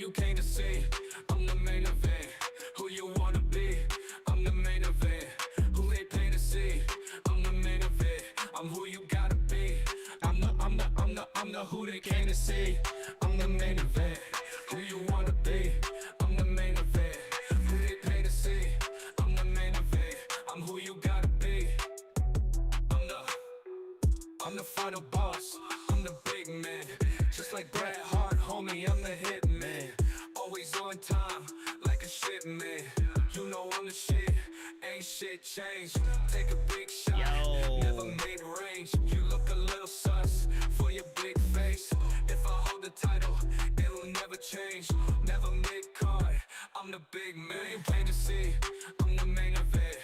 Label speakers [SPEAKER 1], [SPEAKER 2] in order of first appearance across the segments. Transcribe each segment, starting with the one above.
[SPEAKER 1] you came to see? I'm the main event. Who you wanna be? I'm the main event. Who they pay to see? I'm the main event. I'm who you gotta be. I'm the who they came to see. I'm the main event. Who you wanna be? I'm the main event. Who they pay to see? I'm the main event. I'm who you gotta be. I'm the final boss. I'm the big man. Just like Bret Hart, homie, I'm the hit man. Always on time, like a shit man. You know I'm the shit. Ain't shit changed. Take a big shot. Never made range. You look a little sus for your big face. If I hold the title, it'll never change. Never mid-card. I'm the big man. You came to see. I'm the main event.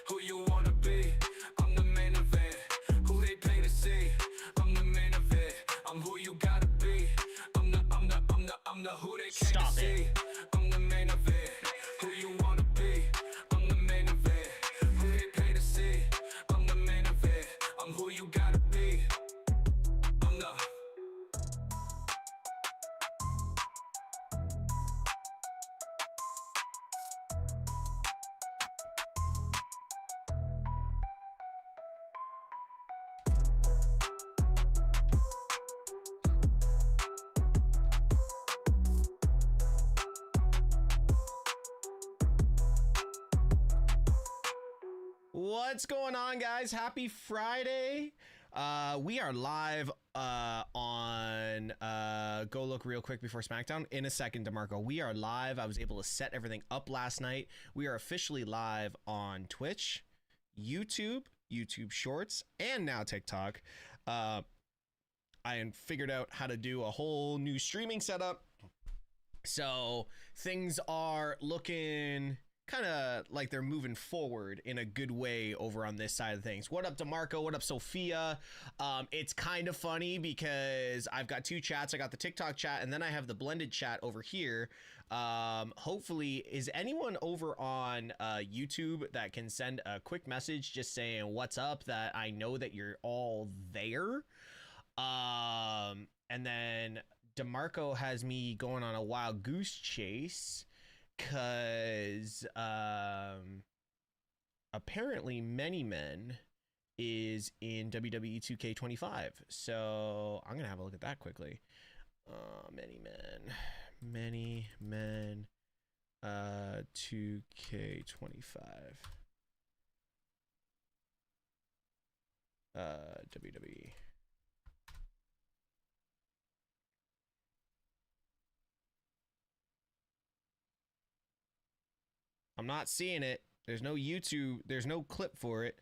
[SPEAKER 1] Who you wanna be? I'm the main event. Who they pay to see? I'm the main event. I'm who you gotta be. I'm the who they came to see. I'm the main event. Who you wanna be? I'm the main event. Who they pay to see? I'm the main event. I'm who you gotta be. I'm the
[SPEAKER 2] What's going on, guys? Happy Friday. We are live on go look real quick before Smackdown in a second. DeMarco, we are live. I was able to set everything up last night. We are officially live on Twitch, YouTube Shorts, and now TikTok. I figured out how to do a whole new streaming setup, so things are looking kind of like they're moving forward in a good way over on this side of things. What up, DeMarco? What up, Sophia? It's kind of funny because I've got two chats. I got the TikTok chat, and then I have the blended chat over here. Hopefully, is anyone over on YouTube that can send a quick message just saying what's up, that I know that you're all there? And then DeMarco has me going on a wild goose chase because apparently Many Men is in WWE 2K25, so I'm gonna have a look at that quickly. Many Men 2K25 WWE. I'm not seeing it. There's no YouTube. There's no clip for it.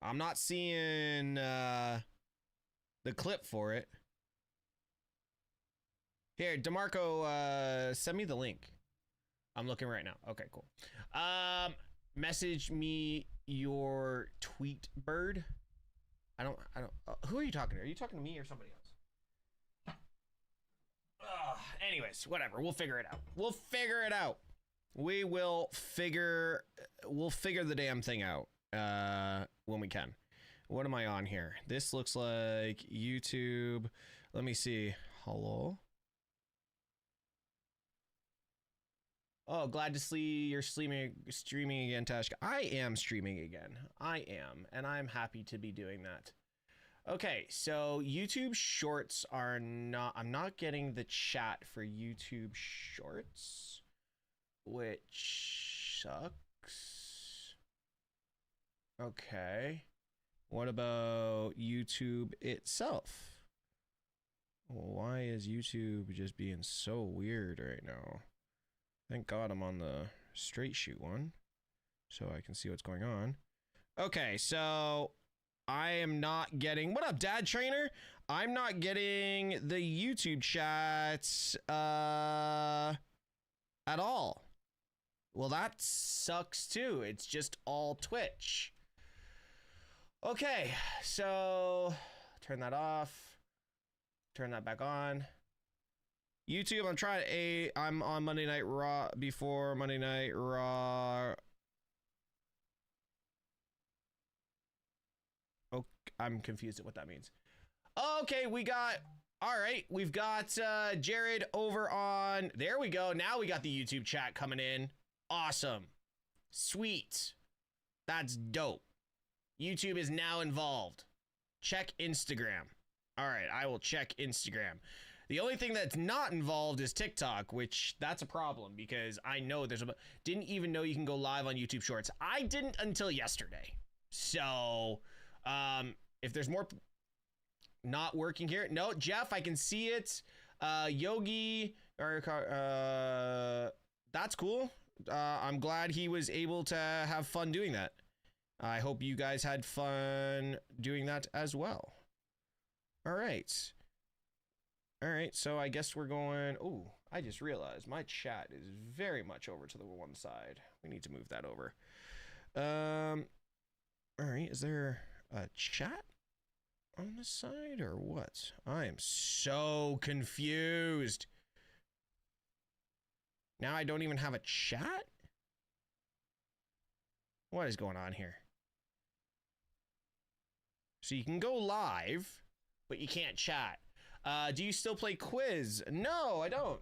[SPEAKER 2] I'm not seeing the clip for it. Here, DeMarco, send me the link. I'm looking right now. Okay, cool. Message me your tweet, bird. I don't. Who are you talking to? Are you talking to me or somebody else? Anyways, whatever. We'll figure it out. We'll figure the damn thing out when we can. What am I on here? This looks like YouTube. Let me see. Hello. Oh, glad to see you're streaming again, Tashka. I am streaming again. I am, and I'm happy to be doing that. Okay, so YouTube Shorts are not... I'm not getting the chat for YouTube Shorts, which sucks. Okay. What about YouTube itself? Why is YouTube just being so weird right now? Thank God I'm on the straight shoot one, so I can see what's going on. Okay, so... I am not getting... What up, Dad Trainer? I'm not getting the YouTube chats at all. Well, that sucks too. It's just all Twitch. Okay, so turn that off. Turn that back on. YouTube, I'm on Monday Night Raw before Monday Night Raw. I'm confused at what that means. Okay, we got, all right, we've got Jared over on, there we go. Now we got the YouTube chat coming in. Awesome. Sweet. That's dope. YouTube is now involved. Check Instagram. All right, I will check Instagram. The only thing that's not involved is TikTok, which that's a problem because I know didn't even know you can go live on YouTube Shorts. I didn't until yesterday. So, if there's more not working here, no, Jeff, I can see it. Yogi, that's cool. I'm glad he was able to have fun doing that. I hope you guys had fun doing that as well. All right. All right, so I guess we're going... Oh, I just realized my chat is very much over to the one side. We need to move that over. All right, is there a chat on this side or what? I am so confused. Now I don't even have a chat? What is going on here? So you can go live, but you can't chat. Do you still play Quiz? No, I don't.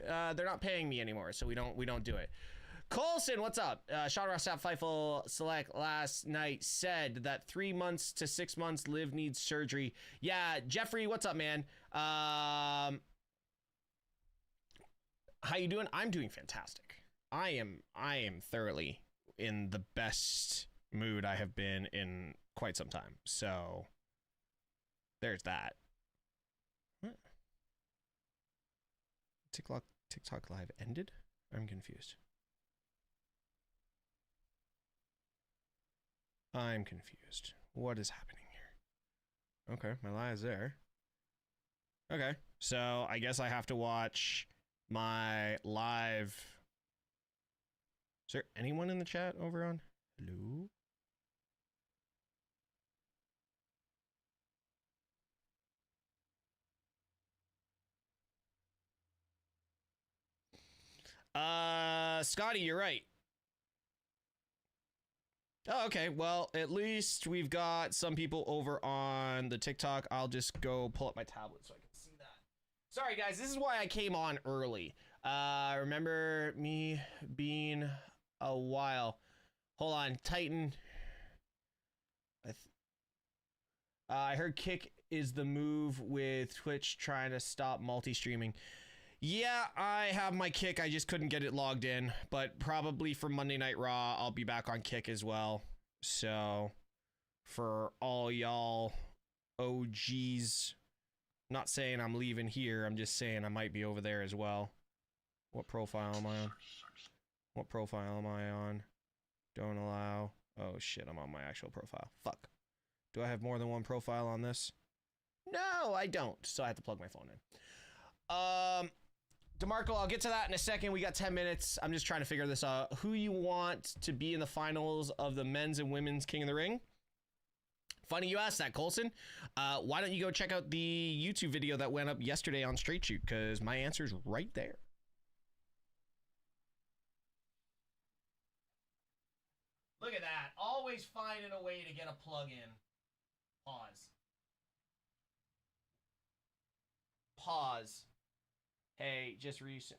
[SPEAKER 2] They're not paying me anymore, so we don't do it. Colson, what's up? Shadowrock Fifel Select last night said that 3 months to 6 months Liv needs surgery. Yeah, Jeffrey, what's up, man? How you doing? I'm doing fantastic. I am thoroughly in the best mood I have been in quite some time. So there's that. What? TikTok live ended? I'm confused. I'm confused. What is happening here? Okay, my lie is there. Okay, so I guess I have to watch my live. Is there anyone in the chat over on? Hello? Scotty, you're right. Oh, okay. Well, at least we've got some people over on the TikTok. I'll just go pull up my tablet so I can see that. Sorry, guys. This is why I came on early. Remember me being a while. Hold on. Titan. I heard Kick is the move with Twitch trying to stop multi-streaming. Yeah, I have my Kick. I just couldn't get it logged in. But probably for Monday Night Raw, I'll be back on Kick as well. So, for all y'all OGs, not saying I'm leaving here. I'm just saying I might be over there as well. What profile am I on? What profile am I on? Don't allow. Oh, shit. I'm on my actual profile. Fuck. Do I have more than one profile on this? No, I don't. So I have to plug my phone in. DeMarco, I'll get to that in a second. We got 10 minutes. I'm just trying to figure this out. Who you want to be in the finals of the men's and women's King of the Ring? Funny you asked that, Colson. Why don't you go check out the YouTube video that went up yesterday on Straight Shoot, because my answer's right there. Look at that. Always finding a way to get a plug in. Pause. Pause. Hey, just recent.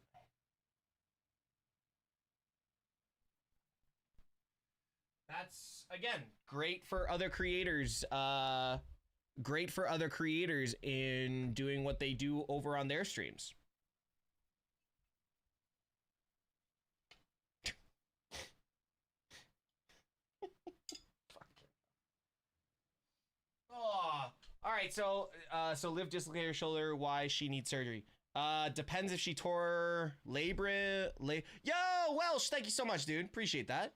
[SPEAKER 2] That's, again, great for other creators. Great for other creators in doing what they do over on their streams. Oh, all right. So Liv dislocated her shoulder. Why she needs surgery? Depends if she tore labrum. Yo, Welsh, thank you so much, dude. Appreciate that.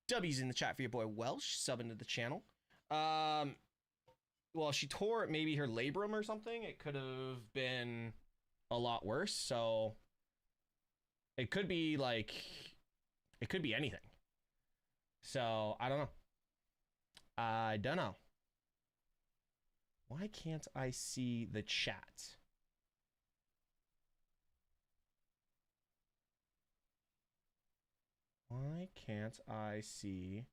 [SPEAKER 2] W's in the chat for your boy Welsh, subbing to the channel. Well, she tore maybe her labrum or something. It could have been a lot worse. So it could be like, it could be anything. So I don't know. I don't know. Why can't I see the chat? Why can't I see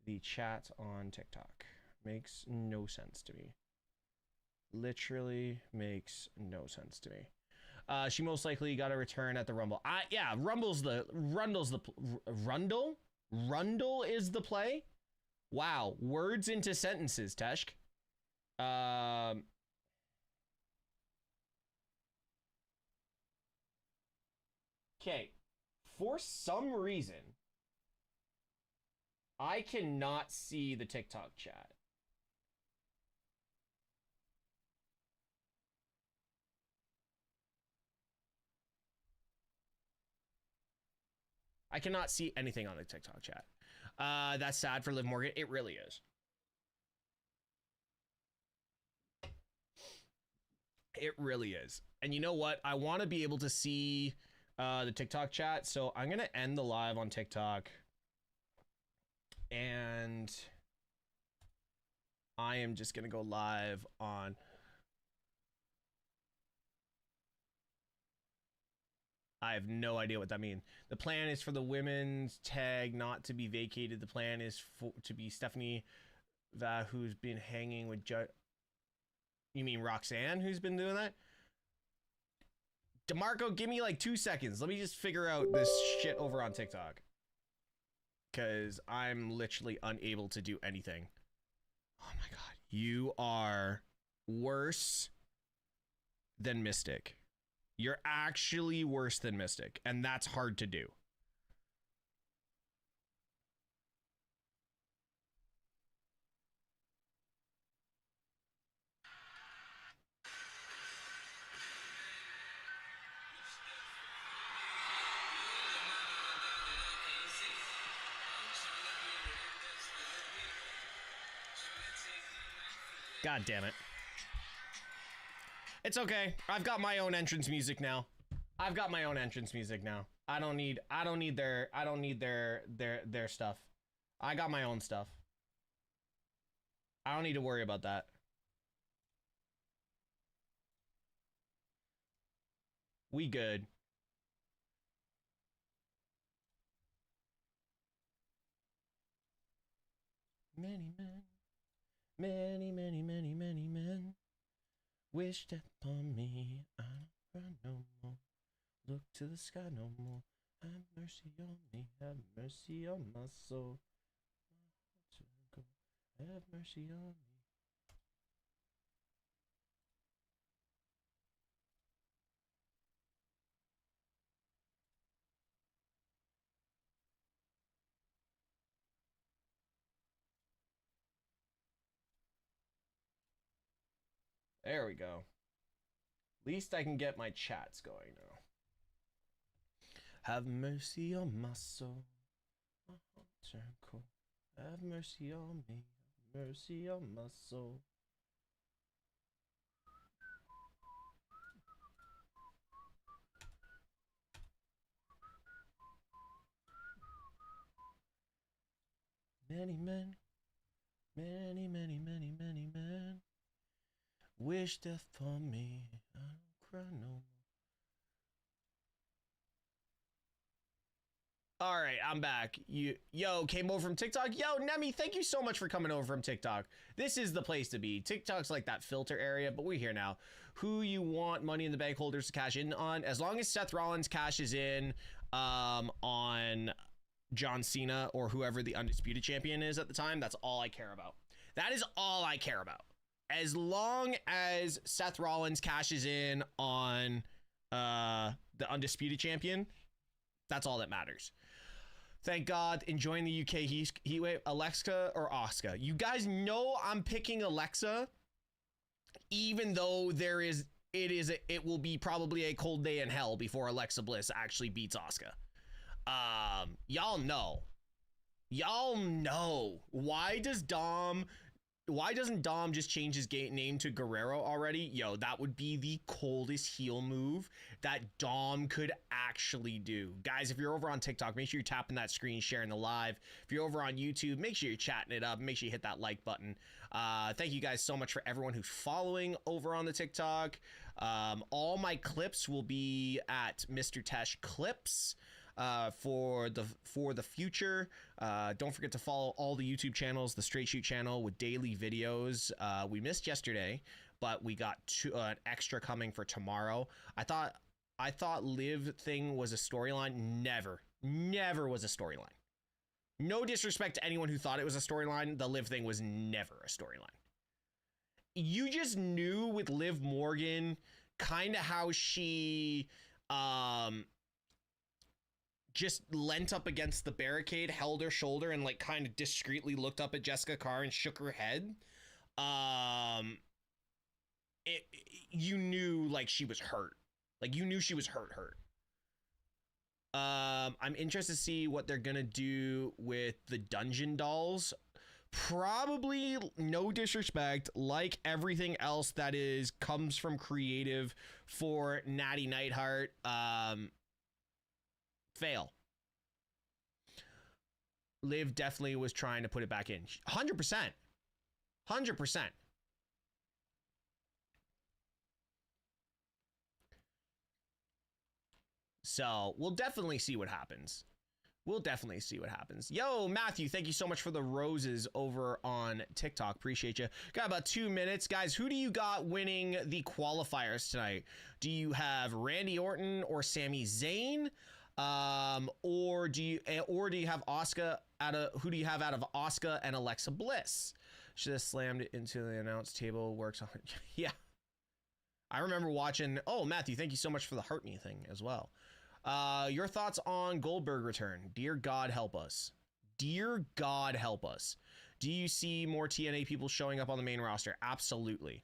[SPEAKER 2] the chat on TikTok? Makes no sense to me. Literally makes no sense to me. She most likely got a return at the Rumble. Yeah, Rundle is the play. Wow, words into sentences, Teshk. Okay, for some reason, I cannot see the TikTok chat. I cannot see anything on the TikTok chat. That's sad for Liv Morgan. It really is. It really is. And you know what? I want to be able to see the TikTok chat. So I'm going to end the live on TikTok. And I am just going to go live on... I have no idea what that means. The plan is for the women's tag not to be vacated. The plan is to be Stephanie, who's been hanging with... You mean Roxanne, who's been doing that? DeMarco, give me like 2 seconds. Let me just figure out this shit over on TikTok. Because I'm literally unable to do anything. Oh my god. You are worse than Mystic. You're actually worse than Mystic. And that's hard to do. God damn it. It's okay. I've got my own entrance music now. I don't need their stuff. I got my own stuff. I don't need to worry about that. We good. Many men wish death upon me. I don't cry no more. Look to the sky no more. Have mercy on me. Have mercy on my soul. Have mercy on me. There we go. At least I can get my chats going now. Have mercy on my soul. My heart turned cold. Have mercy on me. Have mercy on my soul. Many men wish death upon me. I don't cry no more. All right, I'm back. Yo, came over from TikTok. Yo, Nemi, thank you so much for coming over from TikTok. This is the place to be. TikTok's like that filter area, but we're here now. Who you want Money in the Bank holders to cash in on? As long as Seth Rollins cashes in on John Cena or whoever the undisputed champion is at the time, that's all I care about. That is all I care about. As long as Seth Rollins cashes in on the undisputed champion, that's all that matters. Thank God. Enjoying the UK heat wave. Alexa or Asuka? You guys know I'm picking Alexa, even though it will be probably a cold day in hell before Alexa Bliss actually beats Asuka. Y'all know. Why doesn't Dom just change his name to Guerrero already? Yo, that would be the coldest heel move that Dom could actually do. Guys, if you're over on TikTok, make sure you're tapping that screen, sharing the live. If you're over on YouTube, make sure you're chatting it up. Make sure you hit that like button. Thank you guys so much for everyone who's following over on the TikTok. All my clips will be at Mr. Tesh Clips. For the future. Don't forget to follow all the YouTube channels, the Straight Shoot channel with daily videos. We missed yesterday, but we got an extra coming for tomorrow. I thought Liv thing was a storyline. Never was a storyline. No disrespect to anyone who thought it was a storyline. The Liv thing was never a storyline. You just knew with Liv Morgan kind of how she just leant up against the barricade, held her shoulder, and like kind of discreetly looked up at Jessica Carr and shook her head. You knew like she was hurt. Like you knew she was hurt. I'm interested to see what they're gonna do with the dungeon dolls. Probably, no disrespect, like everything else that comes from creative for Natty Neidhart, fail. Liv definitely was trying to put it back in. 100%. 100%. So we'll definitely see what happens. Yo, Matthew, thank you so much for the roses over on TikTok. Appreciate you. Got about 2 minutes. Guys, who do you got winning the qualifiers tonight? Do you have Randy Orton or Sami Zayn? Or do you have Asuka who do you have out of Asuka and Alexa Bliss? Should have slammed it into the announce table. Works on yeah. I remember watching. Oh, Matthew, thank you so much for the Hurt Me thing as well. Your thoughts on Goldberg return? Dear God, help us. Dear God, help us. Do you see more TNA people showing up on the main roster? Absolutely.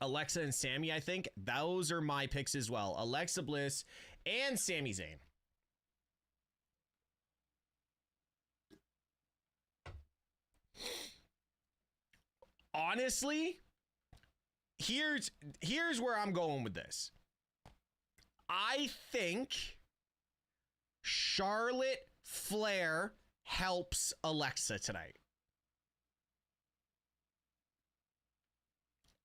[SPEAKER 2] Alexa and Sami, I think those are my picks as well. Alexa Bliss and Sami Zayn. Honestly, here's where I'm going with this. I think Charlotte Flair helps Alexa tonight.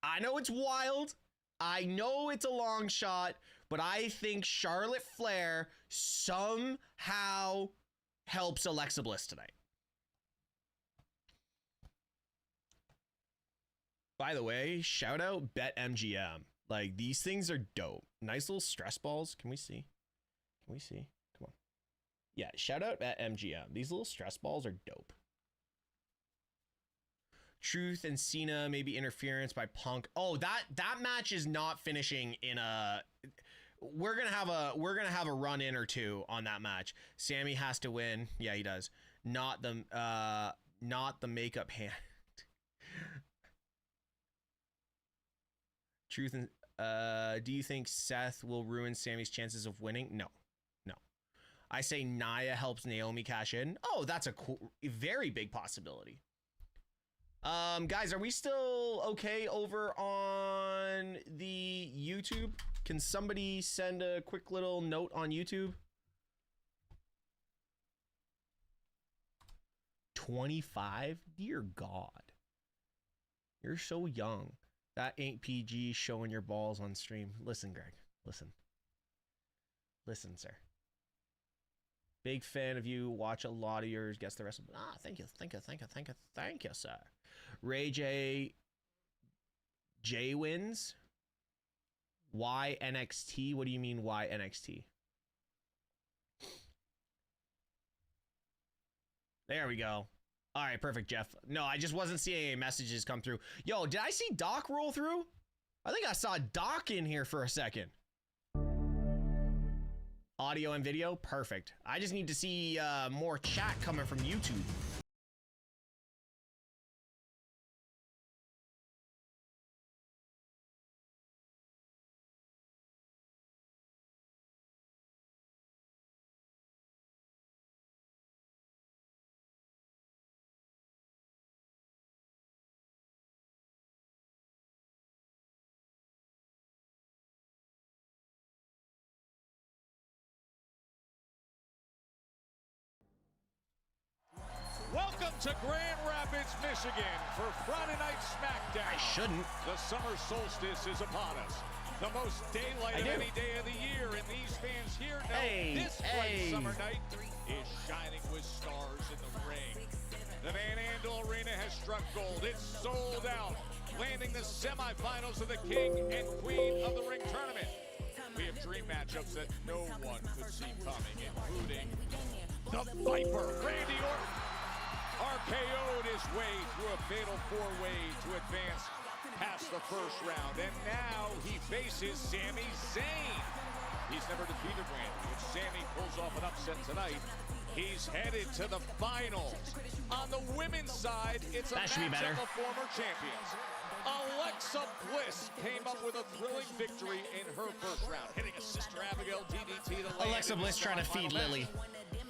[SPEAKER 2] I know it's wild. I know it's a long shot, but I think Charlotte Flair somehow helps Alexa Bliss tonight. By the way, shout out BetMGM. Like, these things are dope. Nice little stress balls. Can we see? Come on. Yeah, shout out BetMGM. These little stress balls are dope. Truth and Cena, maybe interference by Punk. Oh, that match is not finishing in a. We're gonna have a run in or two on that match. Sami has to win. Yeah, he does. Not the makeup hand. Truth and do you think Seth will ruin Sami's chances of winning? No. I say Nia helps Naomi cash in. Oh, that's a very big possibility. Guys, are we still okay over on the YouTube? Can somebody send a quick little note on YouTube? 25? Dear God. You're so young. That ain't PG showing your balls on stream. Listen, Greg. Listen, sir. Big fan of you. Watch a lot of yours. Guess the rest of them. Thank you, sir. Ray J wins. Why NXT? What do you mean why NXT? There we go. All right, perfect, Jeff. No, I just wasn't seeing any messages come through. Yo, did I see Doc roll through? I think I saw Doc in here for a second. Audio and video, perfect. I just need to see more chat coming from YouTube.
[SPEAKER 3] Welcome to Grand Rapids, Michigan for Friday Night Smackdown.
[SPEAKER 2] I shouldn't.
[SPEAKER 3] The summer solstice is upon us. The most daylight of any day of the year, and these fans here know this bright summer night is shining with stars in the ring. The Van Andel Arena has struck gold. It's sold out. landing the semifinals of the King and Queen of the Ring tournament. We have dream matchups that no one could see coming, including the Viper, Randy Orton, RKO'd his way through a fatal four-way to advance past the first round, and now he faces Sami Zayn. He's never defeated Randy. If Sami pulls off an upset tonight, he's headed to the finals. On the women's side, it's a matchup of former champions. Alexa Bliss came up with a thrilling victory in her first round, hitting a Sister Abigail DDT to land.
[SPEAKER 2] Alexa Bliss trying to feed Lily.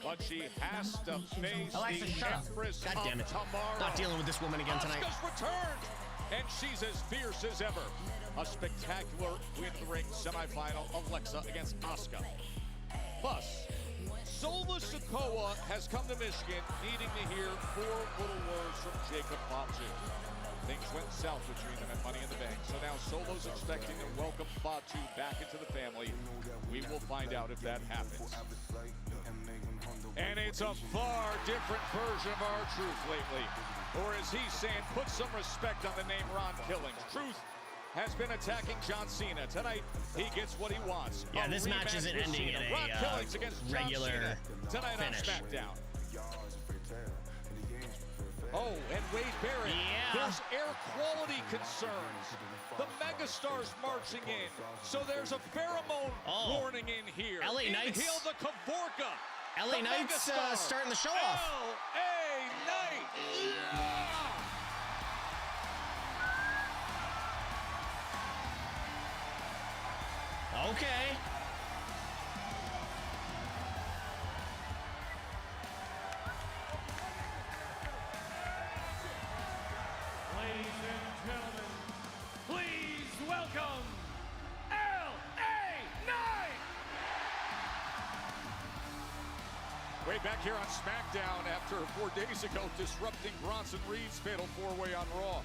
[SPEAKER 3] But she has to face
[SPEAKER 2] Alexa,
[SPEAKER 3] the Empress
[SPEAKER 2] God damn it.
[SPEAKER 3] tomorrow.
[SPEAKER 2] Not dealing with this woman again tonight.
[SPEAKER 3] Asuka's returned, and she's as fierce as ever. A spectacular win-the-ring semifinal, Alexa against Asuka. Plus, Solo Sikoa has come to Michigan needing to hear 4 little words from Jacob Fatu. Things went south between them at Money in the Bank, so now Solo's expecting to welcome Fatu back into the family. We will find out if that happens. And it's a far different version of R-Truth lately. Or as he's saying, put some respect on the name Ron Killings. Truth has been attacking John Cena. Tonight, he gets what he wants.
[SPEAKER 2] Yeah, this match isn't ending in a regular
[SPEAKER 3] tonight
[SPEAKER 2] finish.
[SPEAKER 3] On Smackdown. Oh, and Wade Barrett.
[SPEAKER 2] Yeah.
[SPEAKER 3] There's air quality concerns. The megastar's marching in. So there's a pheromone warning in here.
[SPEAKER 2] LA Knights.
[SPEAKER 3] Inhale the Kavorka.
[SPEAKER 2] LA Knights starting the show off.
[SPEAKER 3] LA Knight. Yeah.
[SPEAKER 2] Okay.
[SPEAKER 4] Ladies and gentlemen, please welcome LA Knight!
[SPEAKER 3] Way back here on Smackdown after 4 days ago disrupting Bronson Reed's fatal four-way on Raw.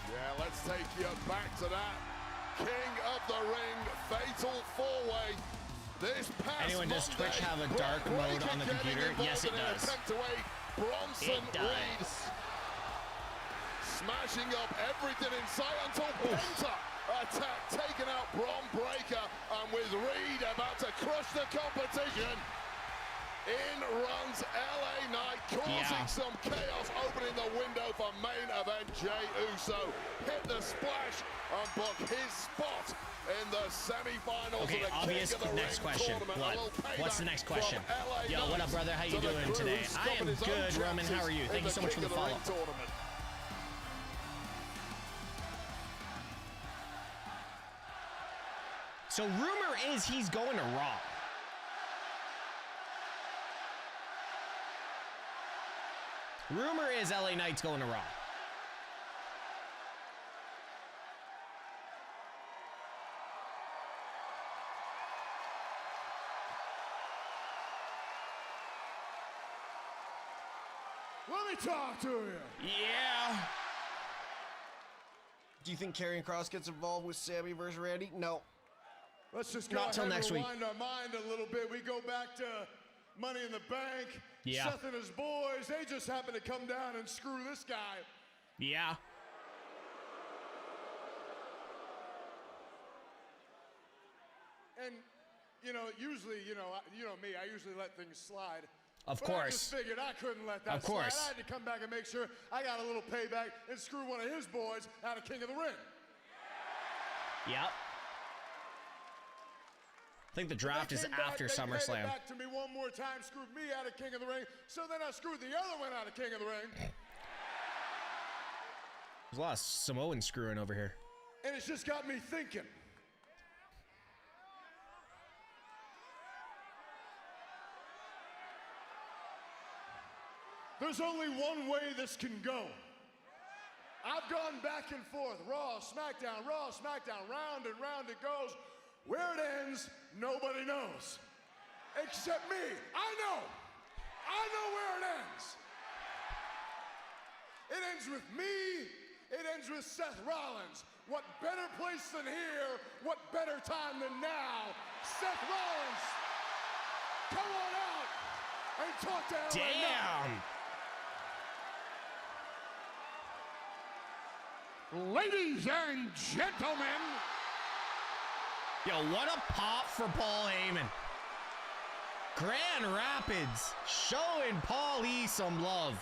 [SPEAKER 5] Yeah, let's take you back to that King of the Ring fatal four-way. This past
[SPEAKER 2] Anyone, does
[SPEAKER 5] Monday,
[SPEAKER 2] Twitch have a dark mode on the computer? Yes, it does.
[SPEAKER 5] Bronson
[SPEAKER 2] It does.
[SPEAKER 5] Reed smashing up everything in sight until Penta attack taking out Bron Breakker, and with Reed about to crush the competition, in runs LA Knight, causing some chaos, opening the window for main event Jey Uso. Hit the splash and book his spot in the semifinals.
[SPEAKER 2] Okay,
[SPEAKER 5] of the
[SPEAKER 2] obvious
[SPEAKER 5] King of the
[SPEAKER 2] next
[SPEAKER 5] Ring
[SPEAKER 2] question.
[SPEAKER 5] tournament.
[SPEAKER 2] What's the next question?
[SPEAKER 5] LA
[SPEAKER 2] Yo, what up, brother? How you
[SPEAKER 5] to the
[SPEAKER 2] doing
[SPEAKER 5] crew
[SPEAKER 2] today?
[SPEAKER 5] who's
[SPEAKER 2] I am
[SPEAKER 5] stopping his own
[SPEAKER 2] good, Roman. How are you?
[SPEAKER 5] chances
[SPEAKER 2] Thank you
[SPEAKER 5] in
[SPEAKER 2] so much for
[SPEAKER 5] King
[SPEAKER 2] the
[SPEAKER 5] of Ring
[SPEAKER 2] follow.
[SPEAKER 5] tournament.
[SPEAKER 2] So rumor is he's going to Raw. Rumor is LA Knight's going to Raw.
[SPEAKER 6] Let me talk to you.
[SPEAKER 2] Yeah.
[SPEAKER 7] Do you think Karrion Kross gets involved with Sami versus Randy? No.
[SPEAKER 6] Let's just go
[SPEAKER 2] Not
[SPEAKER 6] ahead
[SPEAKER 2] till
[SPEAKER 6] and
[SPEAKER 2] next week.
[SPEAKER 6] rewind our mind a little bit. We go back to Money in the Bank.
[SPEAKER 2] Yeah.
[SPEAKER 6] Seth and his boys, they just happened to come down and screw this guy.
[SPEAKER 2] Yeah.
[SPEAKER 6] And, you know, usually, you know me, I usually let things slide.
[SPEAKER 2] Of
[SPEAKER 6] But
[SPEAKER 2] course.
[SPEAKER 6] I just figured I couldn't let that
[SPEAKER 2] Of course.
[SPEAKER 6] slide. I had to come back and make sure I got a little payback and screw one of his boys out of King of the Ring.
[SPEAKER 2] Yep. I think the draft is after
[SPEAKER 6] They paid
[SPEAKER 2] SummerSlam.
[SPEAKER 6] it back to me one more time, screwed me out of King of the Ring, so then I screwed the other one out of King of the Ring.
[SPEAKER 2] There's a lot of Samoan screwing over here.
[SPEAKER 6] And it's just got me thinking. There's only one way this can go. I've gone back and forth, Raw, SmackDown, round and round it goes. Where it ends, nobody knows. Except me. I know where it ends. It ends with me, it ends with Seth Rollins. What better place than here, what better time than now? Seth Rollins, come on out and talk to LA Knight.
[SPEAKER 2] Damn.
[SPEAKER 3] Ladies and gentlemen,
[SPEAKER 2] Yo, what a pop for Paul Heyman. Grand Rapids showing Paul E some love.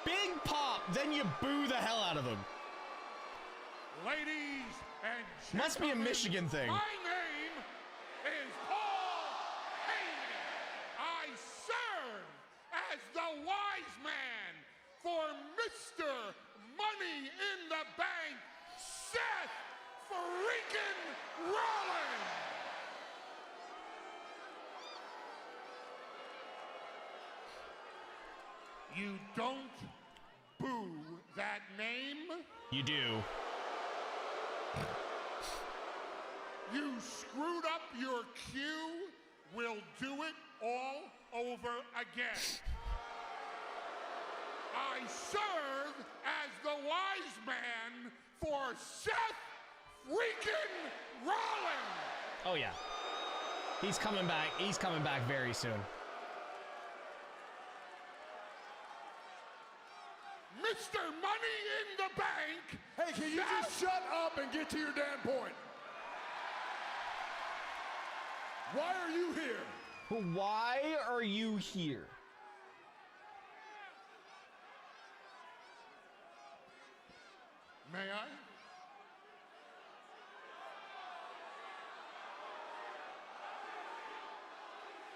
[SPEAKER 2] Big pop, then you boo the hell out of him.
[SPEAKER 3] ladies and gentlemen,
[SPEAKER 2] Must be a Michigan thing.
[SPEAKER 3] My name is Paul Heyman. I serve as the wise man for Mr. Money in the Bank, Seth freaking Rollins. You don't boo that name.
[SPEAKER 2] You do.
[SPEAKER 3] You screwed up your cue. We'll do it all over again. I serve as the wise man for Seth freaking Rollins.
[SPEAKER 2] Oh yeah. He's coming back. He's coming back very soon.
[SPEAKER 3] Mr. Money in the Bank.
[SPEAKER 6] Hey, can you just shut up and get to your damn point? Why are you here?
[SPEAKER 2] Why are you here?
[SPEAKER 3] May I?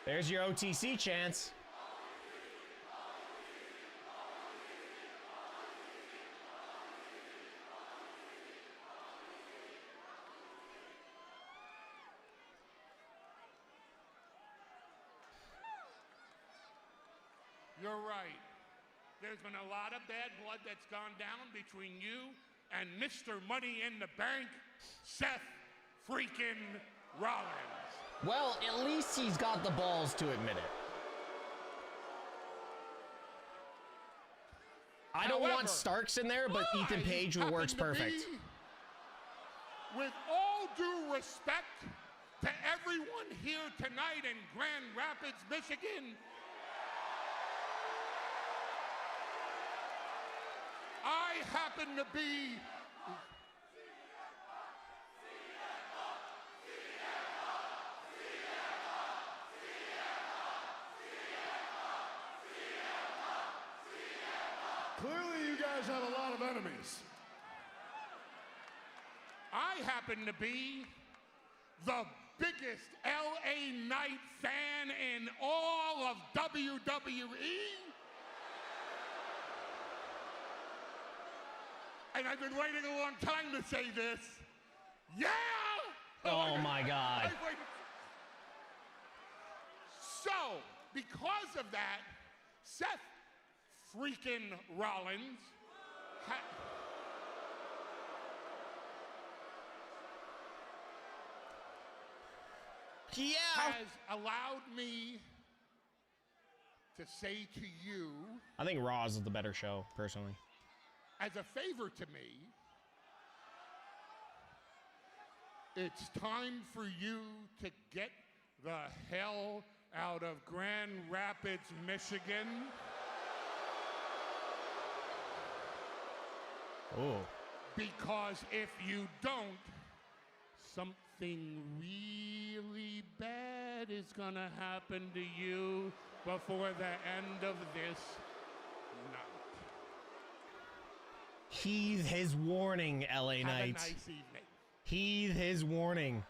[SPEAKER 2] There's your OTC chance.
[SPEAKER 3] You're right. There's been a lot of bad blood that's gone down between you and Mr. Money in the Bank, Seth freaking Rollins.
[SPEAKER 2] Well, at least he's got the balls to admit it. I don't
[SPEAKER 3] However,
[SPEAKER 2] want Starks in there, but Ethan Page
[SPEAKER 3] happen
[SPEAKER 2] works
[SPEAKER 3] to
[SPEAKER 2] perfect.
[SPEAKER 3] be, with all due respect to everyone here tonight in Grand Rapids, Michigan, I happen to be
[SPEAKER 6] Clearly, you guys have a lot of enemies.
[SPEAKER 3] I happen to be the biggest LA Knight fan in all of WWE. And I've been waiting a long time to say this. Yeah!
[SPEAKER 2] Oh my God.
[SPEAKER 3] I've waited- So, because of that, Seth freaking Rollins
[SPEAKER 2] Yeah.
[SPEAKER 3] has allowed me to say to you,
[SPEAKER 2] I think Raw is the better show, personally.
[SPEAKER 3] as a favor to me, it's time for you to get the hell out of Grand Rapids, Michigan.
[SPEAKER 2] Oh.
[SPEAKER 3] Because if you don't, something really bad is gonna happen to you before the end of this night.
[SPEAKER 2] Heed his warning, LA
[SPEAKER 3] Have
[SPEAKER 2] Knight.
[SPEAKER 3] a nice evening.
[SPEAKER 2] Heed his warning.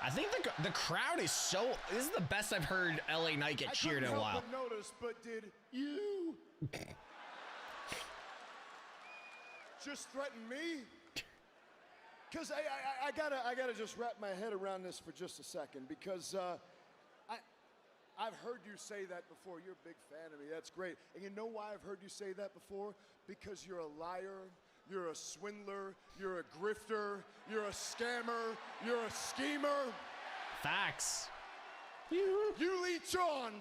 [SPEAKER 2] I think the crowd is so. This is the best I've heard LA Knight get cheered in a while.
[SPEAKER 6] I couldn't help but notice, but did you just threaten me? Because I gotta just wrap my head around this for just a second, because I've heard you say that before. You're a big fan of me. That's great. And you know why I've heard you say that before? Because you're a liar. You're a swindler, you're a grifter, you're a scammer, you're a schemer.
[SPEAKER 2] Facts.
[SPEAKER 6] You leech on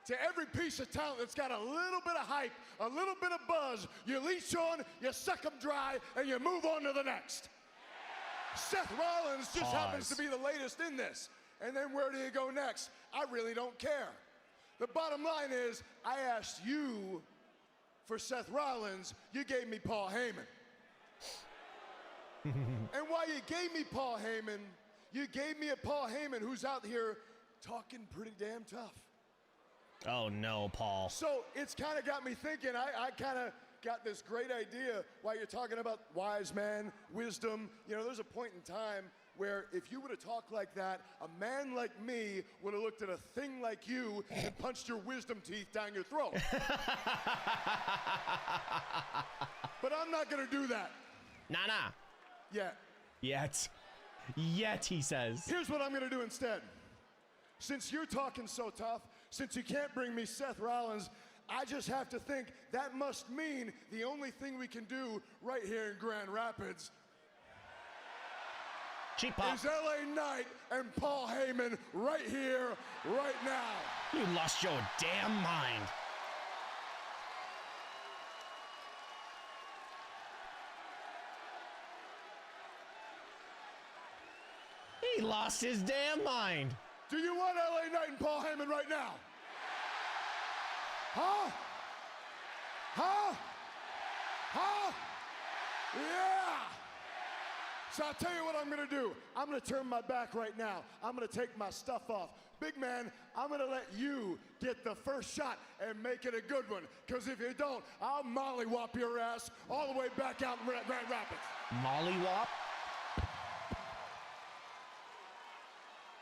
[SPEAKER 6] to every piece of talent that's got a little bit of hype, a little bit of buzz, you leech on, you suck them dry, and you move on to the next. Seth Rollins just happens to be the latest in this. And then where do you go next? I really don't care. The bottom line is, I asked you for Seth Rollins, you gave me Paul Heyman. And while you gave me Paul Heyman, you gave me a Paul Heyman who's out here talking pretty damn tough.
[SPEAKER 2] Oh no, Paul.
[SPEAKER 6] So it's kind of got me thinking, I kind of got this great idea while you're talking about wise man, wisdom. You know, there's a point in time where if you would have talked like that, a man like me would have looked at a thing like you and punched your wisdom teeth down your throat. But I'm not gonna do that.
[SPEAKER 2] Nah.
[SPEAKER 6] Yet.
[SPEAKER 2] Yet, he says.
[SPEAKER 6] Here's what I'm gonna do instead. Since you're talking so tough, since you can't bring me Seth Rollins, I just have to think that must mean the only thing we can do right here in Grand Rapids
[SPEAKER 2] Cheap pop.
[SPEAKER 6] is LA Knight and Paul Heyman right here, right now.
[SPEAKER 2] You lost your damn mind. He lost his damn mind.
[SPEAKER 6] Do you want LA Knight and Paul Heyman right now? Huh? Huh? Huh? Yeah! So I'll tell you what I'm gonna do. I'm gonna turn my back right now. I'm gonna take my stuff off. Big man, I'm gonna let you get the first shot and make it a good one. Because if you don't, I'll mollywop your ass all the way back out in Grand Rapids.
[SPEAKER 2] Mollywop?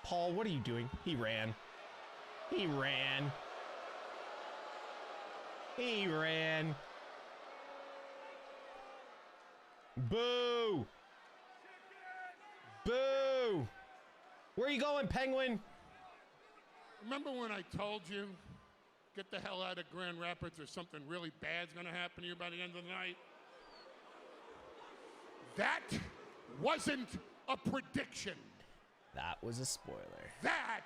[SPEAKER 2] Paul, what are you doing? He ran. He ran. He ran. Boo! Boo! Where are you going, Penguin?
[SPEAKER 8] Remember when I told you, get the hell out of Grand Rapids or something really bad's gonna happen to you by the end of the night? That wasn't a prediction.
[SPEAKER 2] That was a spoiler.
[SPEAKER 8] That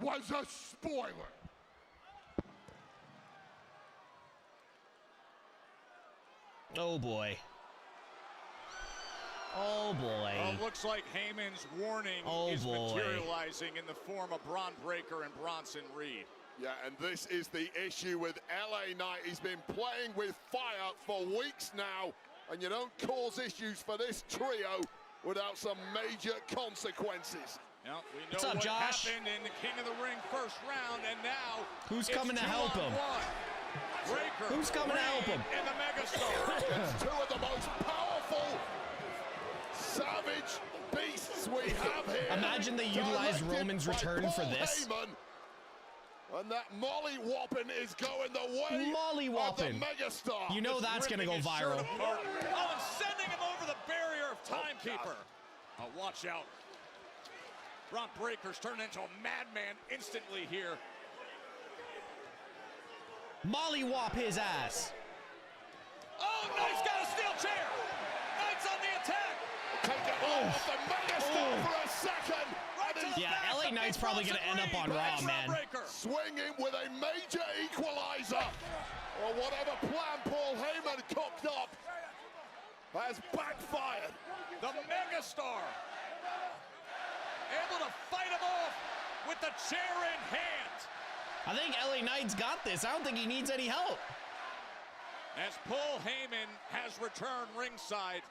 [SPEAKER 8] was a spoiler.
[SPEAKER 2] Oh boy. Oh boy.
[SPEAKER 3] Well, it looks like Heyman's warning is materializing in the form of Braun Breaker and Bronson Reed.
[SPEAKER 5] Yeah, and this is the issue with LA Knight. He's been playing with fire for weeks now, and you don't cause issues for this trio without some major consequences.
[SPEAKER 3] Now, we know
[SPEAKER 2] What's up,
[SPEAKER 3] what
[SPEAKER 2] Josh?
[SPEAKER 3] happened in the King of the Ring first round, and now
[SPEAKER 2] Who's
[SPEAKER 3] it's
[SPEAKER 2] coming to help him?
[SPEAKER 3] 2-on-1. Breaker,
[SPEAKER 2] Who's coming to help him?
[SPEAKER 3] And the Megastar.
[SPEAKER 5] It's two of the most powerful, savage beasts we have here.
[SPEAKER 2] Imagine they utilized
[SPEAKER 5] Directed
[SPEAKER 2] Roman's
[SPEAKER 5] by
[SPEAKER 2] return for
[SPEAKER 5] Paul
[SPEAKER 2] this.
[SPEAKER 5] Heyman. And that molly-whopping is going the way
[SPEAKER 2] Molly-whopping.
[SPEAKER 5] of the Megastar.
[SPEAKER 2] You know that's gonna go
[SPEAKER 3] Ripping his shirt
[SPEAKER 2] viral.
[SPEAKER 3] apart. Oh, and sending him over the barrier of Timekeeper. Oh, watch out. Braun Breaker's turned into a madman instantly here.
[SPEAKER 2] Mollywop his ass.
[SPEAKER 3] Oh, Knight's got a steel chair. Knight's on the attack.
[SPEAKER 5] Take it off the Megastar for a second.
[SPEAKER 3] Right to the
[SPEAKER 2] Yeah,
[SPEAKER 3] back
[SPEAKER 2] LA
[SPEAKER 3] of
[SPEAKER 2] Knight's probably gonna end up on Raw, man.
[SPEAKER 5] Swinging with a major equalizer. Or whatever plan Paul Heyman cooked up has backfired.
[SPEAKER 3] The Megastar able to fight him off with the chair in hand.
[SPEAKER 2] I think LA Knight's got this. I don't think he needs any help.
[SPEAKER 3] As Paul Heyman has returned ringside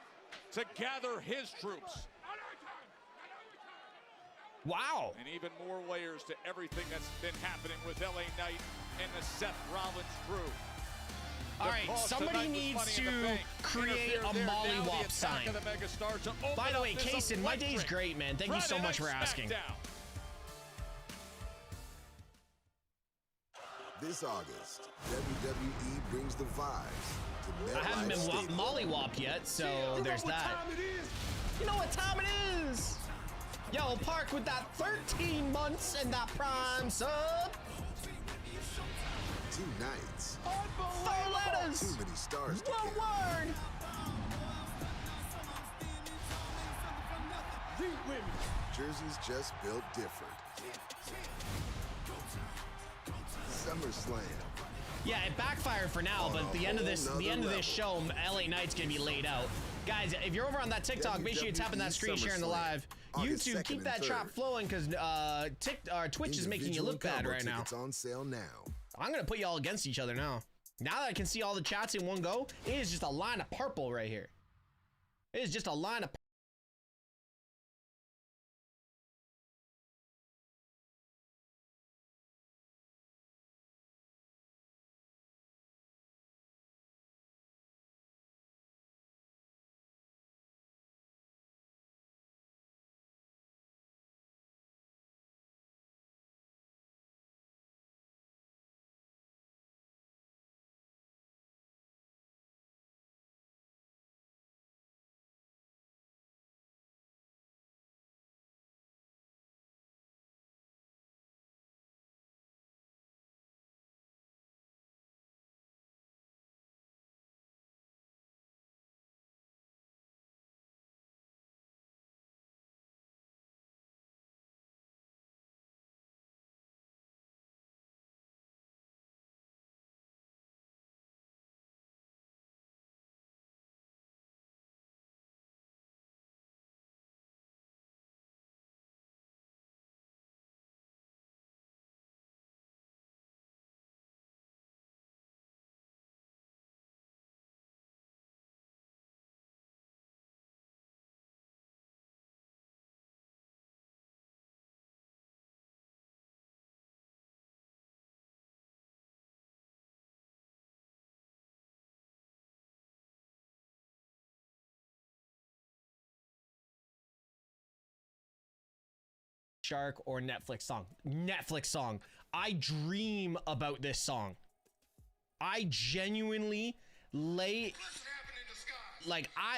[SPEAKER 3] to gather his troops.
[SPEAKER 2] Wow.
[SPEAKER 3] And even more layers to everything that's been happening with LA Knight and the Seth Rollins crew.
[SPEAKER 2] All right, somebody needs to create a mollywop sign. By the way, Kaysen, my day's great, man. Thank you so much for asking.
[SPEAKER 9] This August, WWE brings the vibes to
[SPEAKER 2] I haven't been
[SPEAKER 9] MetLife Stadium.
[SPEAKER 2] mollywopped yet, so there's that. You know what time it is? Yo, Park with that 13 months and that prime sub.
[SPEAKER 9] 2 nights,
[SPEAKER 2] 4 letters.
[SPEAKER 9] too many stars to
[SPEAKER 2] One
[SPEAKER 9] count.
[SPEAKER 2] word.
[SPEAKER 9] Jerseys just built different. SummerSlam.
[SPEAKER 2] Yeah, it backfired for now, but the end of this show, LA Knight's gonna be laid out. Guys, if you're over on that TikTok, make sure you tap on that screen sharing the live. YouTube, keep that chat flowing because Twitch is making you look bad right now.
[SPEAKER 9] On sale now.
[SPEAKER 2] I'm gonna put you all against each other now. Now that I can see all the chats in one go, it is just a line of purple right here. It is just a line of Shark or Netflix song. Netflix song. I dream about this song. I genuinely I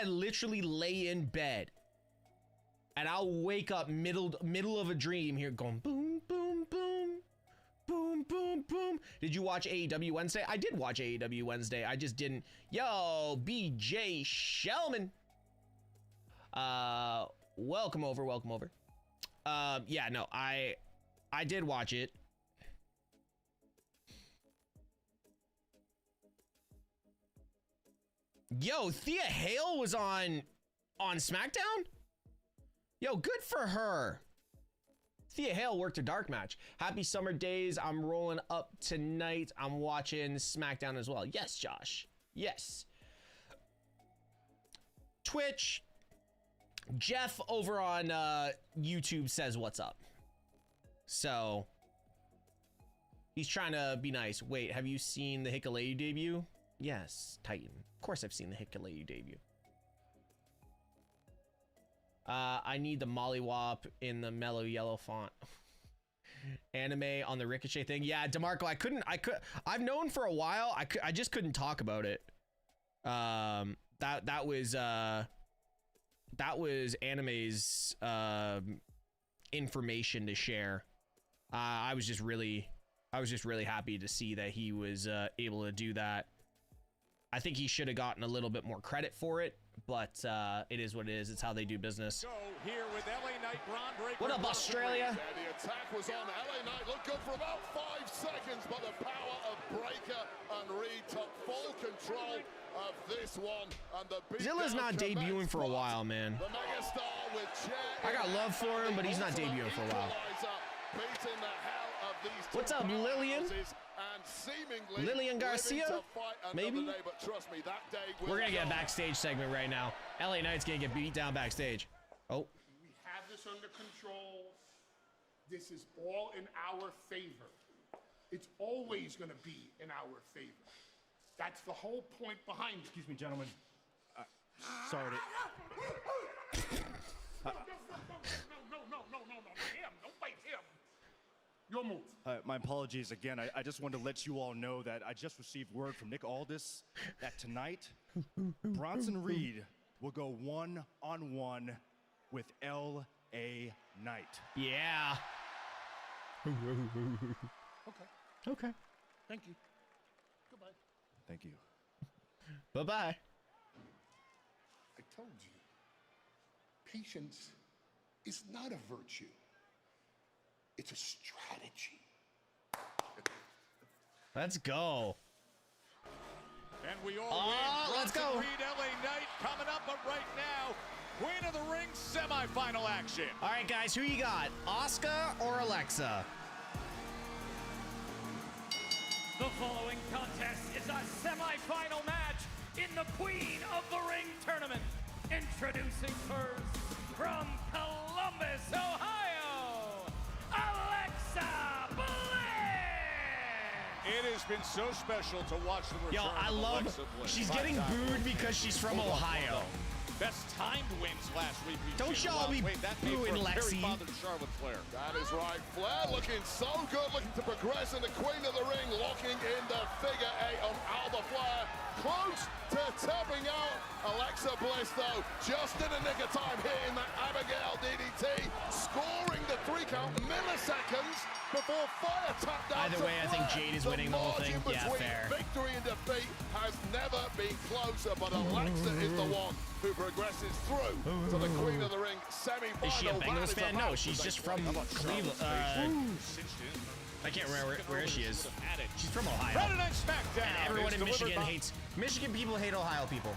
[SPEAKER 2] literally lay in bed and I'll wake up middle of a dream here going boom, boom, boom, boom, boom, boom. Did you watch AEW Wednesday? I did watch AEW Wednesday. I just didn't. Yo, BJ Shellman. Welcome over. Yeah, no, I did watch it. Yo, Thea Hale was on Smackdown? Yo, good for her. Thea Hale worked a dark match. Happy summer days. I'm rolling up tonight. I'm watching Smackdown as well. Yes, Josh. Yes. Twitch. Jeff over on YouTube says what's up. So he's trying to be nice. Wait, have you seen the Hikuleo debut? Yes, Titan. Of course I've seen the Hikuleo debut. I need the mollywop in the mellow yellow font. Anime on the Ricochet thing. Yeah, DeMarco, I've known for a while. I just couldn't talk about it. That was Anime's information to share. I was just really happy to see that he was able to do that. I think he should have gotten a little bit more credit for it, but it is what it is. It's how they do business.
[SPEAKER 3] Go here with LA Knight, Braun Breaker.
[SPEAKER 2] What up, Australia?
[SPEAKER 5] Yeah, the attack was on. LA Knight looked good for about 5 seconds, but the power of Breaker and Reed took full control of this one. And the
[SPEAKER 2] Zilla's not debuting for a while, man.
[SPEAKER 5] The megastar with
[SPEAKER 2] I got love for him, but he's not debuting for a while.
[SPEAKER 5] Beating the hell of these two.
[SPEAKER 2] What's up, Lillian? Lillian Garcia? Maybe?
[SPEAKER 5] Day, but trust me, that day
[SPEAKER 2] we're gonna get a backstage segment right now. LA Knight's gonna get beat down backstage. Oh.
[SPEAKER 8] We have this under control. This is all in our favor. It's always going to be in our favor. That's the whole point behind it.
[SPEAKER 4] Excuse me, gentlemen. Sorry to...
[SPEAKER 8] No, him. Don't fight him. Your move.
[SPEAKER 4] My apologies again. I just wanted to let you all know that I just received word from Nick Aldis that tonight, Bronson Reed will go one-on-one with L.A. Knight.
[SPEAKER 2] Yeah. Okay.
[SPEAKER 8] Thank you. Goodbye.
[SPEAKER 4] Thank you.
[SPEAKER 2] Bye-bye.
[SPEAKER 8] I told you, patience is not a virtue. It's a strategy.
[SPEAKER 2] Let's go.
[SPEAKER 3] And we all win.
[SPEAKER 2] Let's go.
[SPEAKER 3] Reed, LA Knight coming up, but right now, Queen of the Ring semifinal action.
[SPEAKER 2] All right, guys, who you got? Asuka or Alexa?
[SPEAKER 10] The following contest is a semi-final match in the Queen of the Ring tournament. Introducing first, from Columbus, Ohio, Alexa Bliss!
[SPEAKER 3] It has been so special to watch the return
[SPEAKER 2] Yo, I
[SPEAKER 3] of
[SPEAKER 2] love,
[SPEAKER 3] Alexa Bliss.
[SPEAKER 2] she's getting booed because she's from Ohio.
[SPEAKER 3] Best timed wins last week.
[SPEAKER 2] Don't y'all be booing Lexi.
[SPEAKER 3] Charlotte Flair.
[SPEAKER 5] That is right. Flair looking so good, looking to progress in the Queen of the Ring, locking in the figure 8 on Alba Flair. Close to tapping out. Alexa Bliss, though, just in the nick of time, hitting that Abigail DDT, scoring the 3 count milliseconds before Fire tapped out.
[SPEAKER 2] Either way, I think Jade is winning the whole thing. Yeah, fair.
[SPEAKER 5] Victory and defeat has never been closer, but Alexa is the one who progresses through to the Queen of the Ring semi-final.
[SPEAKER 2] Is she a Bengals
[SPEAKER 5] That is
[SPEAKER 2] fan?
[SPEAKER 5] about
[SPEAKER 2] No, she's just from Cleveland. I can't remember where she is. She's from Ohio.
[SPEAKER 3] Friday Night Smackdown.
[SPEAKER 2] And everyone
[SPEAKER 3] is
[SPEAKER 2] in Michigan
[SPEAKER 3] delivered by-
[SPEAKER 2] hates. Michigan people hate Ohio people.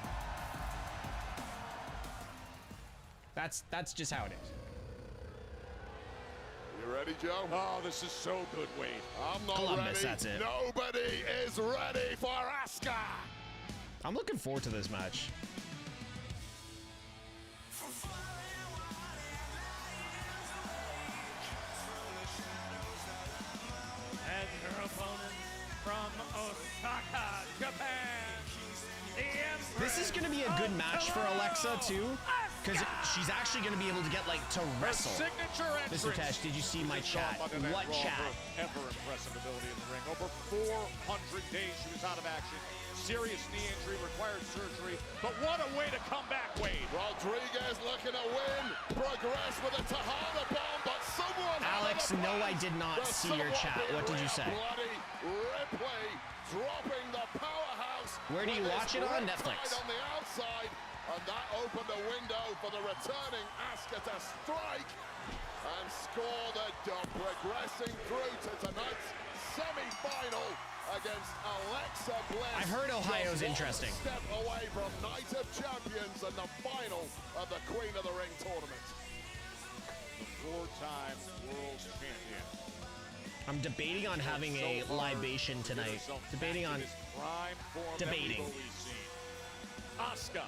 [SPEAKER 2] That's just how it is.
[SPEAKER 5] You ready, Joe?
[SPEAKER 3] Oh, this is so good, Wade.
[SPEAKER 5] I'm not
[SPEAKER 2] Columbus,
[SPEAKER 5] ready.
[SPEAKER 2] that's it.
[SPEAKER 5] Nobody is ready for Asuka.
[SPEAKER 2] I'm looking forward to this match.
[SPEAKER 10] And her opponent from Osaka, Japan, the Empress.
[SPEAKER 2] This is going to be a good match for Alexa, too, because she's actually going to be able to get, like, to wrestle.
[SPEAKER 3] Signature entrance.
[SPEAKER 2] Mr. Tesh, did you see my chat? What chat?
[SPEAKER 3] Ever impressive ability in the ring. Over 400 days she was out of action. Serious knee injury, required surgery. But what a way to come back, Wade.
[SPEAKER 5] Rodriguez looking to win. Progress with a Tejada bomb, but someone.
[SPEAKER 2] Alex, no, I did not see your chat. What did you say?
[SPEAKER 5] Bloody Ripley dropping the powerhouse.
[SPEAKER 2] Where do you
[SPEAKER 5] with
[SPEAKER 2] watch
[SPEAKER 5] this
[SPEAKER 2] it on?
[SPEAKER 5] riptide
[SPEAKER 2] Netflix.
[SPEAKER 5] on the outside, and that opened a window for the returning Asuka to strike and score the dub, progressing through to tonight's semi-final against Alexa Bliss.
[SPEAKER 2] I've heard Ohio's
[SPEAKER 5] Just one
[SPEAKER 2] interesting.
[SPEAKER 5] step away from Night of Champions and the final of the Queen of the Ring tournament.
[SPEAKER 3] The 4-time world champion.
[SPEAKER 2] I'm debating on having a libation tonight. Debating on debating.
[SPEAKER 3] Asuka.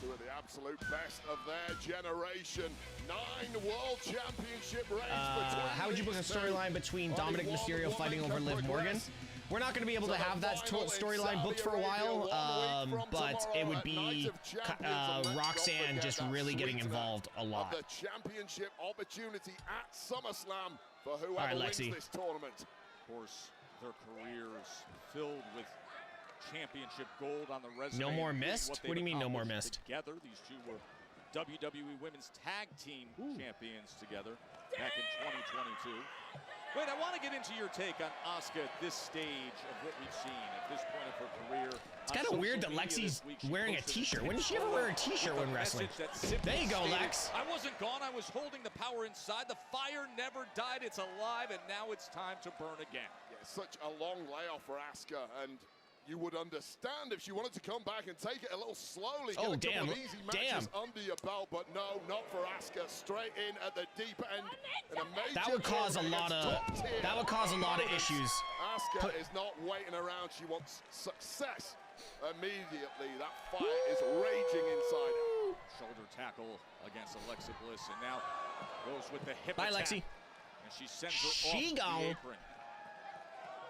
[SPEAKER 5] Two of the absolute best of their generation. 9 world championship reigns between
[SPEAKER 2] How would you book a
[SPEAKER 5] these two.
[SPEAKER 2] storyline between
[SPEAKER 5] Only
[SPEAKER 2] Dominic
[SPEAKER 5] one
[SPEAKER 2] Mysterio
[SPEAKER 5] woman
[SPEAKER 2] fighting over
[SPEAKER 5] can
[SPEAKER 2] Liv Morgan?
[SPEAKER 5] progress
[SPEAKER 2] We're not going to be able
[SPEAKER 5] to
[SPEAKER 2] to
[SPEAKER 5] the
[SPEAKER 2] have that
[SPEAKER 5] final in
[SPEAKER 2] storyline booked for a
[SPEAKER 5] Saudi
[SPEAKER 2] while,
[SPEAKER 5] Arabia, 1 week from
[SPEAKER 2] but it
[SPEAKER 5] tomorrow
[SPEAKER 2] would
[SPEAKER 5] at
[SPEAKER 2] be
[SPEAKER 5] Night of Champions, and let's not
[SPEAKER 2] Roxanne
[SPEAKER 5] forget
[SPEAKER 2] just
[SPEAKER 5] that
[SPEAKER 2] really getting
[SPEAKER 5] sweetener
[SPEAKER 2] involved a lot.
[SPEAKER 5] of the championship opportunity at SummerSlam for whoever
[SPEAKER 2] right,
[SPEAKER 5] wins
[SPEAKER 2] Lexi.
[SPEAKER 5] this tournament.
[SPEAKER 3] Of course, their careers filled with championship gold on the resume.
[SPEAKER 2] No more
[SPEAKER 3] including
[SPEAKER 2] missed?
[SPEAKER 3] what
[SPEAKER 2] What do you
[SPEAKER 3] they've
[SPEAKER 2] mean no more
[SPEAKER 3] accomplished
[SPEAKER 2] missed?
[SPEAKER 3] Together, these two were WWE Women's Tag Team Champions together back in 2022. Wait, I want to get into your take on Asuka at this stage of what we've seen at this point of her career.
[SPEAKER 2] It's kind of weird that Lexi's wearing a t-shirt. When did she ever wear a t-shirt when wrestling? There you go, Lex.
[SPEAKER 3] I wasn't gone. I was holding the power inside. The fire never died. It's alive, and now it's time to burn again.
[SPEAKER 5] Yeah, such a long layoff for Asuka, and you would understand if she wanted to come back and take it a little slowly.
[SPEAKER 2] Oh,
[SPEAKER 5] get a couple
[SPEAKER 2] damn.
[SPEAKER 5] of easy matches under your belt, but no, not for Asuka. Straight in at the deep end. In a major
[SPEAKER 2] That would cause a lot of issues.
[SPEAKER 5] Asuka is not waiting around. She wants success immediately. That fire is raging inside her.
[SPEAKER 3] Shoulder tackle against Alexa Bliss, and now goes with the hip
[SPEAKER 2] Bye,
[SPEAKER 3] attack.
[SPEAKER 2] Lexi.
[SPEAKER 3] And she sends her
[SPEAKER 2] She
[SPEAKER 3] off
[SPEAKER 2] gone.
[SPEAKER 3] the apron.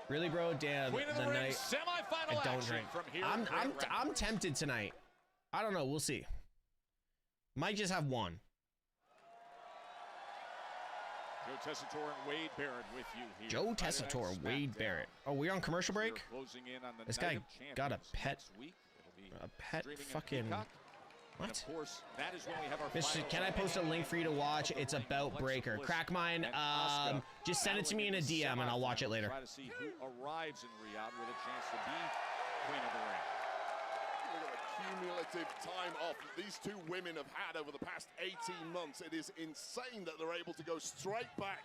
[SPEAKER 2] Really, bro? Damn,
[SPEAKER 3] Queen of
[SPEAKER 2] the
[SPEAKER 3] the Ring
[SPEAKER 2] night
[SPEAKER 3] semifinal
[SPEAKER 2] I don't
[SPEAKER 3] action
[SPEAKER 2] drink.
[SPEAKER 3] from here.
[SPEAKER 2] I'm tempted tonight. I don't know. We'll see. Might just have one.
[SPEAKER 3] Joe Tessitore and Wade Barrett with you here.
[SPEAKER 2] Joe Tessitore, Wade Barrett. Oh, we're on commercial break?
[SPEAKER 3] We're closing in on the
[SPEAKER 2] This
[SPEAKER 3] Night
[SPEAKER 2] guy
[SPEAKER 3] of
[SPEAKER 2] got a
[SPEAKER 3] Champions
[SPEAKER 2] pet.
[SPEAKER 3] next week. It'll be
[SPEAKER 2] A pet
[SPEAKER 3] streaming on
[SPEAKER 2] fucking.
[SPEAKER 3] Peacock. And
[SPEAKER 2] What?
[SPEAKER 3] of course, that is when we have our
[SPEAKER 2] Mister,
[SPEAKER 3] finals
[SPEAKER 2] can I
[SPEAKER 3] on
[SPEAKER 2] post a link for you to watch? It's about Breaker. Crack mine. Just send it to me in a DM and I'll watch it later.
[SPEAKER 3] Try to see who arrives in Riyadh with a chance to be Queen of the Ring.
[SPEAKER 5] Look at the cumulative time off these two women have had over the past 18 months. It is insane that they're able to go straight back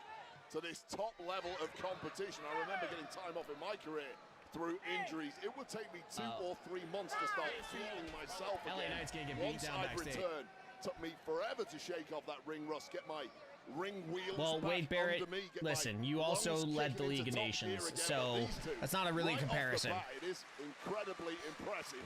[SPEAKER 5] to this top level of competition. I remember getting time off in my career through injuries. It would take me 2 or 3 months to start feeling myself again.
[SPEAKER 2] LA Knight's gonna get beat
[SPEAKER 5] Once
[SPEAKER 2] down
[SPEAKER 5] I'd
[SPEAKER 2] backstage.
[SPEAKER 5] return, took me forever to shake off that ring rust, get my ring wheels
[SPEAKER 2] Well,
[SPEAKER 5] back
[SPEAKER 2] Wade Barrett,
[SPEAKER 5] under me, get my
[SPEAKER 2] listen, you also
[SPEAKER 5] lungs
[SPEAKER 2] led the
[SPEAKER 5] kicking
[SPEAKER 2] League
[SPEAKER 5] into
[SPEAKER 2] of
[SPEAKER 5] top gear
[SPEAKER 2] Nations,
[SPEAKER 5] again,
[SPEAKER 2] so
[SPEAKER 5] but these two,
[SPEAKER 2] that's not a really
[SPEAKER 5] right off the
[SPEAKER 2] comparison.
[SPEAKER 5] bat, it is incredibly impressive.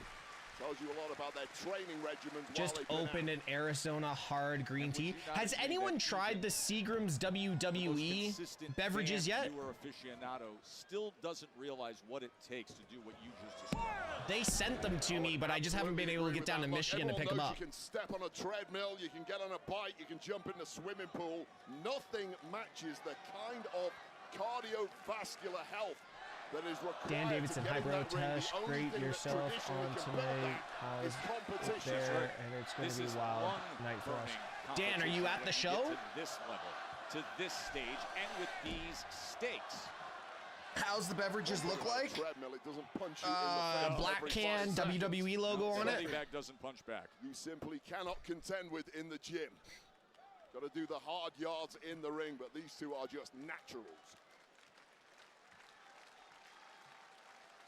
[SPEAKER 5] Tells you a lot about their training regimens.
[SPEAKER 2] Just
[SPEAKER 5] while they've been
[SPEAKER 2] opened
[SPEAKER 5] out.
[SPEAKER 2] an Arizona hard green tea.
[SPEAKER 3] would you not
[SPEAKER 2] Has
[SPEAKER 3] agree
[SPEAKER 2] anyone
[SPEAKER 3] that
[SPEAKER 2] tried the Seagram's WWE
[SPEAKER 3] Consistent
[SPEAKER 2] beverages
[SPEAKER 3] fan
[SPEAKER 2] yet?
[SPEAKER 3] viewer aficionado still doesn't realize what it takes to do what you just described.
[SPEAKER 2] They sent them to me, but I just haven't been able to get down to Michigan to pick them up.
[SPEAKER 5] You can step on a treadmill, you can get on a bike, you can jump in the swimming pool. Nothing matches the kind of cardiovascular health that is required.
[SPEAKER 2] Dan Davidson,
[SPEAKER 5] to get in
[SPEAKER 2] Hybro
[SPEAKER 5] that ring. The
[SPEAKER 2] Tesh,
[SPEAKER 5] only
[SPEAKER 2] rate
[SPEAKER 5] thing that
[SPEAKER 2] yourself
[SPEAKER 5] traditionally
[SPEAKER 2] on
[SPEAKER 5] can build
[SPEAKER 2] tonight.
[SPEAKER 5] that is
[SPEAKER 2] How's
[SPEAKER 5] competition.
[SPEAKER 2] there, and it's going
[SPEAKER 3] This
[SPEAKER 2] to be
[SPEAKER 3] is
[SPEAKER 2] a wild
[SPEAKER 3] one
[SPEAKER 2] night for us.
[SPEAKER 3] burning
[SPEAKER 2] Dan, are you at
[SPEAKER 3] competition
[SPEAKER 2] the
[SPEAKER 3] when
[SPEAKER 2] show?
[SPEAKER 3] you get to this level, to this stage, and with these stakes.
[SPEAKER 7] How's the beverages look like?
[SPEAKER 5] Treadmill, it doesn't punch you in the face
[SPEAKER 2] Black
[SPEAKER 5] every
[SPEAKER 2] can
[SPEAKER 5] 5 seconds.
[SPEAKER 2] WWE logo on
[SPEAKER 3] Sunday
[SPEAKER 2] it.
[SPEAKER 3] bag doesn't punch back.
[SPEAKER 5] You simply cannot contend with in the gym. Got to do the hard yards in the ring, but these two are just naturals.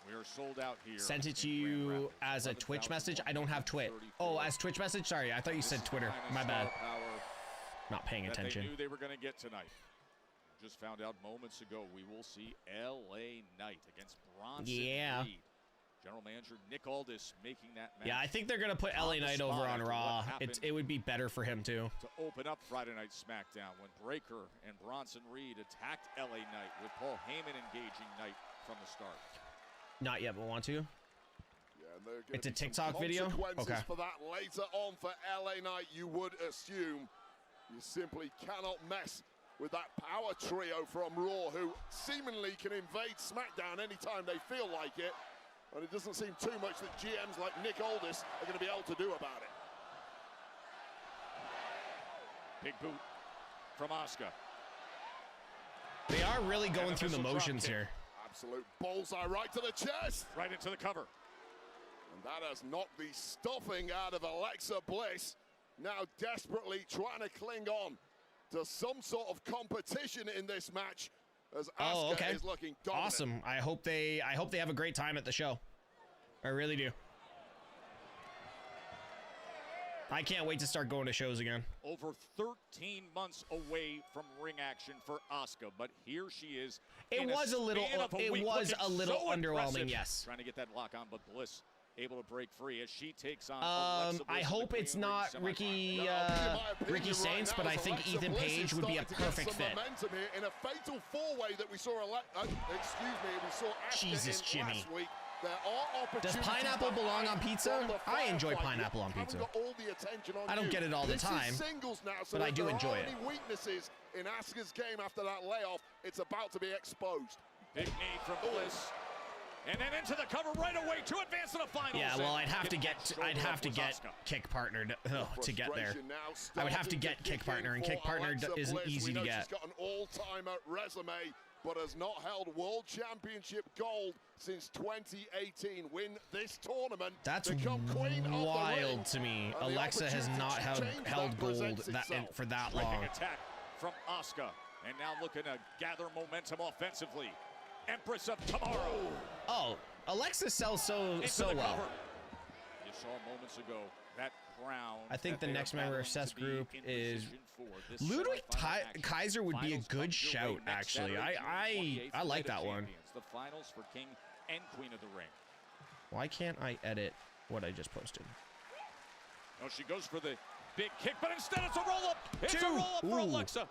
[SPEAKER 3] We are sold out here.
[SPEAKER 2] Sent it to
[SPEAKER 3] in Grand
[SPEAKER 2] you
[SPEAKER 3] Rapids.
[SPEAKER 2] as a Twitch message. I don't have Twitch. Oh, as Twitch message? Sorry, I thought you said Twitter. My bad. Not paying
[SPEAKER 3] That
[SPEAKER 2] attention.
[SPEAKER 3] they knew they were going to get tonight. Just found out moments ago we will see LA Knight against Bronson
[SPEAKER 2] Yeah.
[SPEAKER 3] Reed. General Manager Nick Aldis making that match.
[SPEAKER 2] Yeah, I think they're going to put LA
[SPEAKER 3] On the
[SPEAKER 2] Knight
[SPEAKER 3] spot
[SPEAKER 2] over on
[SPEAKER 3] after what
[SPEAKER 2] Raw.
[SPEAKER 3] happened.
[SPEAKER 2] It would be better for him, too.
[SPEAKER 3] to open up Friday Night SmackDown when Breaker and Bronson Reed attacked LA Knight with Paul Heyman engaging Knight from the start.
[SPEAKER 2] Not yet, but want to.
[SPEAKER 5] Yeah, and there are gonna
[SPEAKER 2] It's a
[SPEAKER 5] be some
[SPEAKER 2] TikTok video?
[SPEAKER 5] consequences
[SPEAKER 2] Okay.
[SPEAKER 5] for that later on for LA Knight, you would assume. You simply cannot mess with that power trio from Raw, who seemingly can invade SmackDown anytime they feel like it. And it doesn't seem too much that GMs like Nick Aldis are going to be able to do about it.
[SPEAKER 3] Big boot from Asuka.
[SPEAKER 2] They are really going
[SPEAKER 3] And a
[SPEAKER 2] through the
[SPEAKER 3] missile
[SPEAKER 2] motions
[SPEAKER 3] dropkick.
[SPEAKER 2] here.
[SPEAKER 5] Absolute bullseye right to the chest.
[SPEAKER 3] Right into the cover.
[SPEAKER 5] And that has knocked the stuffing out of Alexa Bliss. Now desperately trying to cling on to some sort of competition in this match as Asuka
[SPEAKER 2] Oh, okay.
[SPEAKER 5] is looking dominant.
[SPEAKER 2] Awesome. I hope they have a great time at the show. I really do. I can't wait to start going to shows again.
[SPEAKER 3] Over 13 months away from ring action for Asuka, but here she is.
[SPEAKER 2] It
[SPEAKER 3] in
[SPEAKER 2] was a little-
[SPEAKER 3] span of
[SPEAKER 2] it
[SPEAKER 3] week,
[SPEAKER 2] was
[SPEAKER 3] looking
[SPEAKER 2] a little
[SPEAKER 3] so
[SPEAKER 2] underwhelming,
[SPEAKER 3] impressive.
[SPEAKER 2] yes.
[SPEAKER 3] Trying to get that lock on, but Bliss able to break free as she takes on Alexa Bliss
[SPEAKER 2] I
[SPEAKER 3] in the
[SPEAKER 2] hope it's
[SPEAKER 3] Queen of
[SPEAKER 2] not
[SPEAKER 3] the Ring
[SPEAKER 2] Ricky
[SPEAKER 3] semifinal.
[SPEAKER 5] Now, I'll give you my opinion
[SPEAKER 2] Ricky
[SPEAKER 5] right
[SPEAKER 2] Saints,
[SPEAKER 5] now
[SPEAKER 2] but I
[SPEAKER 5] as
[SPEAKER 2] think
[SPEAKER 5] Alexa
[SPEAKER 2] Ethan
[SPEAKER 5] Bliss
[SPEAKER 2] Page
[SPEAKER 5] is
[SPEAKER 2] would be a
[SPEAKER 5] starting to get
[SPEAKER 2] perfect
[SPEAKER 5] some
[SPEAKER 2] fit.
[SPEAKER 5] momentum here in a fatal four-way that we saw. We saw Asuka
[SPEAKER 2] Jesus,
[SPEAKER 5] in
[SPEAKER 2] Jimmy.
[SPEAKER 5] last week. There are
[SPEAKER 2] Does
[SPEAKER 5] opportunities
[SPEAKER 2] pineapple belong on pizza?
[SPEAKER 5] from the
[SPEAKER 2] I enjoy
[SPEAKER 5] Firefly.
[SPEAKER 2] pineapple on
[SPEAKER 5] You haven't
[SPEAKER 2] pizza.
[SPEAKER 5] got all the attention on
[SPEAKER 2] I don't
[SPEAKER 5] you.
[SPEAKER 2] get it all the
[SPEAKER 5] This
[SPEAKER 2] time,
[SPEAKER 5] is singles now, so
[SPEAKER 2] but I
[SPEAKER 5] if
[SPEAKER 2] do
[SPEAKER 5] there
[SPEAKER 2] enjoy
[SPEAKER 5] are
[SPEAKER 2] it.
[SPEAKER 5] any weaknesses in Asuka's game after that layoff, it's about to be exposed.
[SPEAKER 3] Big knee from Bliss. And then into the cover right away to advance to the finals.
[SPEAKER 2] Yeah, well,
[SPEAKER 3] And
[SPEAKER 2] I'd have to
[SPEAKER 3] getting
[SPEAKER 2] get
[SPEAKER 3] that shoulder up was Asuka.
[SPEAKER 2] kick partner to get there.
[SPEAKER 5] Frustration now
[SPEAKER 2] I would have to
[SPEAKER 5] starting
[SPEAKER 2] get kick
[SPEAKER 5] kick
[SPEAKER 2] partner,
[SPEAKER 5] in
[SPEAKER 2] and
[SPEAKER 5] for
[SPEAKER 2] kick partner
[SPEAKER 5] Alexa
[SPEAKER 2] isn't
[SPEAKER 5] Bliss.
[SPEAKER 2] easy
[SPEAKER 5] We
[SPEAKER 2] to
[SPEAKER 5] know
[SPEAKER 2] get.
[SPEAKER 5] She's got an all-timer resume, but has not held World Championship gold since 2018. Win this tournament.
[SPEAKER 2] That's
[SPEAKER 5] become queen of the ring,
[SPEAKER 2] wild to me.
[SPEAKER 5] and the
[SPEAKER 2] Alexa has
[SPEAKER 5] opportunity
[SPEAKER 2] not
[SPEAKER 5] to
[SPEAKER 2] held
[SPEAKER 5] change
[SPEAKER 2] gold
[SPEAKER 5] presents itself.
[SPEAKER 2] for that
[SPEAKER 3] Striking
[SPEAKER 2] long.
[SPEAKER 3] attack from Asuka. And now looking to gather momentum offensively. Empress of Tomorrow.
[SPEAKER 2] Oh, Alexa sells so
[SPEAKER 3] Into the
[SPEAKER 2] well.
[SPEAKER 3] cover. You saw moments ago that crown.
[SPEAKER 2] I think
[SPEAKER 3] that
[SPEAKER 2] the
[SPEAKER 3] they
[SPEAKER 2] next
[SPEAKER 3] are
[SPEAKER 2] member of
[SPEAKER 3] battling
[SPEAKER 2] Seth's
[SPEAKER 3] to be
[SPEAKER 2] group
[SPEAKER 3] in
[SPEAKER 2] is
[SPEAKER 3] position for this
[SPEAKER 2] Ludwig
[SPEAKER 3] semifinal action.
[SPEAKER 2] Kaiser would be a
[SPEAKER 3] Finals
[SPEAKER 2] good
[SPEAKER 3] underway
[SPEAKER 2] shout,
[SPEAKER 3] next
[SPEAKER 2] actually.
[SPEAKER 3] Saturday, June
[SPEAKER 2] I
[SPEAKER 3] 28th,
[SPEAKER 2] like
[SPEAKER 3] Night of
[SPEAKER 2] that one.
[SPEAKER 3] Champions, the finals for King and Queen of the Ring.
[SPEAKER 2] Why can't I edit what I just posted?
[SPEAKER 3] Oh, she goes for the big kick, but instead it's a roll-up. It's a
[SPEAKER 2] Two.
[SPEAKER 3] roll-up for
[SPEAKER 2] Ooh.
[SPEAKER 3] Alexa.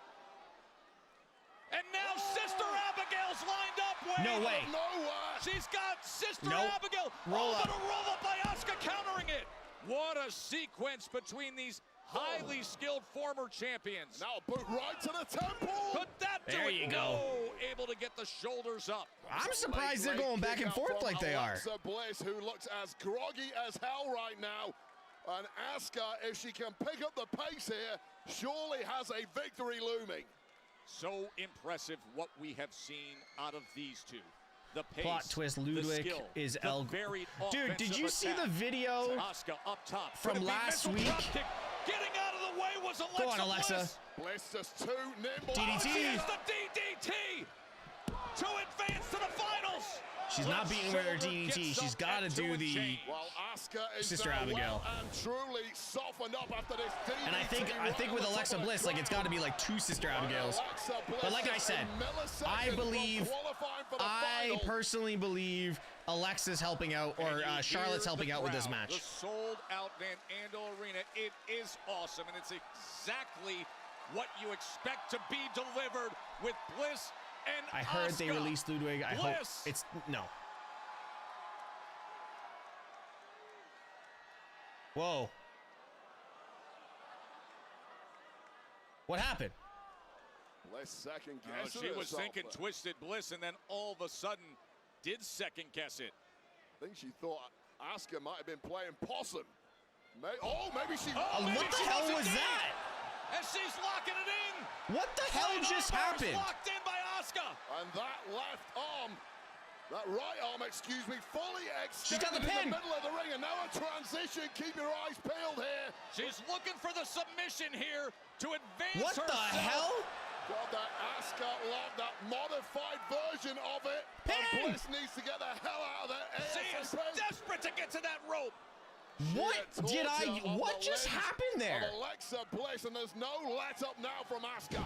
[SPEAKER 3] And now Sister Abigail's lined up. Wade.
[SPEAKER 2] No way.
[SPEAKER 5] Nowhere.
[SPEAKER 3] She's got Sister
[SPEAKER 2] Nope.
[SPEAKER 3] Abigail.
[SPEAKER 2] Roll up.
[SPEAKER 3] But a roll-up by Asuka countering it. What a sequence between these highly skilled former champions.
[SPEAKER 5] Now a boot right to the temple.
[SPEAKER 3] Put that to
[SPEAKER 2] There
[SPEAKER 3] it.
[SPEAKER 2] you go.
[SPEAKER 3] No, able to get the shoulders up.
[SPEAKER 2] I'm surprised they're
[SPEAKER 5] Late
[SPEAKER 2] going back
[SPEAKER 5] kick
[SPEAKER 2] and
[SPEAKER 5] out
[SPEAKER 2] forth
[SPEAKER 5] from
[SPEAKER 2] like they are.
[SPEAKER 5] Alexa Bliss, who looks as groggy as hell right now. And Asuka, if she can pick up the pace here, surely has a victory looming.
[SPEAKER 3] So impressive what we have seen out of these two. The pace,
[SPEAKER 2] Plot twist,
[SPEAKER 3] the
[SPEAKER 2] Ludwig
[SPEAKER 3] skill,
[SPEAKER 2] is
[SPEAKER 3] the
[SPEAKER 2] El...
[SPEAKER 3] varied
[SPEAKER 2] Dude, did
[SPEAKER 3] offensive
[SPEAKER 2] you see the
[SPEAKER 3] attack.
[SPEAKER 2] video
[SPEAKER 3] Asuka up top.
[SPEAKER 2] from
[SPEAKER 3] Could it be
[SPEAKER 2] last
[SPEAKER 3] missile
[SPEAKER 2] week?
[SPEAKER 3] drop kick? Getting out of the way was Alexa
[SPEAKER 2] Go on, Alexa.
[SPEAKER 3] Bliss.
[SPEAKER 5] Bliss just too nimble.
[SPEAKER 2] DDT.
[SPEAKER 3] She has the DDT to advance to the finals.
[SPEAKER 2] She's not beating with her
[SPEAKER 3] Shoulder
[SPEAKER 2] DDT.
[SPEAKER 3] gets
[SPEAKER 2] She's
[SPEAKER 3] up
[SPEAKER 2] got to
[SPEAKER 3] at
[SPEAKER 2] do
[SPEAKER 3] 2 and
[SPEAKER 2] the.
[SPEAKER 3] change.
[SPEAKER 5] Well, Asuka is
[SPEAKER 2] Sister
[SPEAKER 5] now
[SPEAKER 2] Abigail.
[SPEAKER 5] well and truly softened up after this DDT.
[SPEAKER 2] And I think with Alexa Bliss, like it's got to be like 2 Sister Abigails. But like I said, I personally believe Alexa's helping out, or Charlotte's helping out with this match.
[SPEAKER 3] The sold-out Van Andel Arena. It is awesome, and it's exactly what you expect to be delivered with Bliss and
[SPEAKER 2] I heard they
[SPEAKER 3] Asuka.
[SPEAKER 2] released Ludwig. I hope
[SPEAKER 3] Bliss.
[SPEAKER 2] it's no. Whoa. What happened?
[SPEAKER 5] Bliss second
[SPEAKER 3] Oh,
[SPEAKER 5] guessing
[SPEAKER 3] she was
[SPEAKER 5] herself
[SPEAKER 3] thinking
[SPEAKER 5] there.
[SPEAKER 3] Twisted Bliss, and then all of a sudden did second guess it.
[SPEAKER 5] I think she thought Asuka might have been playing possum. Maybe she.
[SPEAKER 3] maybe
[SPEAKER 2] What the
[SPEAKER 3] she
[SPEAKER 2] hell
[SPEAKER 3] was
[SPEAKER 2] was
[SPEAKER 3] indeed.
[SPEAKER 2] that?
[SPEAKER 3] And she's locking it in.
[SPEAKER 2] What the hell
[SPEAKER 3] Right
[SPEAKER 2] just
[SPEAKER 3] arm
[SPEAKER 2] happened?
[SPEAKER 3] Locked in by Asuka.
[SPEAKER 5] And that left arm, that right arm, excuse me, fully
[SPEAKER 2] She's got
[SPEAKER 5] extended
[SPEAKER 2] the
[SPEAKER 5] in
[SPEAKER 2] pin.
[SPEAKER 5] the middle of the ring, and now a transition. Keep your eyes peeled here.
[SPEAKER 3] She's looking for the submission here to advance
[SPEAKER 2] What the
[SPEAKER 3] herself.
[SPEAKER 2] hell?
[SPEAKER 5] Got that Asuka lock, that modified version of it.
[SPEAKER 2] Pin!
[SPEAKER 5] And Bliss needs to get the hell out of there.
[SPEAKER 3] She is desperate to get to that rope.
[SPEAKER 2] What did
[SPEAKER 5] What
[SPEAKER 2] just happened there?
[SPEAKER 5] Alexa Bliss, and there's no let up now from Asuka.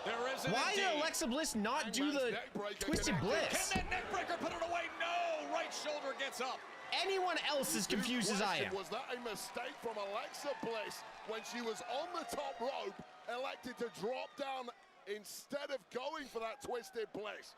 [SPEAKER 3] There is an
[SPEAKER 2] Why did
[SPEAKER 3] indeed.
[SPEAKER 2] Alexa Bliss not do
[SPEAKER 5] Hangman's
[SPEAKER 2] the
[SPEAKER 5] neckbreaker
[SPEAKER 2] Twisted
[SPEAKER 5] connected.
[SPEAKER 2] Bliss?
[SPEAKER 3] Can that neck breaker put it away? No. Right shoulder gets up.
[SPEAKER 2] Anyone else as confused as I am.
[SPEAKER 5] Was that a mistake from Alexa Bliss when she was on the top rope, elected to drop down instead of going for that Twisted Bliss?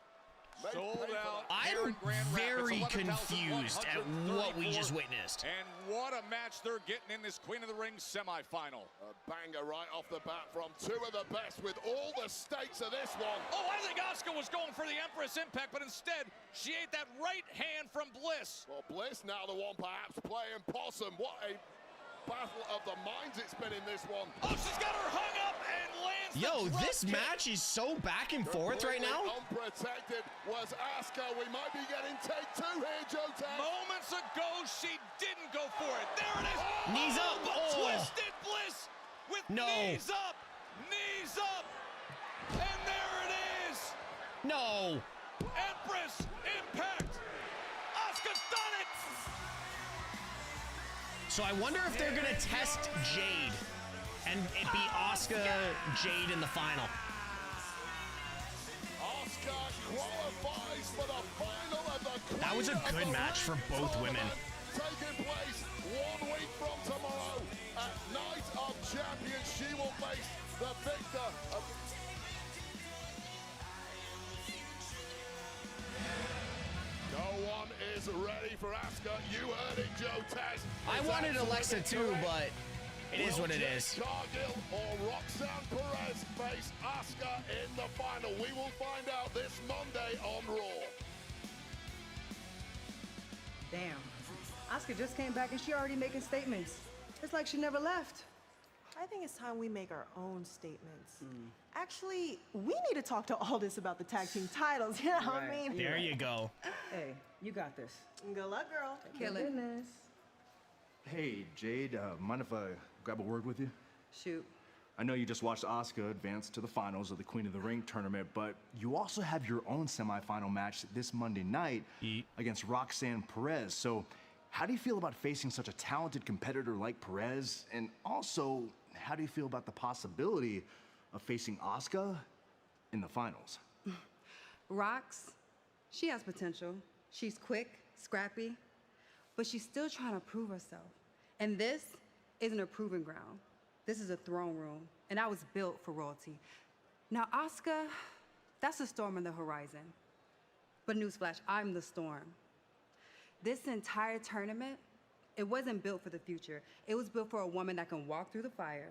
[SPEAKER 5] They
[SPEAKER 3] Sold
[SPEAKER 5] paid for
[SPEAKER 3] out.
[SPEAKER 5] that.
[SPEAKER 3] Here
[SPEAKER 2] I'm
[SPEAKER 3] in Grand Rapids,
[SPEAKER 2] very confused at what we just witnessed.
[SPEAKER 3] And what a match they're getting in this Queen of the Ring semifinal.
[SPEAKER 5] A banger right off the bat from two of the best with all the stakes of this one.
[SPEAKER 3] Oh, I think Asuka was going for the Empress Impact, but instead, she ate that right hand from Bliss.
[SPEAKER 5] Well, Bliss now the one perhaps playing possum. What a battle of the minds it's been in this one.
[SPEAKER 3] Oh, she's got her hung up and lands the
[SPEAKER 2] Yo,
[SPEAKER 3] drop
[SPEAKER 2] this
[SPEAKER 3] kick.
[SPEAKER 2] match is so back and forth right now.
[SPEAKER 5] Unprotected was Asuka. We might be getting take 2 here, Joe Tag.
[SPEAKER 3] Moments ago, she didn't go for it. There it is.
[SPEAKER 2] Knees up.
[SPEAKER 3] But
[SPEAKER 2] Oh.
[SPEAKER 3] Twisted Bliss with
[SPEAKER 2] No.
[SPEAKER 3] knees up. Knees up. And there it is.
[SPEAKER 2] No.
[SPEAKER 3] Empress Impact. Asuka's done it.
[SPEAKER 2] So I wonder if they're gonna test Jade and it be Asuka Jade in the final.
[SPEAKER 5] Asuka qualifies for the final of the
[SPEAKER 2] That was a
[SPEAKER 5] Queen of
[SPEAKER 2] good
[SPEAKER 5] the
[SPEAKER 2] match for
[SPEAKER 5] Ring
[SPEAKER 2] both
[SPEAKER 5] tournament,
[SPEAKER 2] women.
[SPEAKER 5] taking place 1 week from tomorrow at Night of Champions. She will face the victor of... No one is ready for Asuka. You heard it, Joe Taz.
[SPEAKER 2] I
[SPEAKER 5] It's
[SPEAKER 2] wanted
[SPEAKER 5] absolutely
[SPEAKER 2] Alexa too,
[SPEAKER 5] correct.
[SPEAKER 2] but it is what it
[SPEAKER 5] Will
[SPEAKER 2] is.
[SPEAKER 5] Jade Cargill or Roxanne Perez face Asuka in the final? We will find out this Monday on Raw.
[SPEAKER 11] Damn. Asuka just came back and she already making statements. It's like she never left.
[SPEAKER 12] I think it's time we make our own statements. Actually, we need to talk to Aldis about the tag team titles. You know what I
[SPEAKER 11] Right.
[SPEAKER 12] mean?
[SPEAKER 2] There you go.
[SPEAKER 11] Hey, you got this.
[SPEAKER 12] Good luck, girl.
[SPEAKER 11] Kill it.
[SPEAKER 4] Hey, Jade, mind if I grab a word with you?
[SPEAKER 11] Shoot.
[SPEAKER 4] I know you just watched Asuka advance to the finals of the Queen of the Ring tournament, but you also have your own semifinal match this Monday night against Roxanne Perez. So how do you feel about facing such a talented competitor like Perez? And also, how do you feel about the possibility of facing Asuka in the finals?
[SPEAKER 13] Rox, she has potential. She's quick, scrappy, but she's still trying to prove herself. And this isn't a proving ground. This is a throne room, and I was built for royalty. Now, Asuka, that's a storm on the horizon. But newsflash, I'm the storm. This entire tournament, it wasn't built for the future. It was built for a woman that can walk through the fire,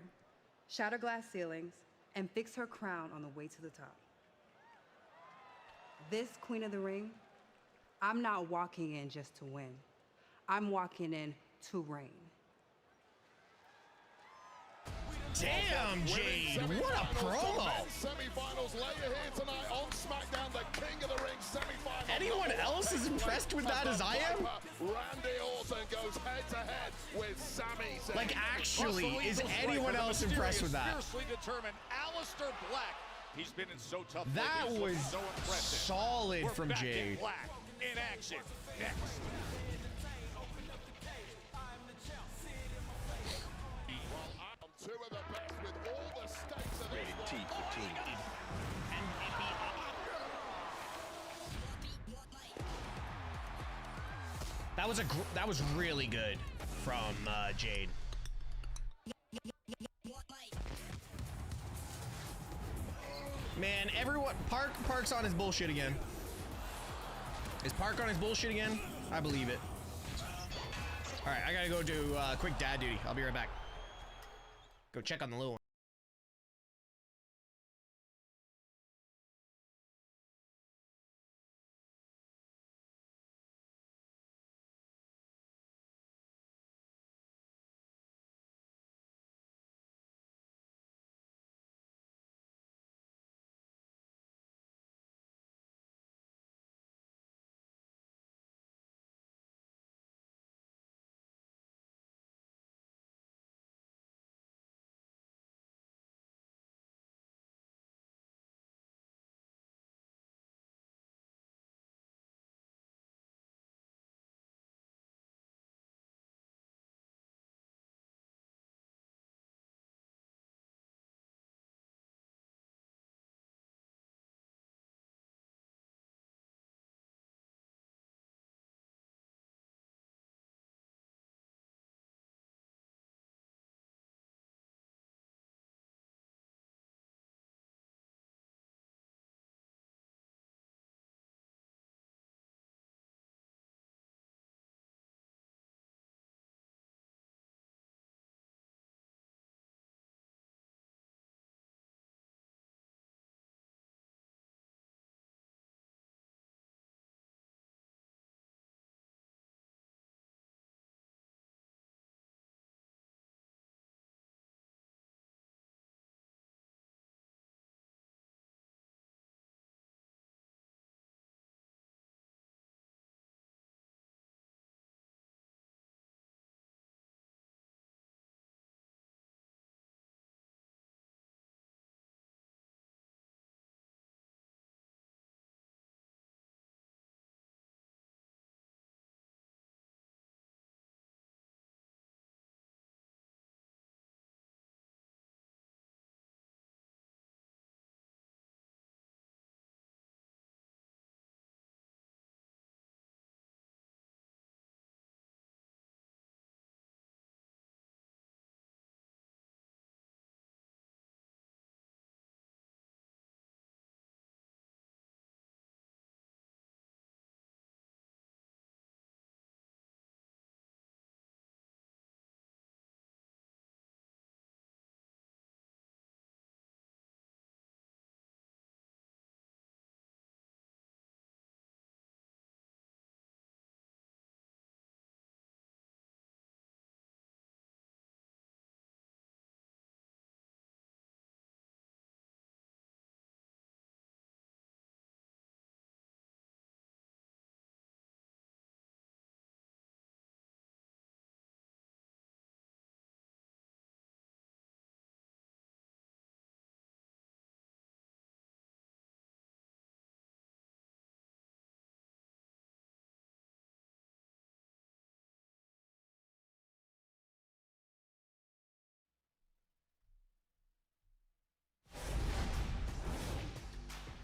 [SPEAKER 13] shatter glass ceilings, and fix her crown on the way to the top. This Queen of the Ring, I'm not walking in just to win. I'm walking in to reign.
[SPEAKER 2] Damn, Jade, what a promo.
[SPEAKER 5] Semifinals later here tonight on SmackDown, the King of the Ring semifinal.
[SPEAKER 2] Anyone else as impressed with that as I am?
[SPEAKER 5] Randy Orton goes head to head with Sami.
[SPEAKER 2] Like, actually, is anyone else impressed with that?
[SPEAKER 3] Fiercely determined Aleister Black. He's been in so tough.
[SPEAKER 2] That
[SPEAKER 3] lately,
[SPEAKER 2] was
[SPEAKER 3] so impressive.
[SPEAKER 2] solid
[SPEAKER 3] We're
[SPEAKER 2] from
[SPEAKER 3] back
[SPEAKER 2] Jade.
[SPEAKER 3] in Black in action next.
[SPEAKER 5] Two of the best with all the stakes of this one.
[SPEAKER 2] That was really good from Jade. Man, everyone, Park's on his bullshit again. Is Park on his bullshit again? I believe it. All right, I gotta go do quick dad duty. I'll be right back. Go check on the little one.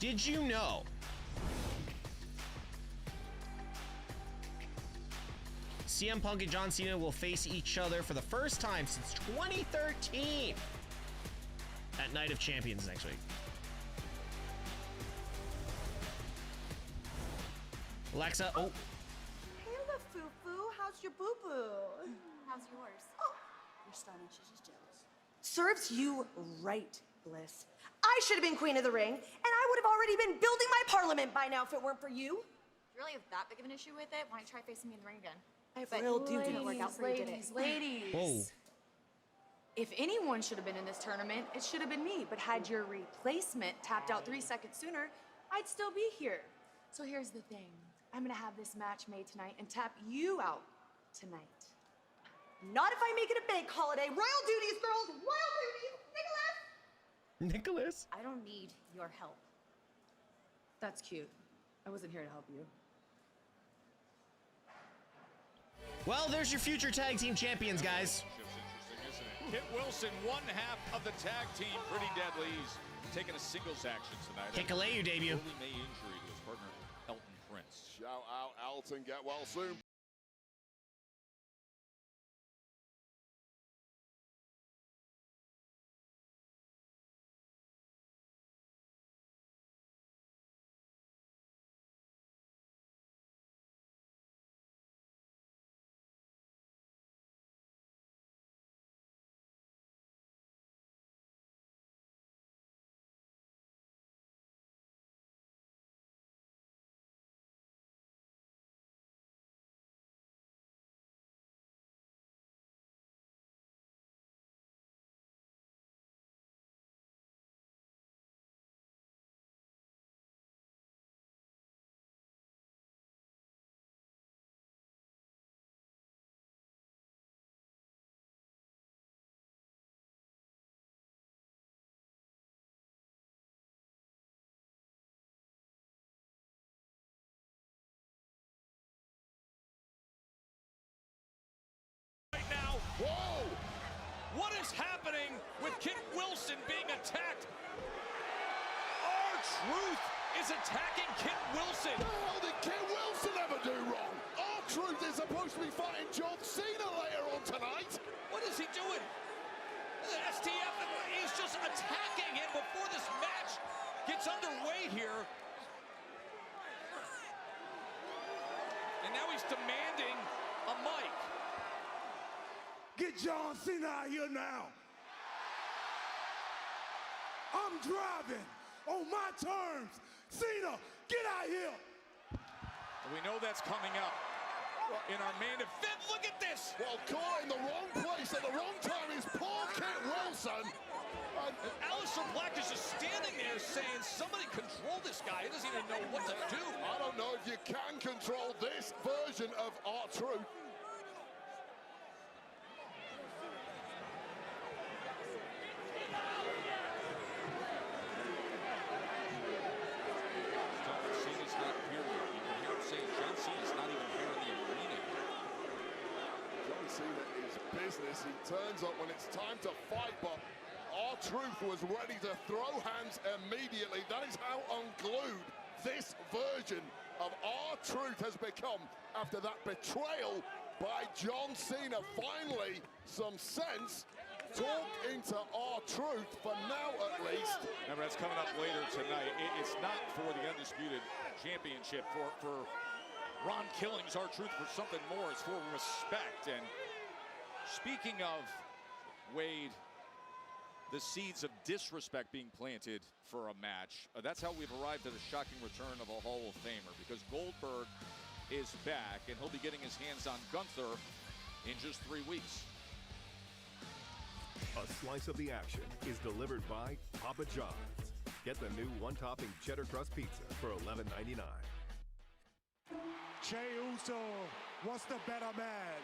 [SPEAKER 2] Did you know CM Punk and John Cena will face each other for the first time since 2013 at Night of Champions next week? Alexa, oh.
[SPEAKER 12] Hey, LaFufu, how's your boo-boo?
[SPEAKER 14] How's yours?
[SPEAKER 12] Oh,
[SPEAKER 14] You're stunning. She's just jealous.
[SPEAKER 12] serves you right, Bliss. I should have been Queen of the Ring, and I would have already been building my parliament by now if it weren't for you.
[SPEAKER 14] If you really have that big of an issue with it, why don't you try facing me in the ring again?
[SPEAKER 12] I have
[SPEAKER 14] But
[SPEAKER 12] real
[SPEAKER 14] it
[SPEAKER 12] duty.
[SPEAKER 14] didn't work out for you, did it?
[SPEAKER 12] Ladies.
[SPEAKER 2] Whoa.
[SPEAKER 14] If anyone should have been in this tournament, it should have been me. But had your replacement tapped out 3 seconds sooner, I'd still be here. So here's the thing. I'm gonna have this match made tonight and tap you out tonight.
[SPEAKER 12] Not if I make it a bank holiday. Royal duties, girls. Royal duties.
[SPEAKER 2] Nicholas?
[SPEAKER 14] I don't need your help. That's cute. I wasn't here to help you.
[SPEAKER 2] Well, there's your future tag team champions, guys.
[SPEAKER 3] Interesting, isn't it? Kit Wilson, one half of the tag team, pretty deadly. He's taking a singles action tonight.
[SPEAKER 2] Hikuleo debut.
[SPEAKER 3] Early May injury to his partner, Elton Prince.
[SPEAKER 5] Shout out Elton, get well soon.
[SPEAKER 3] Whoa! What is happening with Kit Wilson being attacked? R-Truth is attacking Kit Wilson.
[SPEAKER 5] What the hell did Kit Wilson ever do wrong? R-Truth is supposed to be fighting John Cena later on tonight.
[SPEAKER 3] What is he doing? The STF is just attacking him before this match gets underway here. And now he's demanding a mic.
[SPEAKER 6] Get John Cena out here now. I'm driving on my terms. Cena, get out here.
[SPEAKER 3] We know that's coming up in our main event. Look at this.
[SPEAKER 5] Well, caught in the wrong place at the wrong time is poor Kit Wilson.
[SPEAKER 3] And Aleister Black is just standing there saying, somebody control this guy. He doesn't even know what to do.
[SPEAKER 5] I don't know if you can control this version of R-Truth.
[SPEAKER 3] Cena's not here yet. You can hear him saying John Cena's not even here in the arena.
[SPEAKER 5] John Cena is business. He turns up when it's time to fight, but R-Truth was ready to throw hands immediately. That is how unglued this version of R-Truth has become after that betrayal by John Cena. Finally, some sense talked into R-Truth, for now at least.
[SPEAKER 3] Remember, that's coming up later tonight. It's not for the Undisputed Championship. For Ron Killings, R-Truth, for something more. It's for respect. And speaking of Wade, the seeds of disrespect being planted for a match. That's how we've arrived at a shocking return of a Hall of Famer, because Goldberg is back and he'll be getting his hands on Gunther in just 3 weeks.
[SPEAKER 15] A slice of the action is delivered by Papa John's. Get the new one-topping cheddar crust pizza for $11.99.
[SPEAKER 6] Jey Uso was the better man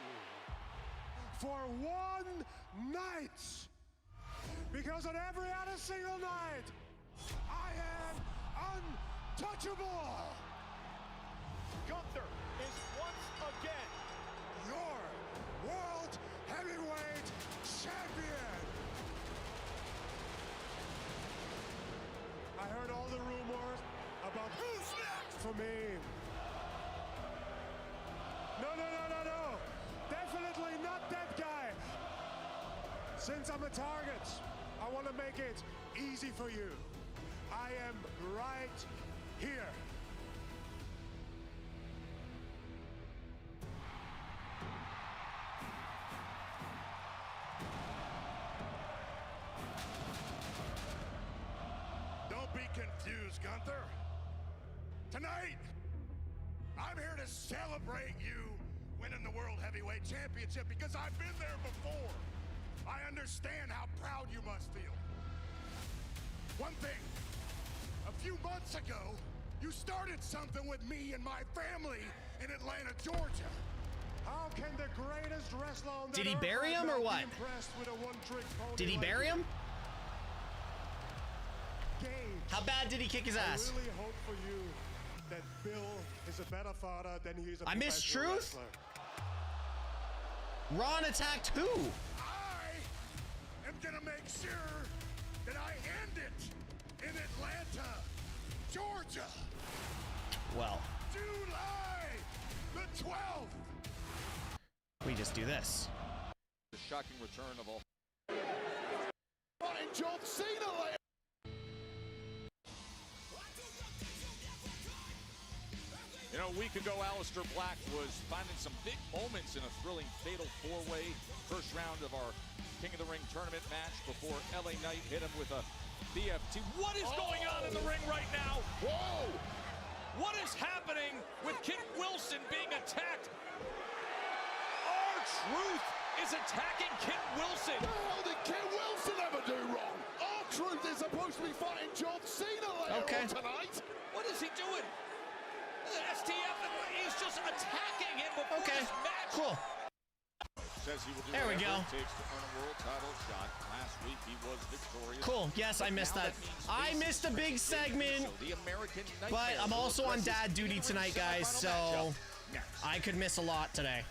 [SPEAKER 6] for one night. Because on every other single night, I am untouchable.
[SPEAKER 5] Gunther is once again
[SPEAKER 6] Your World Heavyweight Champion. I heard all the rumors about who's next for me. No. Definitely not that guy. Since I'm a target, I want to make it easy for you. I am right here. Don't be confused, Gunther. Tonight, I'm here to celebrate you winning the World Heavyweight Championship because I've been there before. I understand how proud you must feel. One thing, a few months ago, you started something with me and my family in Atlanta, Georgia. How can the greatest wrestler on
[SPEAKER 2] Did he bury him or what? Did he bury him? How bad did he kick his ass?
[SPEAKER 6] I really hope for you that Bill is a better father than he is a
[SPEAKER 2] I missed
[SPEAKER 6] professional
[SPEAKER 2] truth?
[SPEAKER 6] wrestler.
[SPEAKER 2] Ron attacked who?
[SPEAKER 6] I am gonna make sure that I end it in Atlanta, Georgia.
[SPEAKER 2] Well,
[SPEAKER 6] July the 12th.
[SPEAKER 2] we just do this.
[SPEAKER 3] The shocking return of all.
[SPEAKER 5] Fighting John Cena later.
[SPEAKER 3] You know, a week ago, Aleister Black was finding some big moments in a thrilling fatal four-way first round of our King of the Ring tournament match before LA Knight hit him with a BFT. What is going on in the ring right now?
[SPEAKER 5] Whoa!
[SPEAKER 3] What is happening with Kit Wilson being attacked? R-Truth is attacking Kit Wilson.
[SPEAKER 5] What the hell did Kit Wilson ever do wrong? R-Truth is supposed to be fighting John Cena later on tonight.
[SPEAKER 3] What is he doing? The STF, he's just attacking him before this match.
[SPEAKER 2] Cool.
[SPEAKER 3] Says he will do
[SPEAKER 2] There we
[SPEAKER 3] whatever
[SPEAKER 2] go.
[SPEAKER 3] it takes to earn a world title shot. Last week he was victorious.
[SPEAKER 2] Cool. Yes, I missed that. I missed a big segment,
[SPEAKER 3] The American
[SPEAKER 2] but I'm also on dad duty tonight, guys, so
[SPEAKER 3] Next.
[SPEAKER 2] I could miss a lot today.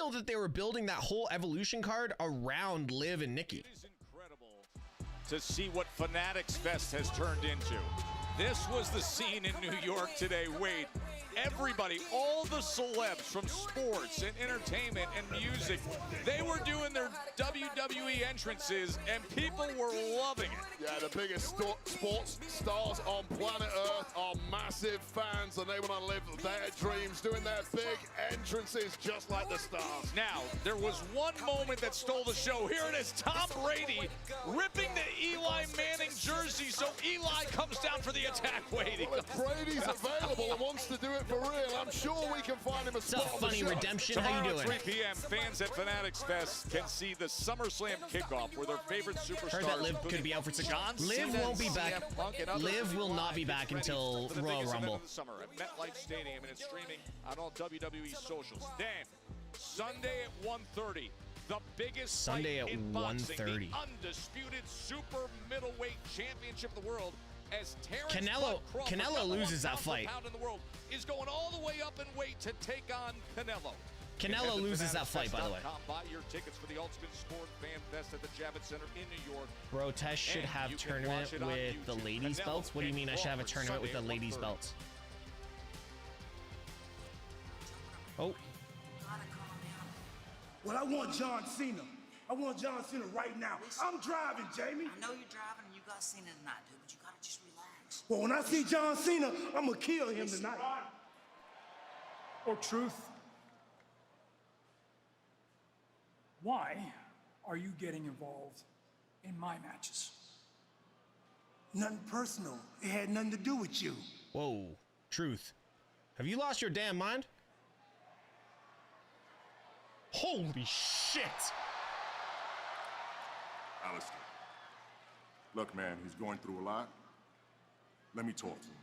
[SPEAKER 2] feel that they were building that whole Evolution card around Liv and Nikki.
[SPEAKER 3] It is incredible to see what Fanatics Fest has turned into. This was the scene in New York today. Wade, everybody, all the celebs from sports and entertainment and music, they were doing their WWE entrances and people were loving it.
[SPEAKER 5] Yeah, the biggest sports stars on planet Earth are massive fans, and they want to live their dreams, doing their big entrances just like the stars.
[SPEAKER 3] Now, there was one moment that stole the show. Here it is, Tom Brady ripping the Eli Manning jersey, so Eli comes down for the attack. Waiting.
[SPEAKER 5] Well, if Brady's available and wants to do it for real, I'm sure we can find him a spot
[SPEAKER 2] What's up,
[SPEAKER 5] on the
[SPEAKER 2] Funny
[SPEAKER 5] show.
[SPEAKER 2] Redemption?
[SPEAKER 3] Tomorrow
[SPEAKER 2] How you doing?
[SPEAKER 3] at 3 p.m., fans at Fanatics Fest can see the SummerSlam kickoff where their favorite superstars.
[SPEAKER 2] Heard that Liv
[SPEAKER 3] including
[SPEAKER 2] could be out for 6
[SPEAKER 3] John
[SPEAKER 2] Liv
[SPEAKER 3] Cena
[SPEAKER 2] won't be
[SPEAKER 3] and
[SPEAKER 2] back.
[SPEAKER 3] CM Punk and others
[SPEAKER 2] Liv will not be
[SPEAKER 3] live.
[SPEAKER 2] back
[SPEAKER 3] Get ready
[SPEAKER 2] until
[SPEAKER 3] for the
[SPEAKER 2] Royal
[SPEAKER 3] biggest event
[SPEAKER 2] Rumble.
[SPEAKER 3] of the summer at MetLife Stadium, and it's streaming on all WWE socials. Then Sunday at 1:30, the biggest
[SPEAKER 2] Sunday
[SPEAKER 3] fight
[SPEAKER 2] at
[SPEAKER 3] in boxing,
[SPEAKER 2] 1:30.
[SPEAKER 3] the undisputed super middleweight championship of the world. As Terrence
[SPEAKER 2] Canelo-
[SPEAKER 3] Bud Crawford,
[SPEAKER 2] Canelo
[SPEAKER 3] number one
[SPEAKER 2] loses that
[SPEAKER 3] pound for
[SPEAKER 2] fight.
[SPEAKER 3] pound in the world, is going all the way up in weight to take on Canelo.
[SPEAKER 2] Canelo loses that fight, by the way.
[SPEAKER 3] Buy your tickets for the Ultimate Sport Fan Fest at the Javits Center in New York.
[SPEAKER 2] Bro, Tess should
[SPEAKER 3] And
[SPEAKER 2] have
[SPEAKER 3] you can
[SPEAKER 2] tournament
[SPEAKER 3] watch it on
[SPEAKER 2] with the
[SPEAKER 3] YouTube.
[SPEAKER 2] ladies'
[SPEAKER 3] Canelo
[SPEAKER 2] belts. What do you
[SPEAKER 3] and
[SPEAKER 2] mean I should have a
[SPEAKER 3] Crawford,
[SPEAKER 2] tournament with the
[SPEAKER 3] Sunday at
[SPEAKER 2] ladies'
[SPEAKER 3] 1:30.
[SPEAKER 2] belts? Oh,
[SPEAKER 6] Well, I want John Cena. I want John Cena right now. I'm driving, Jamie.
[SPEAKER 16] I know you're driving and you got Cena tonight, dude, but you gotta just relax.
[SPEAKER 6] Well, when I see John Cena, I'm gonna kill him tonight.
[SPEAKER 17] Or truth. Why are you getting involved in my matches?
[SPEAKER 6] Nothing personal. It had nothing to do with you.
[SPEAKER 2] whoa, truth. Have you lost your damn mind? Holy shit!
[SPEAKER 18] Alistair, look, man, he's going through a lot. Let me talk to him.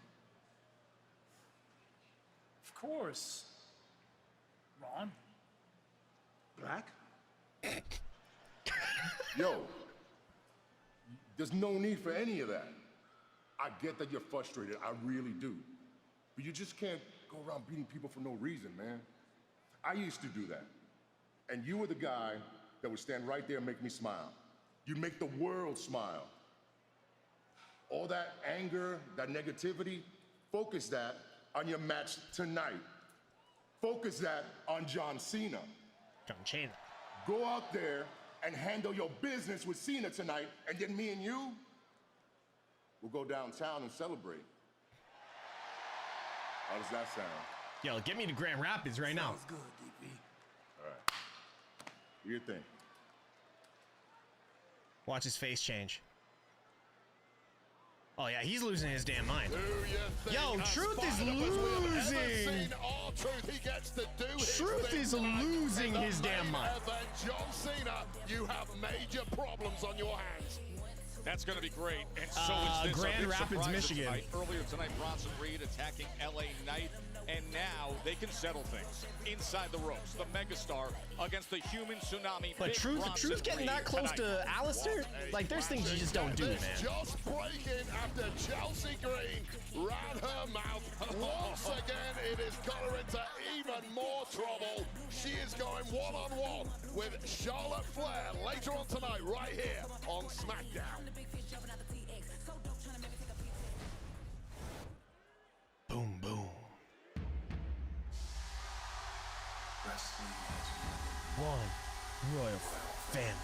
[SPEAKER 17] Of course. Ron?
[SPEAKER 6] Black?
[SPEAKER 18] Yo, there's no need for any of that. I get that you're frustrated, I really do. But you just can't go around beating people for no reason, man. I used to do that. And you were the guy that would stand right there and make me smile. You'd make the world smile. All that anger, that negativity, focus that on your match tonight. Focus that on John Cena.
[SPEAKER 2] John Cena.
[SPEAKER 18] Go out there and handle your business with Cena tonight, and then me and you, we'll go downtown and celebrate. How does that sound?
[SPEAKER 2] Yo, get me to Grand Rapids right now.
[SPEAKER 6] Sounds good, DP.
[SPEAKER 18] All right. Do your thing.
[SPEAKER 2] Watch his face change. Oh yeah, he's losing his damn mind. Yo, Truth is losing. Truth is losing his damn mind.
[SPEAKER 5] John Cena, you have major problems on your hands.
[SPEAKER 3] That's going to be great, and so is this.
[SPEAKER 2] Grand
[SPEAKER 3] A big
[SPEAKER 2] Rapids,
[SPEAKER 3] surprise
[SPEAKER 2] Michigan.
[SPEAKER 3] Tonight. Earlier tonight, Bronson Reed attacking LA Knight, and now they can settle things inside the ropes. The megastar against the human tsunami.
[SPEAKER 2] But
[SPEAKER 3] Big
[SPEAKER 2] Truth
[SPEAKER 3] Bronson
[SPEAKER 2] getting
[SPEAKER 3] Reed
[SPEAKER 2] that close
[SPEAKER 3] tonight.
[SPEAKER 2] to Alistair? Like, there's things you just don't do, man.
[SPEAKER 5] Just breaking after Chelsea Green ran her mouth. Once again, it has got her into even more trouble. She is going one-on-one with Charlotte Flair later on tonight, right here on SmackDown.
[SPEAKER 2] Boom, boom. One royal family.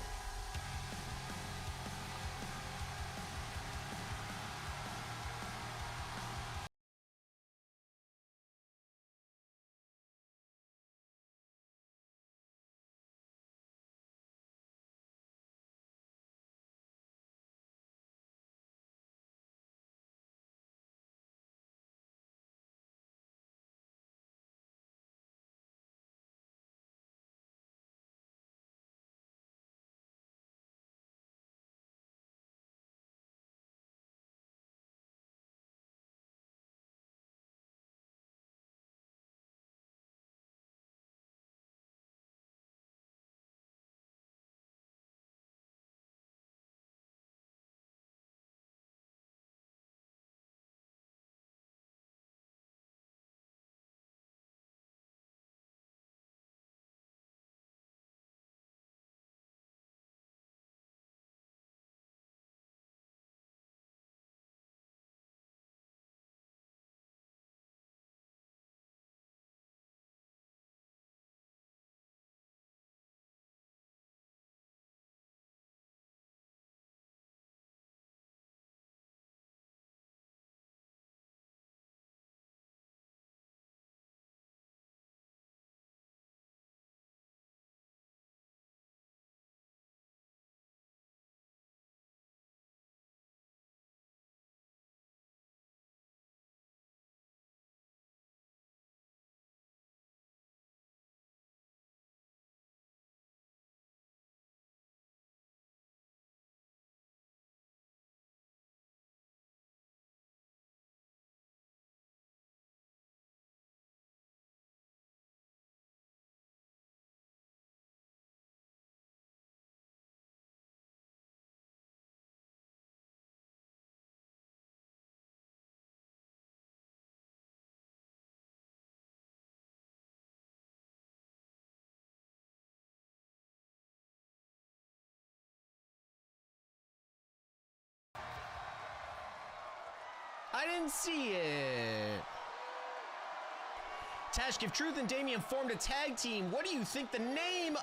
[SPEAKER 2] I didn't see it. Tash, if Truth and Damian formed a tag team, what do you think the name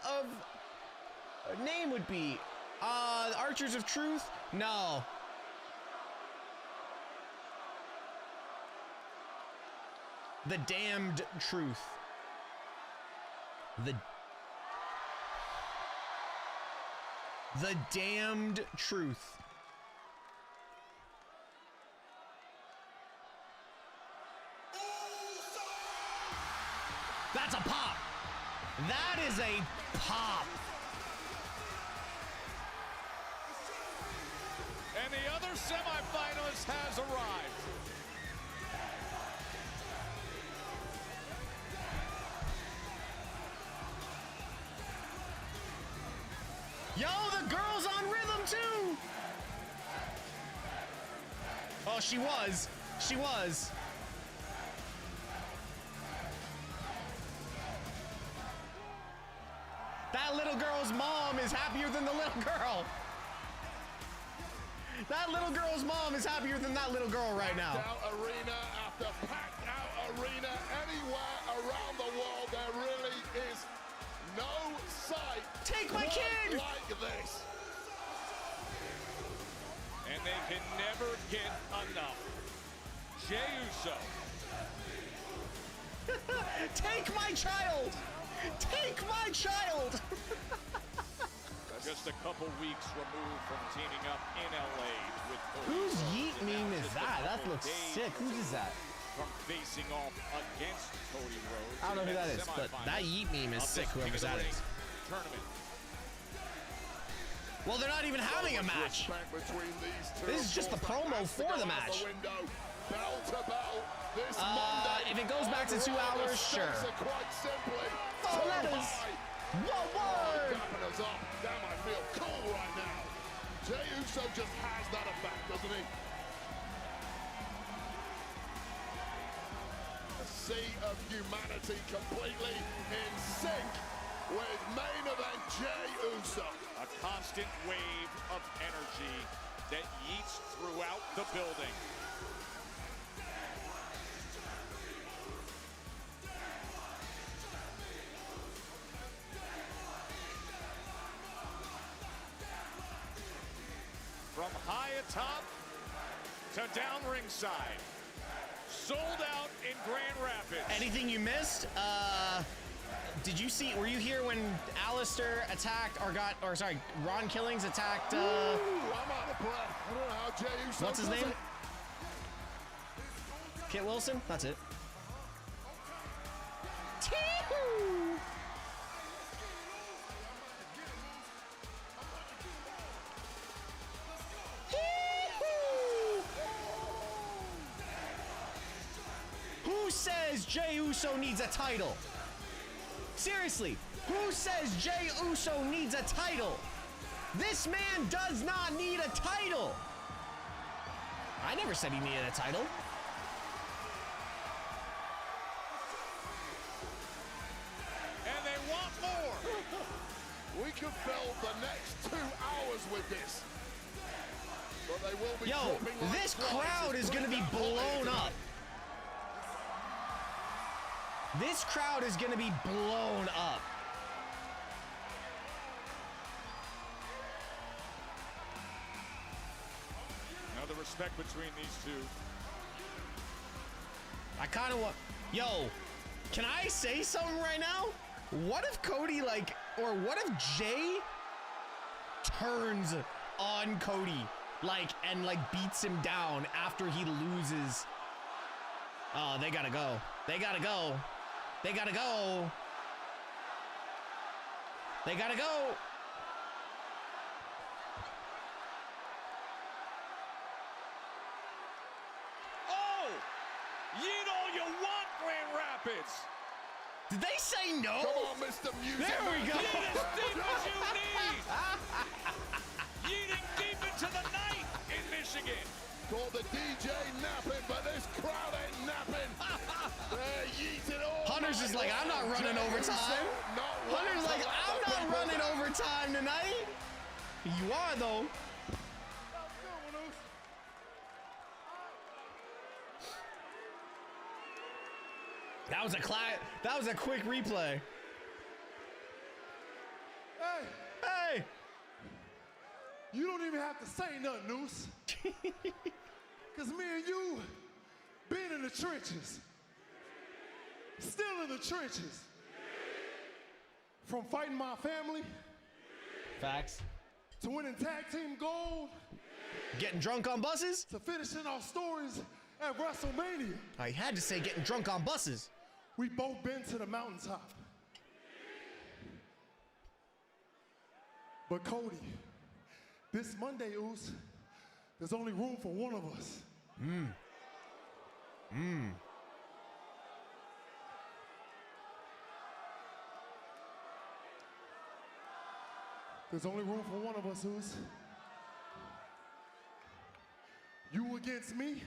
[SPEAKER 2] would be? The Archers of Truth? No. The Damned Truth. The Damned Truth. That's a pop. That is a pop.
[SPEAKER 3] And the other semifinalist has arrived.
[SPEAKER 2] Yo, the girl's on rhythm too. Oh, she was. She was. That little girl's mom is happier than the little girl. That little girl's mom is happier than that little girl right now.
[SPEAKER 5] Packed out arena after packed out arena anywhere around the world. There really is no sight.
[SPEAKER 2] Take my kid!
[SPEAKER 5] Like this.
[SPEAKER 3] And they can never get enough. Jey Uso.
[SPEAKER 2] Take my child! Take my child!
[SPEAKER 3] Just a couple weeks removed from teaming up in LA with Cody.
[SPEAKER 2] Whose yeet meme is that? That looks sick. Whose is that?
[SPEAKER 3] From facing off against Cody Rhodes.
[SPEAKER 2] I don't know who that is, but that yeet meme is sick, whoever that is.
[SPEAKER 3] Tournament.
[SPEAKER 2] Well, they're not even having a match. This is just the promo for the match. If it goes back to 2 hours, sure. Oh, that is. What word?
[SPEAKER 5] Damn, I feel cool right now. Jey Uso just has that effect, doesn't he? A sea of humanity completely in sync with main event Jey Uso.
[SPEAKER 3] A constant wave of energy that yeets throughout the building. From high atop to down ringside. Sold out in Grand Rapids.
[SPEAKER 2] Anything you missed? Did you see, were you here when Alistair attacked, Ron Killings attacked,
[SPEAKER 5] Ooh, I'm out of breath. I don't know how Jey Uso
[SPEAKER 2] what's his
[SPEAKER 5] does
[SPEAKER 2] name?
[SPEAKER 5] it.
[SPEAKER 2] Kit Wilson? That's it. Tee-hoo! Who says Jey Uso needs a title? Seriously, who says Jey Uso needs a title? This man does not need a title. I never said he needed a title.
[SPEAKER 5] And they want more. We could fill the next 2 hours with this. But they will be dropping like
[SPEAKER 2] this
[SPEAKER 5] flies
[SPEAKER 2] crowd is going to be blown up. This crowd is going to be blown up.
[SPEAKER 3] Now the respect between these two.
[SPEAKER 2] I kind of want... Yo, can I say something right now? What if Cody, or what if Jey turns on Cody, and beats him down after he loses? Oh, they gotta go. They gotta go. They gotta go. They gotta go.
[SPEAKER 3] Oh! Yeet all you want, Grand Rapids!
[SPEAKER 2] Did they say no?
[SPEAKER 5] Come on, Mr. Music.
[SPEAKER 2] There we go.
[SPEAKER 3] Yeet as deep as you need! Yeeting deep into the night in Michigan.
[SPEAKER 5] Call the DJ napping, but this crowd ain't napping. They're yeeting all
[SPEAKER 2] Hunter's just like, I'm not running overtime. Hunter's like, I'm not running overtime tonight. You are, though. That was a quick replay.
[SPEAKER 6] Hey!
[SPEAKER 2] Hey!
[SPEAKER 6] You don't even have to say nothing, Noose. Because me and you been in the trenches. Still in the trenches. From fighting my family.
[SPEAKER 2] Facts.
[SPEAKER 6] To winning tag team gold.
[SPEAKER 2] Getting drunk on buses?
[SPEAKER 6] To finishing our stories at WrestleMania.
[SPEAKER 2] I had to say getting drunk on buses.
[SPEAKER 6] We both been to the mountaintop. But Cody, this Monday, Oos, there's only room for one of us. There's only room for one of us, Oos. You against me,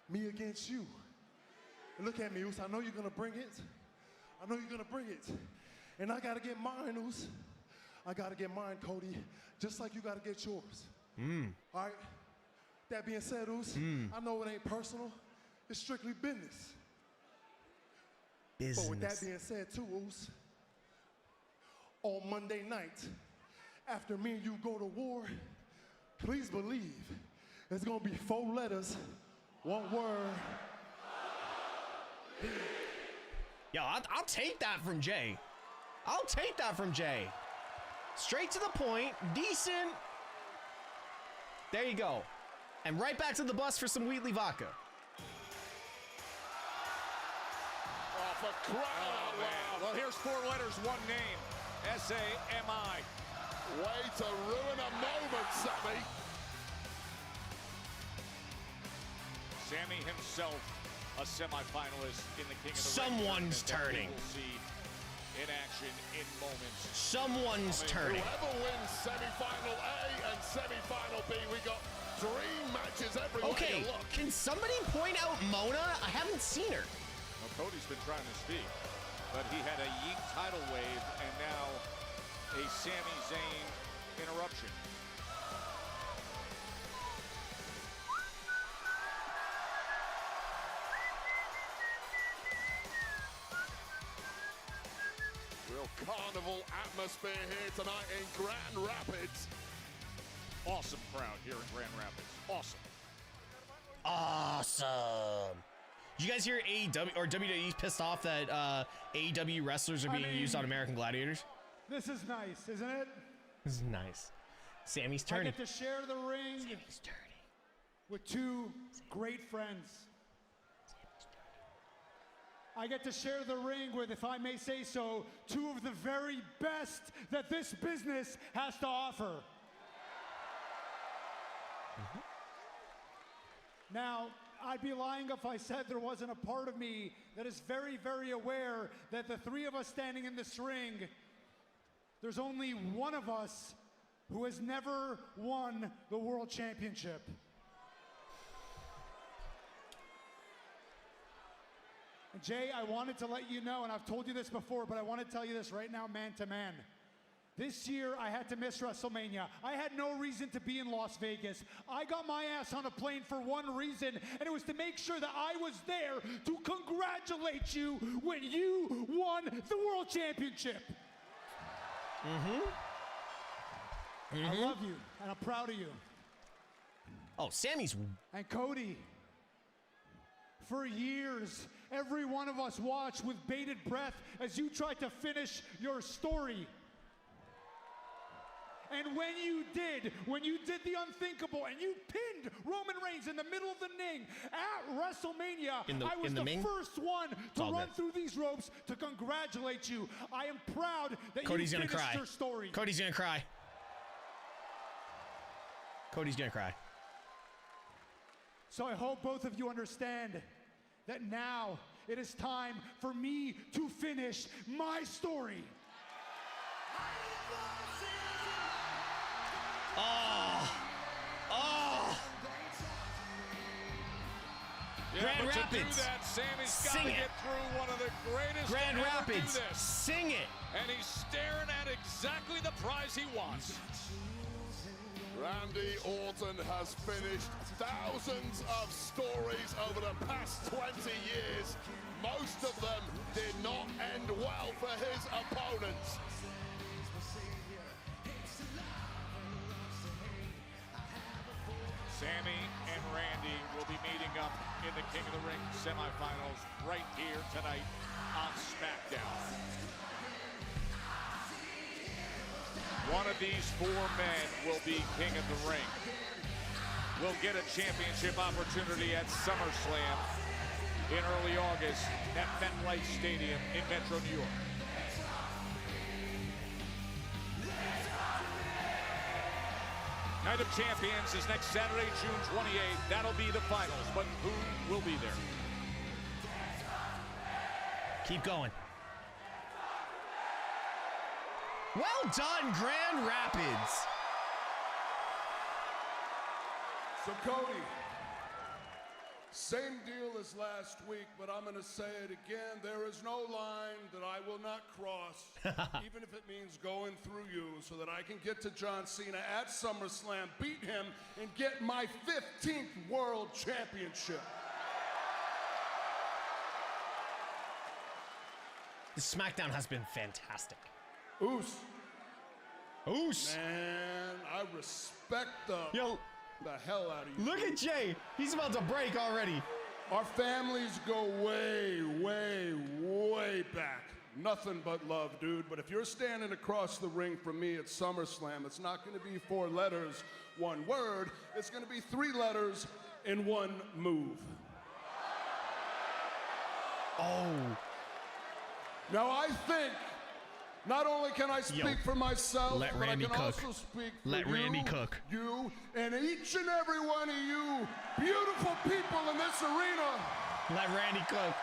[SPEAKER 6] me against you. And look at me, Oos, I know you're gonna bring it. I know you're gonna bring it. And I gotta get mine, Oos. I gotta get mine, Cody, just like you gotta get yours. All right? That being said, Oos, I know it ain't personal. It's strictly business. But with that being said, too, Oos, on Monday night, after me and you go to war, please believe it's gonna be 4 letters, 1 word.
[SPEAKER 2] Yo, I'll take that from Jay. I'll take that from Jay. Straight to the point, decent. There you go. And right back to the bus for some Wheatley vodka.
[SPEAKER 5] Oh, for crying out loud.
[SPEAKER 3] Well, here's 4 letters, 1 name. S-A-M-I.
[SPEAKER 5] Way to ruin a moment, Sami.
[SPEAKER 3] Sami himself, a semifinalist in the King of the
[SPEAKER 2] Someone's
[SPEAKER 3] Ring tournament that we
[SPEAKER 2] turning.
[SPEAKER 3] will see in action in moments.
[SPEAKER 2] Someone's turning.
[SPEAKER 5] Whoever wins semi-final A and semi-final B, we got dream matches everywhere
[SPEAKER 2] Okay,
[SPEAKER 5] you look.
[SPEAKER 2] can somebody point out Mona? I haven't seen her.
[SPEAKER 3] Well, Cody's been trying to speak, but he had a Yeet tidal wave and now a Sami Zayn interruption.
[SPEAKER 5] Real carnival atmosphere here tonight in Grand Rapids.
[SPEAKER 3] Awesome crowd here in Grand Rapids. Awesome.
[SPEAKER 2] Awesome. Did you guys hear AEW or WWE's pissed off that AEW wrestlers are being used on American Gladiators?
[SPEAKER 19] This is nice, isn't it?
[SPEAKER 2] This is nice. Sammy's
[SPEAKER 19] I
[SPEAKER 2] turning.
[SPEAKER 19] get to share the ring with 2 great friends. I get to share the ring with, if I may say so, 2 of the very best that this business has to offer. Now, I'd be lying if I said there wasn't a part of me that is very, very aware that the 3 of us standing in this ring, there's only one of us who has never won the World Championship. And Jay, I wanted to let you know, and I've told you this before, but I want to tell you this right now, man to man. This year, I had to miss WrestleMania. I had no reason to be in Las Vegas. I got my ass on a plane for one reason, and it was to make sure that I was there to congratulate you when you won the World Championship. I love you, and I'm proud of you.
[SPEAKER 2] Oh, Sammy's.
[SPEAKER 19] And Cody, for years, every one of us watched with bated breath as you tried to finish your story. And when you did the unthinkable, and you pinned Roman Reigns in the middle of the ring at WrestleMania, I was the first one to run through these ropes to congratulate you. I am proud that
[SPEAKER 2] Cody's
[SPEAKER 19] you
[SPEAKER 2] gonna
[SPEAKER 19] finished
[SPEAKER 2] cry.
[SPEAKER 19] your story.
[SPEAKER 2] Cody's gonna cry. Cody's gonna cry.
[SPEAKER 19] So I hope both of you understand that now it is time for me to finish my story.
[SPEAKER 2] Oh! Oh!
[SPEAKER 3] Yeah,
[SPEAKER 2] Grand
[SPEAKER 3] but
[SPEAKER 2] Rapids.
[SPEAKER 3] to do that, Sammy's got
[SPEAKER 2] Sing
[SPEAKER 3] to
[SPEAKER 2] it.
[SPEAKER 3] get through one of the greatest
[SPEAKER 2] Grand
[SPEAKER 3] to ever
[SPEAKER 2] Rapids.
[SPEAKER 3] do this.
[SPEAKER 2] Sing it.
[SPEAKER 3] And he's staring at exactly the prize he wants.
[SPEAKER 5] Randy Orton has finished thousands of stories over the past 20 years. rest of them did not end well for his opponents.
[SPEAKER 3] Sami and Randy will be meeting up in the King of the Ring semifinals right here tonight on Smackdown. One of these four men will be King of the Ring. Will get a championship opportunity at SummerSlam in early August at MetLife Stadium in Metro New York. Night of Champions is next Saturday, June 28th. That'll be the finals, but who will be there?
[SPEAKER 2] Keep going. Well done, Grand Rapids.
[SPEAKER 6] So Cody, same deal as last week, but I'm gonna say it again. There is no line that I will not cross, even if it means going through you, so that I can get to John Cena at SummerSlam, beat him, and get my 15th World Championship.
[SPEAKER 2] The SmackDown has been fantastic.
[SPEAKER 6] Oos.
[SPEAKER 2] Oos.
[SPEAKER 6] Man, I respect the hell out of you.
[SPEAKER 2] Look at Jay. He's about to break already.
[SPEAKER 6] Our families go way, way, way back. Nothing but love, dude. But if you're standing across the ring from me at SummerSlam, it's not going to be 4 letters, 1 word. It's going to be 3 letters in 1 move.
[SPEAKER 2] Oh.
[SPEAKER 6] Now I think not only can I speak for myself,
[SPEAKER 2] let
[SPEAKER 6] but
[SPEAKER 2] Randy
[SPEAKER 6] I can
[SPEAKER 2] cook.
[SPEAKER 6] also speak for
[SPEAKER 2] Let Randy cook.
[SPEAKER 6] you, and each and every one of you beautiful people in this arena.
[SPEAKER 2] Let Randy cook.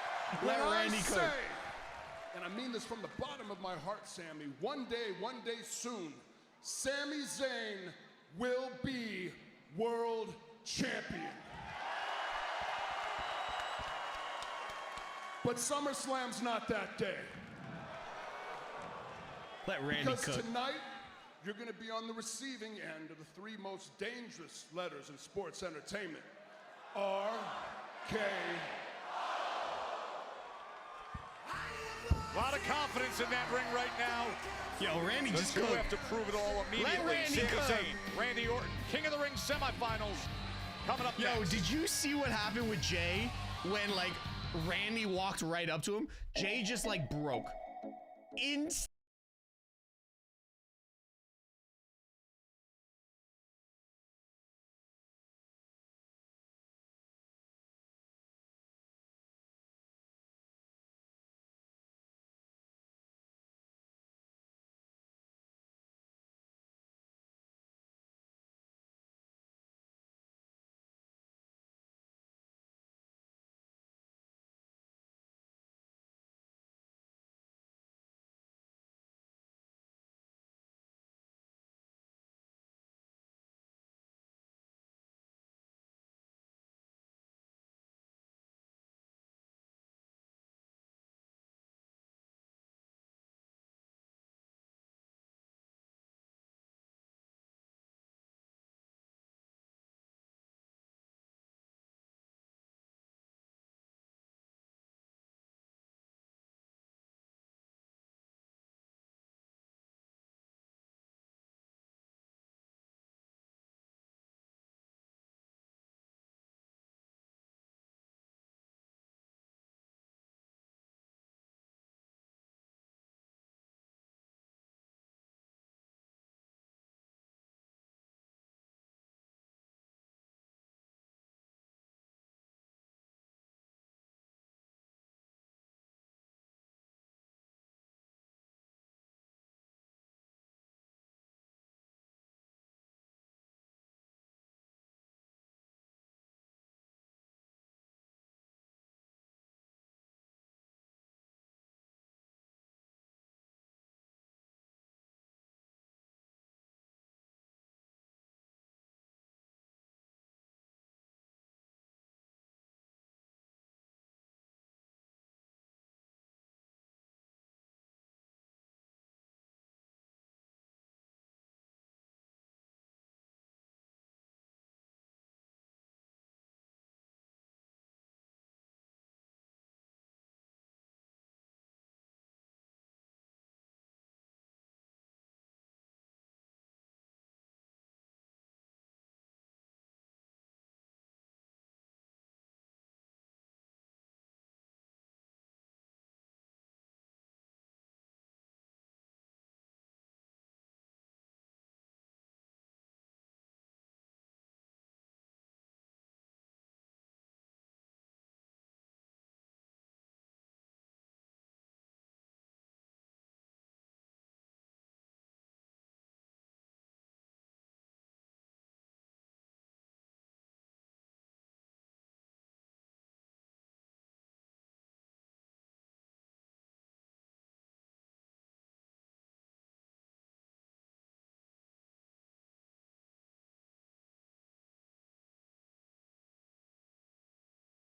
[SPEAKER 6] When
[SPEAKER 2] Let Randy
[SPEAKER 6] I
[SPEAKER 2] cook.
[SPEAKER 6] say, and I mean this from the bottom of my heart, Sami, one day soon, Sami Zayn will be world champion. But SummerSlam's not that day.
[SPEAKER 2] Let Randy
[SPEAKER 6] Because
[SPEAKER 2] cook.
[SPEAKER 6] tonight, you're going to be on the receiving end of the 3 most dangerous letters in sports entertainment. R-K.
[SPEAKER 3] A lot of confidence in that ring right now.
[SPEAKER 2] Yo, Randy
[SPEAKER 3] The
[SPEAKER 2] just
[SPEAKER 3] two
[SPEAKER 2] cooked.
[SPEAKER 3] have to prove it all immediately.
[SPEAKER 2] Let Randy
[SPEAKER 3] Sami
[SPEAKER 2] cook.
[SPEAKER 3] Zayn, Randy Orton, King of the Ring semifinals coming up
[SPEAKER 2] Yo,
[SPEAKER 3] next.
[SPEAKER 2] did you see what happened with Jay when, like, Randy walked right up to him? Jay just, like, broke.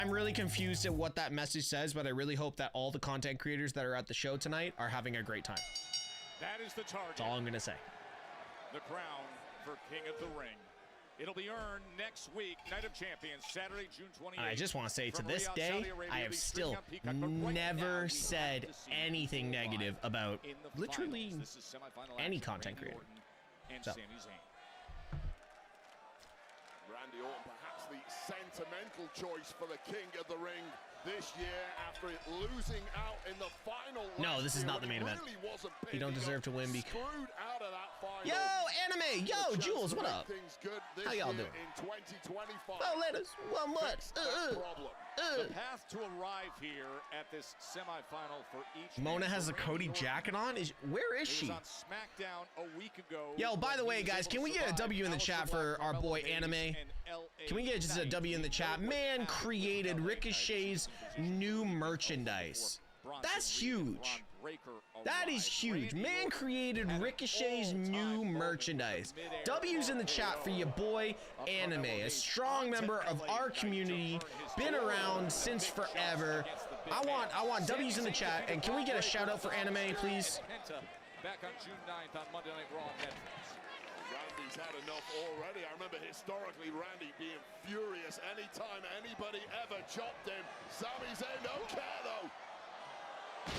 [SPEAKER 2] I'm really confused at what that message says, but I really hope that all the content creators that are at the show tonight are having a great time.
[SPEAKER 3] That is the target.
[SPEAKER 2] That's all I'm gonna say.
[SPEAKER 3] The crown for King of the Ring. It'll be earned next week, Night of Champions, Saturday, June 28th.
[SPEAKER 2] I just want to say, to
[SPEAKER 3] From
[SPEAKER 2] this
[SPEAKER 3] Riyadh,
[SPEAKER 2] day,
[SPEAKER 3] Saudi Arabia,
[SPEAKER 2] I have
[SPEAKER 3] be
[SPEAKER 2] still
[SPEAKER 3] streaming on Peacock, but right now,
[SPEAKER 2] never
[SPEAKER 3] we
[SPEAKER 2] said
[SPEAKER 3] have to see
[SPEAKER 2] anything
[SPEAKER 3] live
[SPEAKER 2] negative about
[SPEAKER 3] in the
[SPEAKER 2] literally
[SPEAKER 3] finals. This is semifinal
[SPEAKER 2] any
[SPEAKER 3] action,
[SPEAKER 2] content
[SPEAKER 3] Randy
[SPEAKER 2] creator.
[SPEAKER 3] Orton and
[SPEAKER 2] So.
[SPEAKER 3] Sami Zayn.
[SPEAKER 5] Randy Orton, perhaps the sentimental choice for the King of the Ring this year after losing out in the final.
[SPEAKER 2] No, this is not the main event. You don't deserve to win because.
[SPEAKER 5] Screwed out of that final.
[SPEAKER 2] Yo, anime! Yo, Jules, what up? How y'all doing?
[SPEAKER 5] In 2025.
[SPEAKER 2] Oh, let us. One what?
[SPEAKER 3] The path to arrive here at this semifinal for each.
[SPEAKER 2] Mona
[SPEAKER 3] man.
[SPEAKER 2] has a
[SPEAKER 3] So
[SPEAKER 2] Cody
[SPEAKER 3] Randy
[SPEAKER 2] jacket on. Where is
[SPEAKER 3] He
[SPEAKER 2] she?
[SPEAKER 3] was on Smackdown a week ago.
[SPEAKER 2] Yo, by the
[SPEAKER 3] when
[SPEAKER 2] way,
[SPEAKER 3] he was
[SPEAKER 2] guys,
[SPEAKER 3] able
[SPEAKER 2] can
[SPEAKER 3] to
[SPEAKER 2] we get a
[SPEAKER 3] survive
[SPEAKER 2] W in the chat
[SPEAKER 3] Alistair
[SPEAKER 2] for
[SPEAKER 3] Black,
[SPEAKER 2] our boy
[SPEAKER 3] Carmelo
[SPEAKER 2] Anime?
[SPEAKER 3] Hayes, and LA
[SPEAKER 2] Can we get just a
[SPEAKER 3] Knight.
[SPEAKER 2] W in the chat? Man created Ricochet's new merchandise. That's huge. That is huge. Man created Ricochet's new merchandise. W's in the chat for your boy Anime, a strong member of our community, been around since forever. I want W's in the chat, and can we get a shout out for Anime, please?
[SPEAKER 3] Back on June 9th on Monday Night Raw on Netflix.
[SPEAKER 5] Randy's had enough already. I remember historically Randy being furious anytime anybody ever chopped him. Sami Zayn don't care though.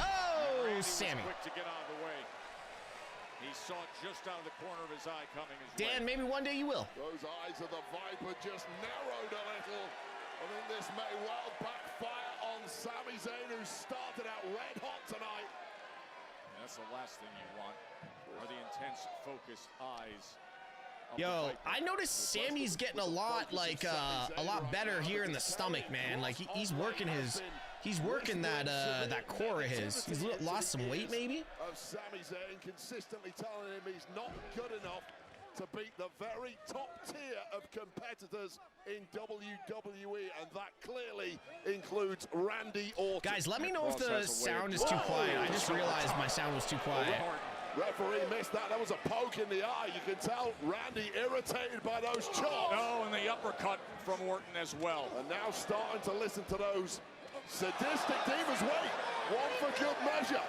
[SPEAKER 2] Oh,
[SPEAKER 3] Randy was
[SPEAKER 2] Sami.
[SPEAKER 3] quick to get out of the way. He saw it just out of the corner of his eye coming his
[SPEAKER 2] Dan,
[SPEAKER 3] way.
[SPEAKER 2] maybe one day you will.
[SPEAKER 5] Those eyes of the Viper just narrowed a little. I think this may well backfire on Sami Zayn, who started out red hot tonight.
[SPEAKER 3] That's the last thing you want, are the intense, focused eyes. of the
[SPEAKER 2] Yo,
[SPEAKER 3] Viper.
[SPEAKER 2] I noticed Sammy's getting a lot better here in the stomach, man. Like he's working that core of his. He's lost some weight, maybe.
[SPEAKER 5] Of Sami Zayn consistently telling him he's not good enough to beat the very top tier of competitors in WWE, and that clearly includes Randy Orton.
[SPEAKER 2] Guys, let me know if the sound is too quiet. I just realized my sound was too quiet.
[SPEAKER 5] Referee missed that. That was a poke in the eye. You can tell Randy irritated by those chops.
[SPEAKER 3] Oh, and the uppercut from Orton as well.
[SPEAKER 5] And now starting to listen to those sadistic demons. Wait, one for good measure.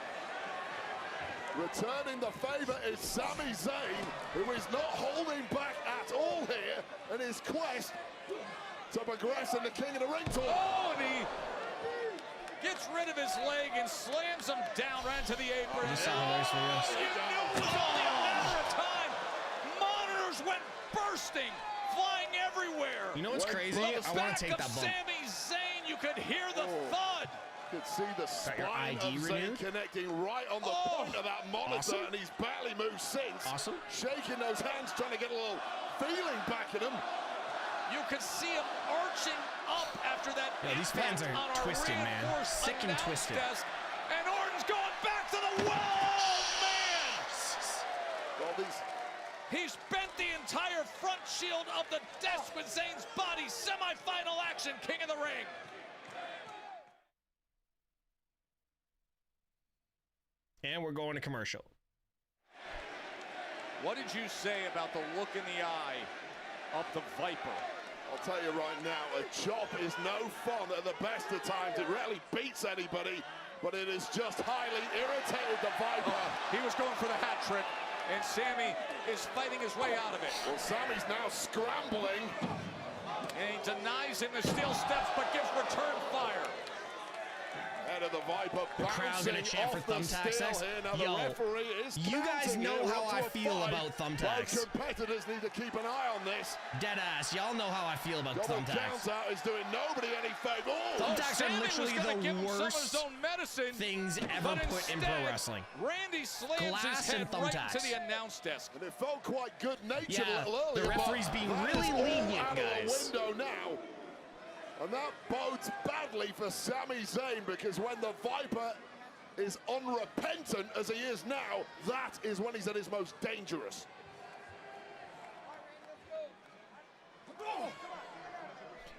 [SPEAKER 5] Returning the favor is Sami Zayn, who is not holding back at all here in his quest to progress in the King of the Ring tour.
[SPEAKER 3] Oh, and he gets rid of his leg and slams him down right into the apron.
[SPEAKER 2] Just saw hilarious videos.
[SPEAKER 3] You knew it was only a matter of time. Monitors went bursting, flying everywhere.
[SPEAKER 2] You know what's crazy? I want to take that bump.
[SPEAKER 3] Sami Zayn, you could hear the thud.
[SPEAKER 5] You could see the spine of Zayn connecting right on the point of that monitor, and he's barely moved since.
[SPEAKER 2] Awesome.
[SPEAKER 5] Shaking those hands, trying to get a little feeling back in him.
[SPEAKER 3] You could see him arching up after that.
[SPEAKER 2] Yeah, these fans are twisted, man. Sick and twisted.
[SPEAKER 3] Desk. And Orton's going back to the well. Oh, man!
[SPEAKER 5] Well,
[SPEAKER 3] He's bent the entire front shield of the desk with Zayn's body. Semi-final action, King of the Ring.
[SPEAKER 2] And we're going to commercial.
[SPEAKER 3] What did you say about the look in the eye of the Viper?
[SPEAKER 5] I'll tell you right now, a chop is no fun at the best of times. It rarely beats anybody, but it has just highly irritated the Viper.
[SPEAKER 3] He was going for the hat trick, and Sami is fighting his way out of it.
[SPEAKER 5] Well, Sami's now scrambling.
[SPEAKER 3] And he denies him the steel steps, but gives return fire.
[SPEAKER 5] Head of the Viper,
[SPEAKER 2] The crowd's gonna chant for thumbtacks next. Yo, you guys know how I feel about thumbtacks.
[SPEAKER 5] Both competitors need to keep an eye on this.
[SPEAKER 2] Deadass, y'all know how I feel about
[SPEAKER 5] Double
[SPEAKER 2] thumbtacks.
[SPEAKER 5] count out is doing nobody any favor. Oh,
[SPEAKER 2] Thumbtacks are literally the worst
[SPEAKER 3] medicine,
[SPEAKER 2] things ever put in pro wrestling.
[SPEAKER 3] Randy slams
[SPEAKER 2] Glass
[SPEAKER 3] his head
[SPEAKER 2] and
[SPEAKER 3] right
[SPEAKER 2] thumbtacks.
[SPEAKER 3] into the announce desk.
[SPEAKER 5] And it felt quite good-natured
[SPEAKER 2] Yeah,
[SPEAKER 5] a little earlier.
[SPEAKER 2] the referee's
[SPEAKER 5] but
[SPEAKER 2] being
[SPEAKER 5] that
[SPEAKER 2] really
[SPEAKER 5] is all
[SPEAKER 2] lenient,
[SPEAKER 5] out
[SPEAKER 2] guys.
[SPEAKER 5] Of the window now. And that bodes badly for Sami Zayn, because when the Viper is unrepentant as he is now, that is when he's at his most dangerous.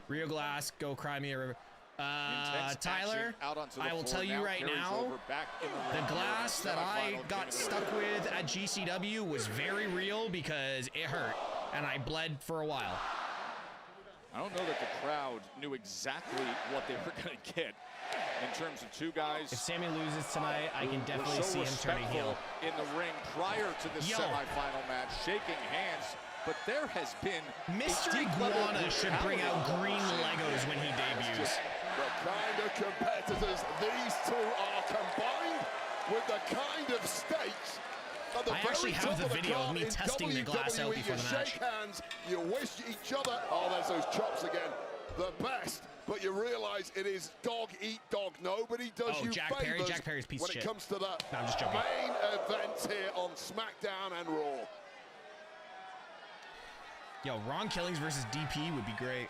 [SPEAKER 2] Rio Glass, go cry me a river. Tyler, I will tell you right now, the glass that I got stuck with at GCW was very real because it hurt, and I bled for a while.
[SPEAKER 3] I don't know that the crowd knew exactly what they were going to get in terms of two guys.
[SPEAKER 2] If Sami loses tonight, I can definitely see him turning heel.
[SPEAKER 3] In the ring prior to the semifinal match, shaking hands. But there has been
[SPEAKER 2] Mr. Iguana should bring out green Legos when he debuts.
[SPEAKER 5] The kind of competitors these two are, combined with the kind of stakes.
[SPEAKER 2] I actually have the video of me testing the glass out before the match.
[SPEAKER 5] Shake hands, you wish each other, oh, there's those chops again, the best, but you realize it is dog eat dog. Nobody does you
[SPEAKER 2] Jack
[SPEAKER 5] favors
[SPEAKER 2] Perry. Jack Perry's piece
[SPEAKER 5] when
[SPEAKER 2] of
[SPEAKER 5] it
[SPEAKER 2] shit.
[SPEAKER 5] comes to the
[SPEAKER 2] I'm just joking.
[SPEAKER 5] main events here on SmackDown and Raw.
[SPEAKER 2] Yo, Ron Killings versus DP would be great.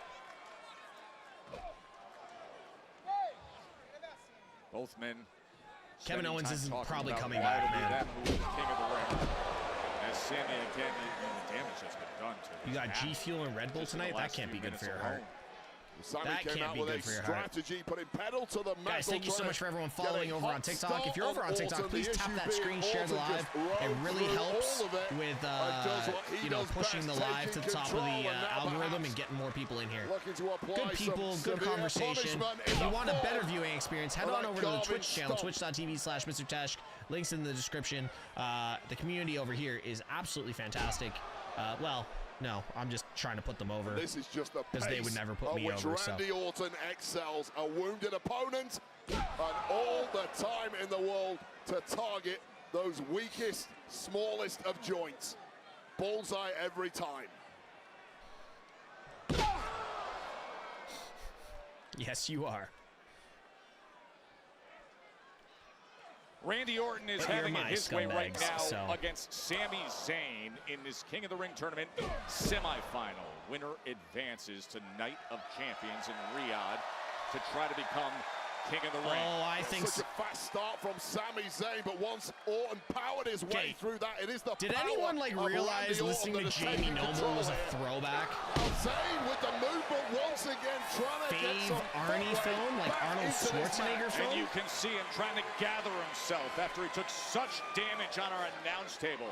[SPEAKER 3] Both men.
[SPEAKER 2] Kevin Owens isn't probably coming
[SPEAKER 3] back,
[SPEAKER 2] back, man.
[SPEAKER 3] That move, the king of the ring. As Sami again, the damage that's been done to
[SPEAKER 2] You got G Fuel and Red Bull tonight? That can't be good for your heart.
[SPEAKER 5] Sami
[SPEAKER 2] That
[SPEAKER 5] came
[SPEAKER 2] can't
[SPEAKER 5] out
[SPEAKER 2] be
[SPEAKER 5] with
[SPEAKER 2] good
[SPEAKER 5] a
[SPEAKER 2] for your heart.
[SPEAKER 5] strategy, putting pedal to the metal.
[SPEAKER 2] Guys, thank you so much for everyone following over on TikTok. If you're over on TikTok, please tap that screen, share the live. It really helps with pushing the live to the top of the algorithm and getting more people in here. Good people, good conversation. If you want a better viewing experience, head on over to the Twitch channel, twitch.tv/Mr. Tesh. Links in the description. The community over here is absolutely fantastic. Well, no, I'm just trying to put them over.
[SPEAKER 5] This is just the
[SPEAKER 2] because they would never put me over.
[SPEAKER 5] Randy Orton excels, a wounded opponent, and all the time in the world to target those weakest, smallest of joints. Bullseye every time.
[SPEAKER 2] Yes, you are.
[SPEAKER 3] Randy Orton is having it his way right now against Sami Zayn in this King of the Ring tournament semifinal. Winner advances to Night of Champions in Riyadh to try to become King of the Ring.
[SPEAKER 2] Oh, I think
[SPEAKER 5] such a fast start from Sami Zayn, but once Orton powered his way through that, it is the
[SPEAKER 2] Did anyone realize listening to Jamie Noble was a throwback?
[SPEAKER 5] Zayn with the movement once again, trying to get some
[SPEAKER 2] Arnie film, like Arnold Schwarzenegger film.
[SPEAKER 3] And you can see him trying to gather himself after he took such damage on our announce table.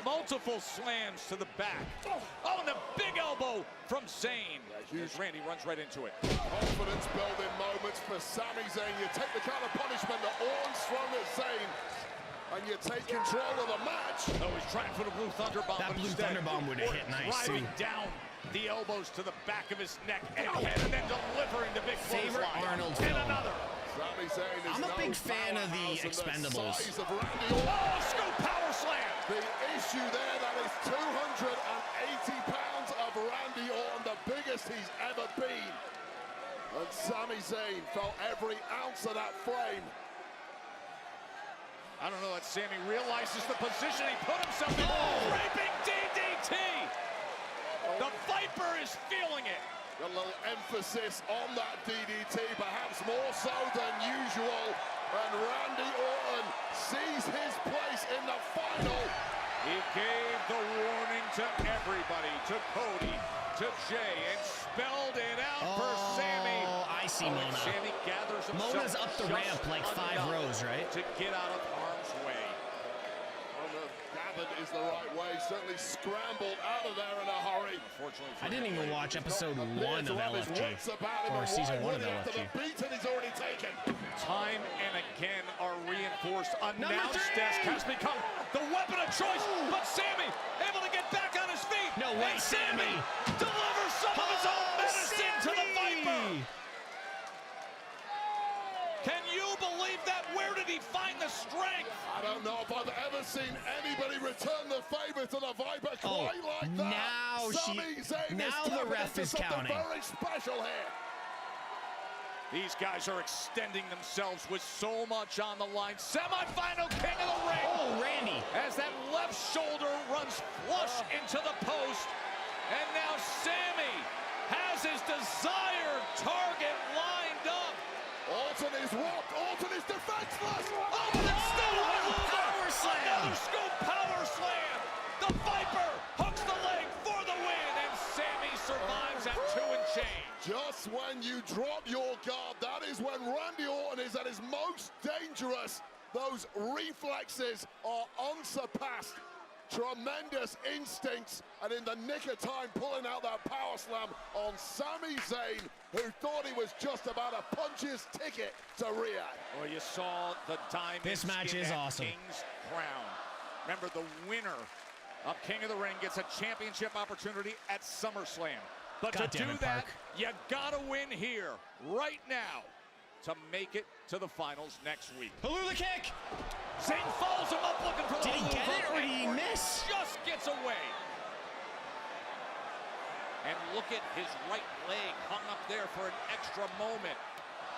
[SPEAKER 3] Multiple slams to the back. Oh, and the big elbow from Zayn. As Randy runs right into it.
[SPEAKER 5] Confidence building moments for Sami Zayn. You take the kind of punishment that Orton's thrown at Zayn, and you take control of the match.
[SPEAKER 3] Oh, he's trying for the Blue Thunder Bomb.
[SPEAKER 2] That Blue Thunder Bomb would have hit nice too.
[SPEAKER 3] Driving down the elbows to the back of his neck and head, and then delivering the big
[SPEAKER 2] favorite Arnold
[SPEAKER 3] and
[SPEAKER 2] film.
[SPEAKER 3] Another.
[SPEAKER 2] I'm a big fan of the Expendables.
[SPEAKER 5] Oh, scoop power slam. The issue there, that is 280 pounds of Randy Orton, the biggest he's ever been. And Sami Zayn felt every ounce of that frame.
[SPEAKER 3] I don't know that Sami realizes the position he put himself in. Raping DDT. The Viper is feeling it.
[SPEAKER 5] A little emphasis on that DDT, perhaps more so than usual. And Randy Orton sees his place in the final.
[SPEAKER 3] He gave the warning to everybody, to Cody, to Jay, and spelled it out for Sami.
[SPEAKER 2] I see Mona.
[SPEAKER 3] Sami gathers himself.
[SPEAKER 2] Mona's up the ramp like 5 rows, right?
[SPEAKER 3] To get out of harm's way.
[SPEAKER 5] Gathered is the right way. Certainly scrambled out of there in a hurry.
[SPEAKER 3] Unfortunately,
[SPEAKER 2] I didn't even watch episode 1 of LFG, or season 1 of LFG.
[SPEAKER 5] He's already taken.
[SPEAKER 3] Time and again our reinforced announce desk has become the weapon of choice. But Sami able to get back on his feet.
[SPEAKER 2] No way,
[SPEAKER 3] and Sami delivers some of his own medicine to the Viper. Can you believe that? Where did he find the strength?
[SPEAKER 5] I don't know if I've ever seen anybody return the favor to the Viper quite like that.
[SPEAKER 2] Now the ref is counting.
[SPEAKER 5] Very special here.
[SPEAKER 3] These guys are extending themselves with so much on the line. Semi-final King of the Ring.
[SPEAKER 2] Oh, Randy.
[SPEAKER 3] As that left shoulder runs flush into the post. And now Sami has his desired target lined up.
[SPEAKER 5] Orton is rocked. Orton is defenseless.
[SPEAKER 3] Oh, but it's still
[SPEAKER 2] power slam.
[SPEAKER 3] Another scoop power slam. The Viper hooks the leg for the win. And Sami survives at 2 and change.
[SPEAKER 5] Just when you drop your guard, that is when Randy Orton is at his most dangerous. Those reflexes are unsurpassed. tremendous instincts, and in the nick of time pulling out that power slam on Sami Zayn, who thought he was just about to punch his ticket to Riyadh.
[SPEAKER 3] Well, you saw the diamond.
[SPEAKER 2] This match
[SPEAKER 3] skin
[SPEAKER 2] is
[SPEAKER 3] at
[SPEAKER 2] awesome.
[SPEAKER 3] King's Crown. Remember, the winner of King of the Ring gets a championship opportunity at SummerSlam. But
[SPEAKER 2] God
[SPEAKER 3] to
[SPEAKER 2] damn
[SPEAKER 3] do
[SPEAKER 2] it,
[SPEAKER 3] that,
[SPEAKER 2] Park.
[SPEAKER 3] you gotta win here, right now, to make it to the finals next week.
[SPEAKER 2] Hallelujah kick!
[SPEAKER 3] Zayn follows him up looking for the
[SPEAKER 2] Did he get it, or did he
[SPEAKER 3] and
[SPEAKER 2] miss?
[SPEAKER 3] Just gets away. And look at his right leg hung up there for an extra moment.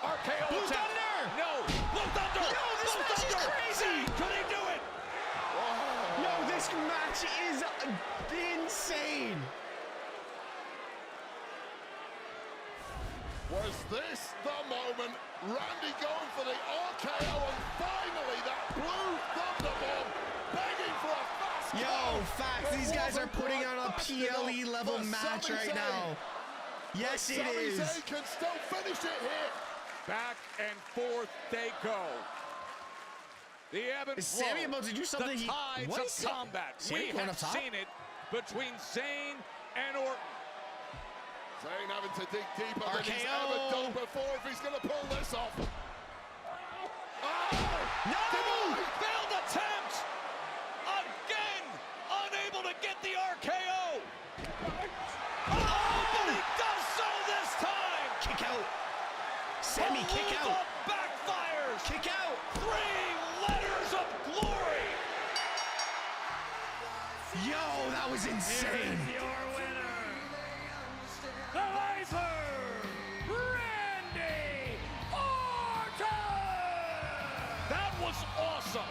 [SPEAKER 3] RKO
[SPEAKER 2] Blue
[SPEAKER 3] attempt.
[SPEAKER 2] Thunder!
[SPEAKER 3] No, Blue Thunder!
[SPEAKER 2] Yo, this
[SPEAKER 3] Blue
[SPEAKER 2] match is
[SPEAKER 3] Thunder!
[SPEAKER 2] crazy!
[SPEAKER 3] Zayn, could he do it?
[SPEAKER 2] Yo, this match is insane.
[SPEAKER 5] Was this the moment? Randy going for the RKO, and finally that Blue Thunder Bomb begging for a fast
[SPEAKER 2] Yo,
[SPEAKER 5] count.
[SPEAKER 2] facts.
[SPEAKER 5] It
[SPEAKER 2] These guys are
[SPEAKER 5] wasn't
[SPEAKER 2] putting
[SPEAKER 5] quite
[SPEAKER 2] on a
[SPEAKER 5] fast
[SPEAKER 2] PLE
[SPEAKER 5] enough
[SPEAKER 2] level
[SPEAKER 5] for
[SPEAKER 2] match
[SPEAKER 5] Sami
[SPEAKER 2] right
[SPEAKER 5] Zayn.
[SPEAKER 2] now. Yes,
[SPEAKER 5] But
[SPEAKER 2] it
[SPEAKER 5] Sami
[SPEAKER 2] is.
[SPEAKER 5] Zayn can still finish it here.
[SPEAKER 3] Back and forth they go. The ebb and
[SPEAKER 2] Is
[SPEAKER 3] flow,
[SPEAKER 2] Sami about to do something?
[SPEAKER 3] the tides
[SPEAKER 2] What
[SPEAKER 3] of
[SPEAKER 2] is Sami-
[SPEAKER 3] combat.
[SPEAKER 2] Sami
[SPEAKER 3] We
[SPEAKER 2] going
[SPEAKER 3] have
[SPEAKER 2] up top?
[SPEAKER 3] seen it between Zayn and Orton.
[SPEAKER 5] Zayn having to dig deeper than he's
[SPEAKER 2] RKO.
[SPEAKER 5] ever done before if he's going to pull this off.
[SPEAKER 2] No!
[SPEAKER 3] Failed attempt! Again, unable to get the RKO! Oh, but he does so this time!
[SPEAKER 2] Kick out. Sammy, kick
[SPEAKER 3] Palooza
[SPEAKER 2] out.
[SPEAKER 3] backfires!
[SPEAKER 2] Kick out.
[SPEAKER 3] 3 letters of glory!
[SPEAKER 2] Yo, that was insane.
[SPEAKER 10] Your winner, the Viper, Randy Orton!
[SPEAKER 3] That was awesome!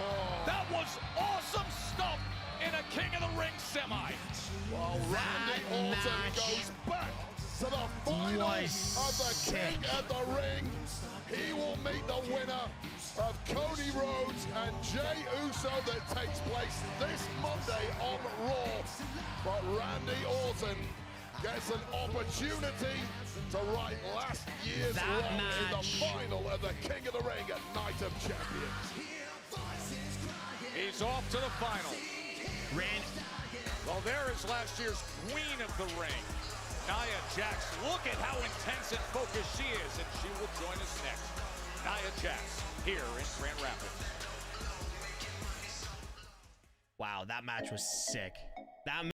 [SPEAKER 3] That was awesome stuff in a King of the Ring semi.
[SPEAKER 5] Well, Randy
[SPEAKER 2] That
[SPEAKER 5] Orton
[SPEAKER 2] match
[SPEAKER 5] goes back to the final
[SPEAKER 2] was
[SPEAKER 5] of the King
[SPEAKER 2] sick.
[SPEAKER 5] of the Ring. He will meet the winner of Cody Rhodes and Jey Uso that takes place this Monday on Raw. But Randy Orton gets an opportunity to right last year's
[SPEAKER 2] That
[SPEAKER 5] wrong in the
[SPEAKER 2] match.
[SPEAKER 5] final of the King of the Ring at Night of Champions.
[SPEAKER 3] He's off to the final.
[SPEAKER 2] Randy.
[SPEAKER 3] Well, there is last year's Queen of the Ring, Nia Jax. Look at how intense and focused she is, and she will join us next. Nia Jax, here in Grand Rapids.
[SPEAKER 2] Wow, that match was sick. That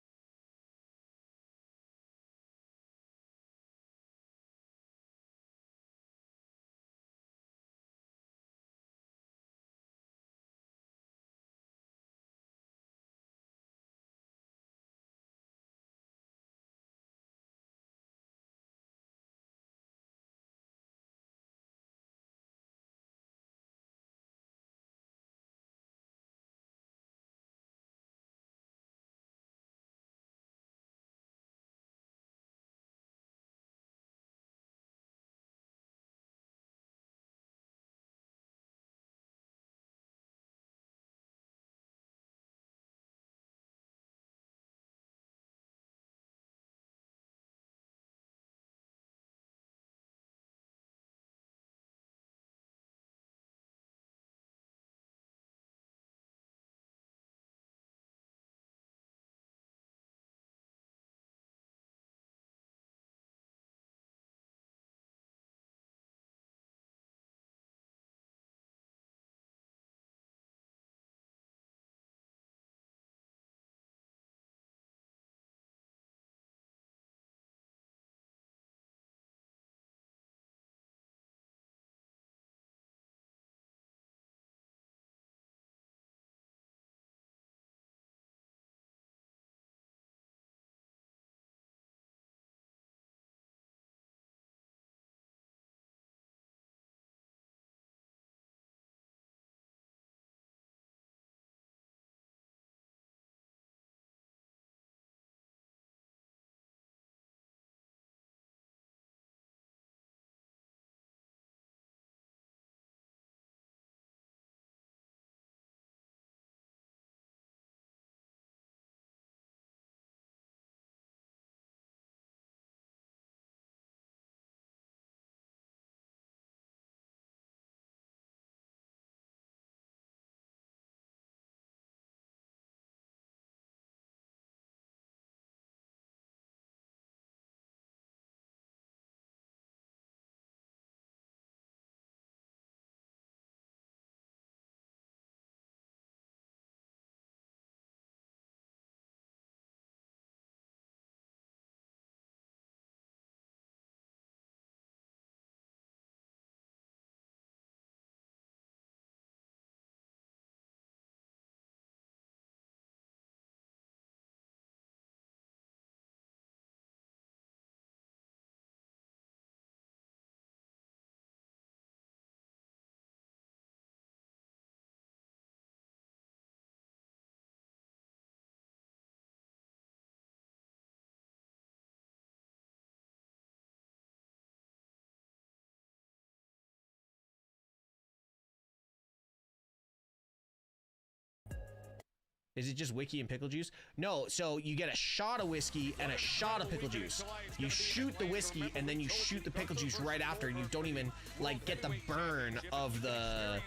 [SPEAKER 2] Is it just whiskey and pickle juice? No, so you get a shot of whiskey and a shot of pickle juice. You shoot the whiskey and then you shoot the pickle juice right after, and you don't even like get the burn of the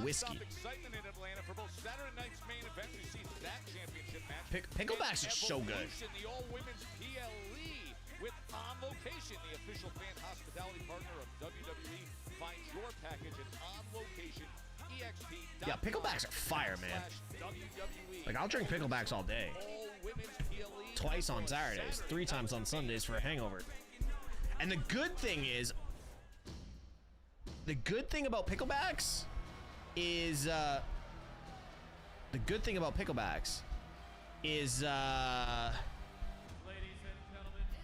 [SPEAKER 2] whiskey. Picklebacks are so good.
[SPEAKER 3] The all-women's PLE with On Location, the official fan hospitality partner of WWE. Find your package at On Location.
[SPEAKER 2] Yeah, picklebacks are fire, man. Like, I'll drink picklebacks all day. Twice on Saturdays, 3 times on Sundays for a hangover. And the good thing is, the good thing about picklebacks is,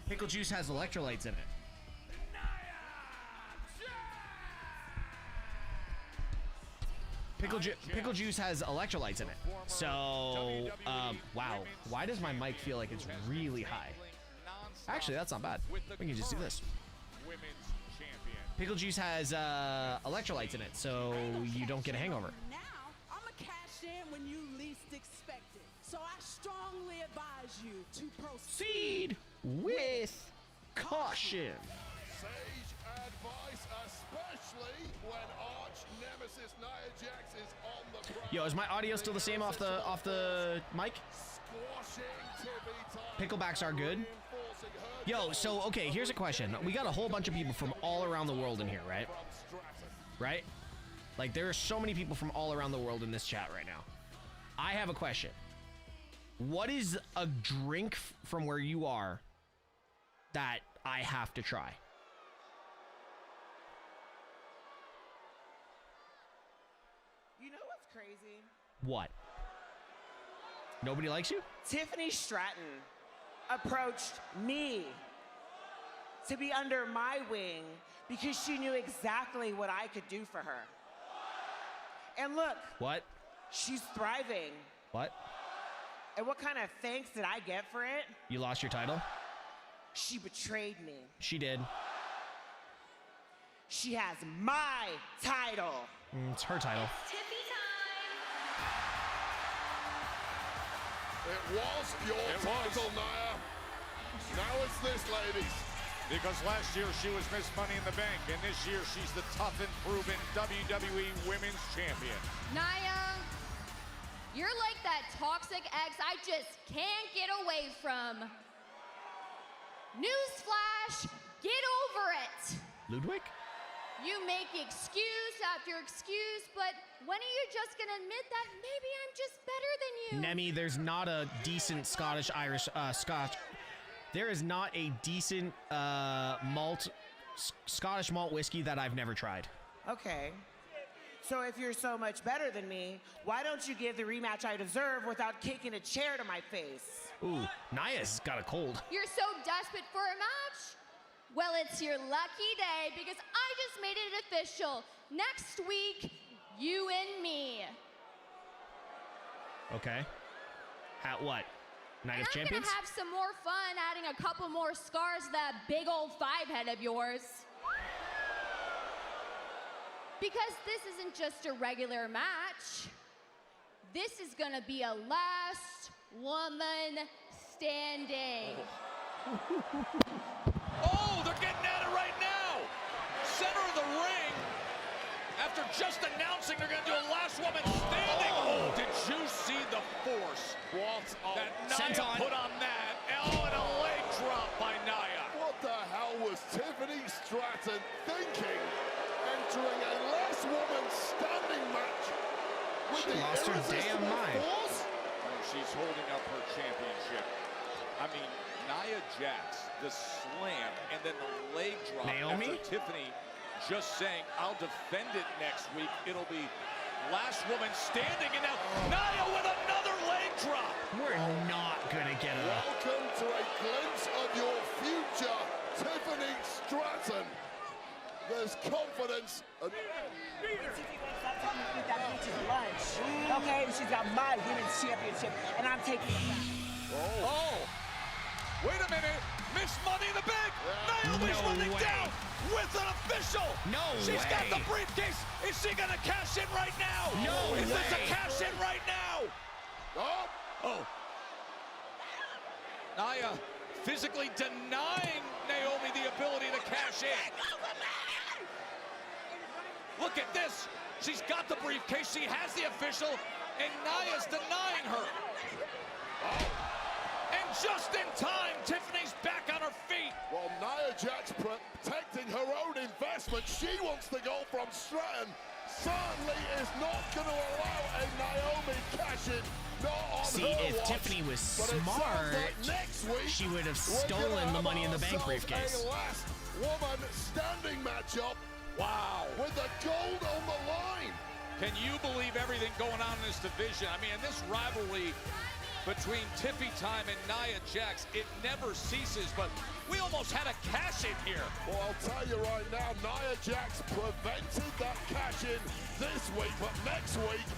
[SPEAKER 2] pickle juice has electrolytes in it. Pickle juice has electrolytes in it. So, wow. Why does my mic feel like it's really high? Actually, that's not bad. We can just do this. Pickle juice has electrolytes in it, so you don't get a hangover.
[SPEAKER 20] Now, I'm gonna cash in when you least expect it. So I strongly advise you to
[SPEAKER 2] proceed with caution.
[SPEAKER 5] Sage advice, especially when arch nemesis Nia Jax is on the ground.
[SPEAKER 2] Yo, is my audio still the same off the mic? Picklebacks are good. Yo, so okay, here's a question. We got a whole bunch of people from all around the world in here, right? Right? Like, there are so many people from all around the world in this chat right now. I have a question. What is a drink from where you are that I have to try?
[SPEAKER 21] You know what's crazy?
[SPEAKER 2] What? Nobody likes you?
[SPEAKER 21] Tiffany Stratton approached me to be under my wing because she knew exactly what I could do for her. And look.
[SPEAKER 2] What?
[SPEAKER 21] She's thriving.
[SPEAKER 2] What?
[SPEAKER 21] And what kind of thanks did I get for it?
[SPEAKER 2] You lost your title?
[SPEAKER 21] She betrayed me.
[SPEAKER 2] She did.
[SPEAKER 21] She has my title.
[SPEAKER 2] It's her title.
[SPEAKER 5] It was your title, Nia. Now it's this, ladies.
[SPEAKER 3] Because last year she was Miss Money in the Bank, and this year she's the tough and proven WWE Women's Champion.
[SPEAKER 22] Nia, you're like that toxic ex I just can't get away from. Newsflash, get over it.
[SPEAKER 2] Ludwig?
[SPEAKER 22] You make excuse after excuse, but when are you just gonna admit that maybe I'm just better than you?
[SPEAKER 2] Nemi, there's not a decent Scotch. There is not a decent Scottish malt whiskey that I've never tried.
[SPEAKER 21] Okay. So if you're so much better than me, why don't you give the rematch I deserve without kicking a chair to my face?
[SPEAKER 2] Ooh, Nia's got a cold.
[SPEAKER 22] You're so desperate for a match? Well, it's your lucky day because I just made it official. Next week, you and me.
[SPEAKER 2] Okay. At what? Night
[SPEAKER 22] And
[SPEAKER 2] of
[SPEAKER 22] I'm
[SPEAKER 2] Champions?
[SPEAKER 22] gonna have some more fun adding a couple more scars to that big old 5-head of yours. Because this isn't just a regular match. This is gonna be a last woman standing.
[SPEAKER 3] Oh, they're getting at it right now. Center of the ring. After just announcing they're going to do a last woman standing. Oh, did you see the force that Nia put on that? Oh, and a leg drop by Nia.
[SPEAKER 5] What the hell was Tiffany Stratton thinking entering a last woman standing match with
[SPEAKER 2] She lost her damn mind.
[SPEAKER 5] force?
[SPEAKER 3] She's holding up her championship. I mean, Nia Jax, the slam, and then the leg drop.
[SPEAKER 2] Naomi?
[SPEAKER 3] After Tiffany just saying, I'll defend it next week. It'll be last woman standing, and now Nia with another leg drop.
[SPEAKER 2] We're not gonna get a...
[SPEAKER 5] Welcome to a glimpse of your future, Tiffany Stratton. There's confidence.
[SPEAKER 21] Okay, she's got my women's championship, and I'm taking it back.
[SPEAKER 3] Oh. Wait a minute. Miss Money in the Bank. Naomi's
[SPEAKER 2] No
[SPEAKER 3] running
[SPEAKER 2] way.
[SPEAKER 3] down with an official.
[SPEAKER 2] No
[SPEAKER 3] She's got
[SPEAKER 2] way.
[SPEAKER 3] the briefcase. Is she going to cash in right now?
[SPEAKER 2] No
[SPEAKER 3] Is this
[SPEAKER 2] way.
[SPEAKER 3] a cash in right now? Oh. Nia physically denying Naomi the ability to cash in. Look at this. She's got the briefcase. She has the official, and Nia's denying her. And just in time, Tiffany's back on her feet.
[SPEAKER 5] Well, Nia Jax protecting her own investment. She wants to go from Stratton. Certainly is not going to allow a Naomi cash-in.
[SPEAKER 2] See, if Tiffany was smart, she would have stolen the Money in the Bank briefcase.
[SPEAKER 5] A last woman standing matchup.
[SPEAKER 3] Wow.
[SPEAKER 5] With the gold on the line.
[SPEAKER 3] Can you believe everything going on in this division? I mean, this rivalry between Tiffy Time and Nia Jax, it never ceases, but we almost had a cash-in here.
[SPEAKER 5] Well, I'll tell you right now, Nia Jax prevented that cash-in this week, but next week,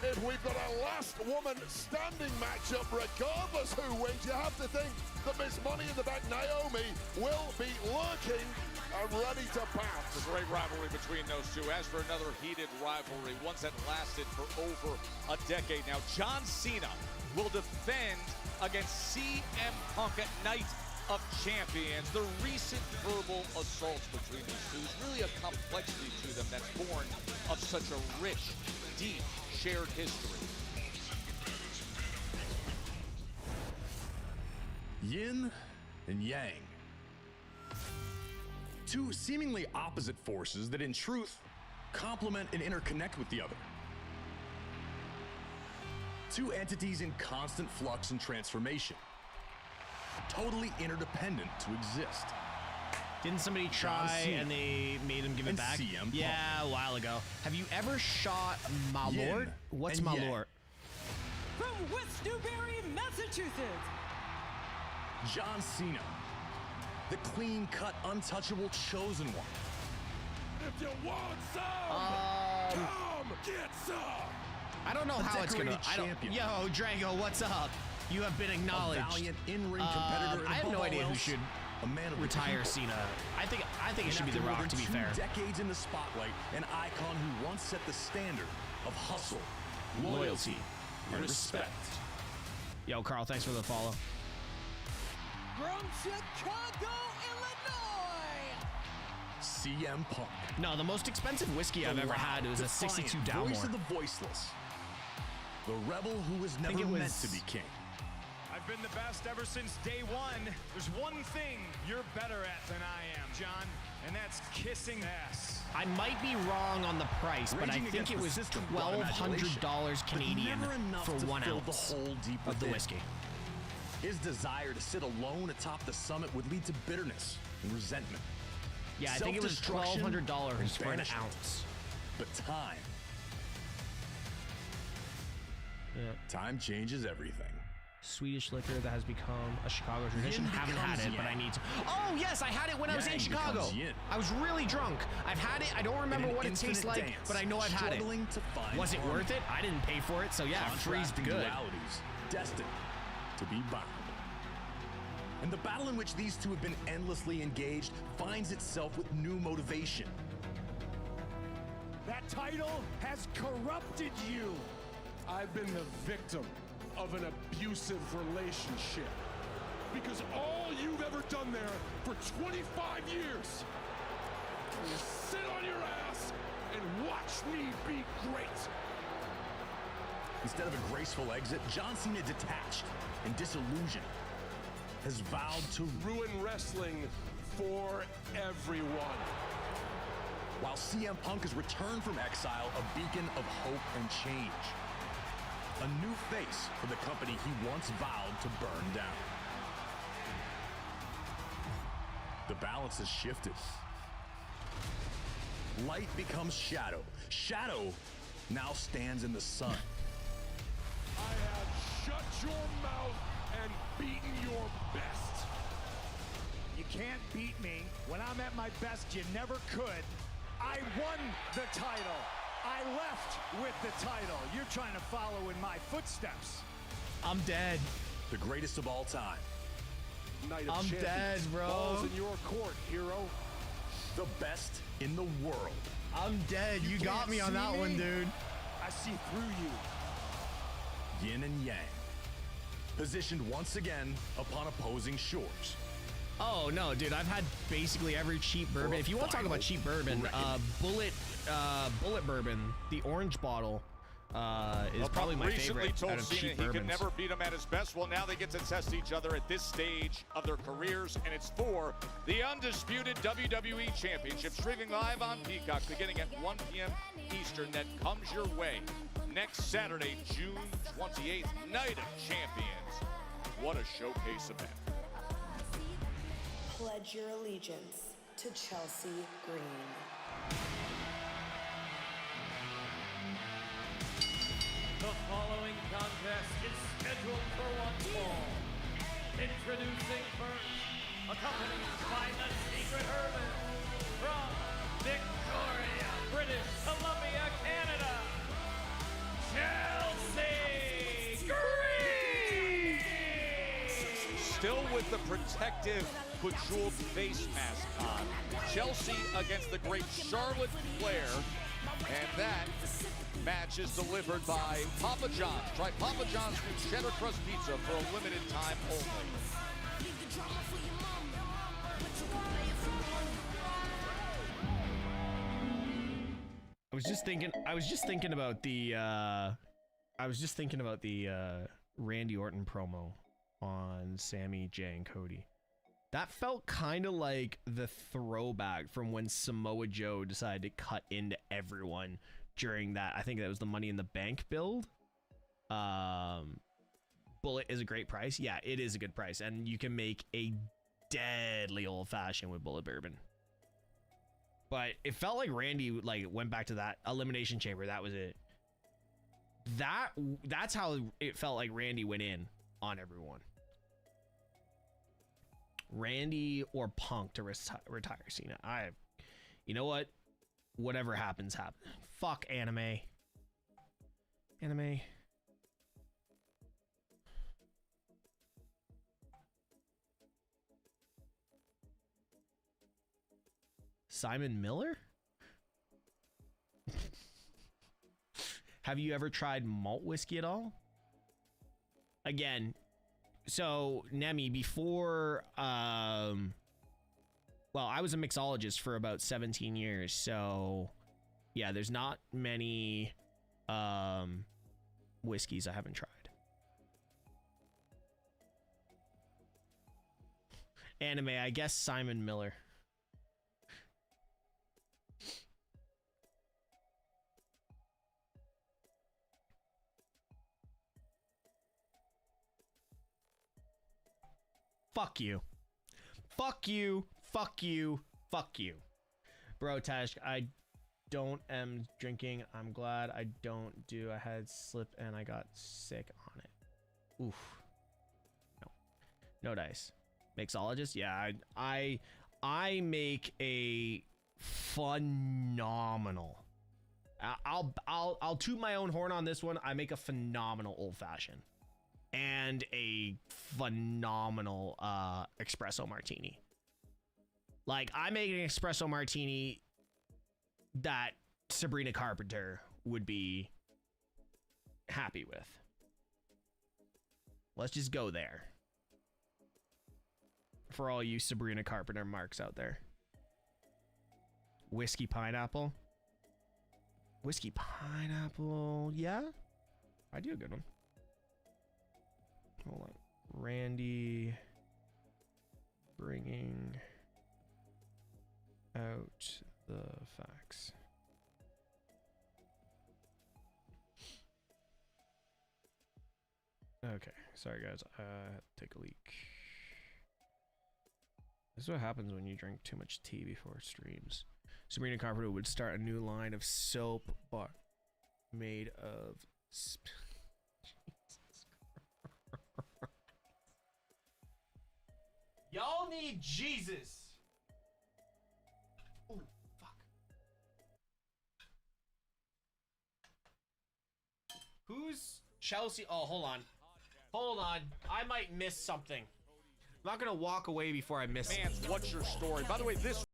[SPEAKER 5] if we've got a last woman standing matchup, regardless who wins, you have to think that Miss Money in the Bank Naomi will be lurking and ready to pounce.
[SPEAKER 3] A great rivalry between those two. As for another heated rivalry, ones that lasted for over a decade now, John Cena will defend against CM Punk at Night of Champions. The recent verbal assaults between these two is really a complexity to them that's born of such a rich, deep, shared history.
[SPEAKER 1] Yin and Yang. Two seemingly opposite forces that in truth complement and interconnect with the other. Two entities in constant flux and transformation. Totally interdependent to exist.
[SPEAKER 2] Didn't somebody try and they made him give it back?
[SPEAKER 1] CM
[SPEAKER 2] Yeah, a while ago. Have you ever shot my lord? What's my lord?
[SPEAKER 20] From West Newbury, Massachusetts.
[SPEAKER 1] John Cena. The clean-cut, untouchable chosen one.
[SPEAKER 5] If you want some, come get some.
[SPEAKER 2] I don't know how it's gonna. Yo, Drago, what's up? You have been acknowledged.
[SPEAKER 1] A valiant in-ring competitor.
[SPEAKER 2] I have no idea who should
[SPEAKER 1] a man of
[SPEAKER 2] retire Cena. I think it should be The Rock. To be fair.
[SPEAKER 1] Decades in the spotlight, an icon who once set the standard of hustle, loyalty, and respect.
[SPEAKER 2] Yo, Carl, thanks for the follow.
[SPEAKER 20] From Chicago, Illinois.
[SPEAKER 1] CM Punk.
[SPEAKER 2] No, the most expensive whiskey I've ever had was a 62 Dalmore.
[SPEAKER 1] Voice of the voiceless. The rebel who was never meant to be king.
[SPEAKER 9] I've been the best ever since day one. There's one thing you're better at than I am, John, and that's kissing ass.
[SPEAKER 2] I might be wrong on the price, but I think it was $1,200 Canadian for 1 ounce of the whiskey.
[SPEAKER 1] His desire to sit alone atop the summit would lead to bitterness and resentment.
[SPEAKER 2] Yeah, I think it was $1,200 for an ounce.
[SPEAKER 1] But time.
[SPEAKER 2] Yeah.
[SPEAKER 1] Time changes everything.
[SPEAKER 2] Swedish liquor that has become a Chicago tradition. Haven't had it, but I need to. Oh, yes, I had it when I was in Chicago. I was really drunk. I've had it. I don't remember what it tastes like, but I know I've had it. Was it worth it? I didn't pay for it, so yeah, free's good.
[SPEAKER 1] Destined to be bound. And the battle in which these two have been endlessly engaged finds itself with new motivation.
[SPEAKER 9] That title has corrupted you.
[SPEAKER 6] I've been the victim of an abusive relationship. Because all you've ever done there for 25 years is sit on your ass and watch me be great.
[SPEAKER 1] Instead of a graceful exit, John Cena, detached and disillusioned, has vowed to
[SPEAKER 6] ruin wrestling for everyone.
[SPEAKER 1] While CM Punk has returned from exile, a beacon of hope and change. A new face for the company he once vowed to burn down. The balance has shifted. Light becomes shadow. Shadow now stands in the sun.
[SPEAKER 6] I have shut your mouth and beaten your best.
[SPEAKER 9] You can't beat me. When I'm at my best, you never could. I won the title. I left with the title. You're trying to follow in my footsteps.
[SPEAKER 2] I'm dead.
[SPEAKER 1] The greatest of all time.
[SPEAKER 6] Night of
[SPEAKER 2] I'm dead, bro.
[SPEAKER 6] Balls in your court, hero.
[SPEAKER 1] The best in the world.
[SPEAKER 2] I'm dead. You got me on that one, dude.
[SPEAKER 9] I see through you.
[SPEAKER 1] yin and yang, positioned once again upon opposing shores.
[SPEAKER 2] Oh no, dude! I've had basically every cheap bourbon. If you want to talk about cheap bourbon, Bullet Bourbon, the orange bottle, is probably my favorite
[SPEAKER 3] recently told
[SPEAKER 2] out of
[SPEAKER 3] Cena
[SPEAKER 2] cheap
[SPEAKER 3] he
[SPEAKER 2] bourbons.
[SPEAKER 3] could never beat him at his best. Well, now they get to test each other at this stage of their careers, and it's for the undisputed WWE Championship, streaming live on Peacock beginning at 1 p.m. Eastern. That comes your way next Saturday, June 28th, Night of Champions. What a showcase event.
[SPEAKER 7] Pledge your allegiance to Chelsea Green.
[SPEAKER 10] The following contest is scheduled for one fall. Introducing first, accompanied by the Secret Urban, from Victoria, British Columbia, Canada, Chelsea Green!
[SPEAKER 3] Still with the protective, bejeweled face mask on. Chelsea against the great Charlotte Flair. And that match is delivered by Papa John's. Try Papa John's new cheddar crust pizza for a limited time only.
[SPEAKER 2] I was just thinking about the Randy Orton promo on Sami, Jay, and Cody. That felt kind of like the throwback from when Samoa Joe decided to cut into everyone during that. I think that was the Money in the Bank build. Bullet is a great price. Yeah, it is a good price, and you can make a deadly old fashioned with Bullet Bourbon. But it felt like Randy went back to that Elimination Chamber. That was it. That's how it felt like Randy went in on everyone. Randy or Punk to retire Cena. You know what? Whatever happens, happen. Fuck anime. Anime. Simon Miller? Have you ever tried malt whiskey at all? Again, so Nemi, before well, I was a mixologist for about 17 years, so yeah, there's not many whiskeys I haven't tried. Anime, I guess Simon Miller. Fuck you. Fuck you. Fuck you. Fuck you. Bro, Tash, I don't am drinking. I'm glad I don't do. I had slip and I got sick on it. Oof. No. No dice. Mixologist? Yeah, I make a phenomenal. I'll toot my own horn on this one. I make a phenomenal old fashioned. And a phenomenal espresso martini. Like, I make an espresso martini that Sabrina Carpenter would be happy with. Let's just go there. For all you Sabrina Carpenter marks out there. Whiskey pineapple. Whiskey pineapple. Yeah, I do a good one. Hold on. Randy bringing out the facts. Okay, sorry guys, I had to take a leak. This is what happens when you drink too much tea before streams. Sabrina Carpenter would start a new line of soap bar made of Y'all need Jesus. Oh, fuck. Who's Chelsea? Oh, hold on. Hold on. I might miss something. I'm not going to walk away before I miss
[SPEAKER 3] Fans, what's your story? By the way, this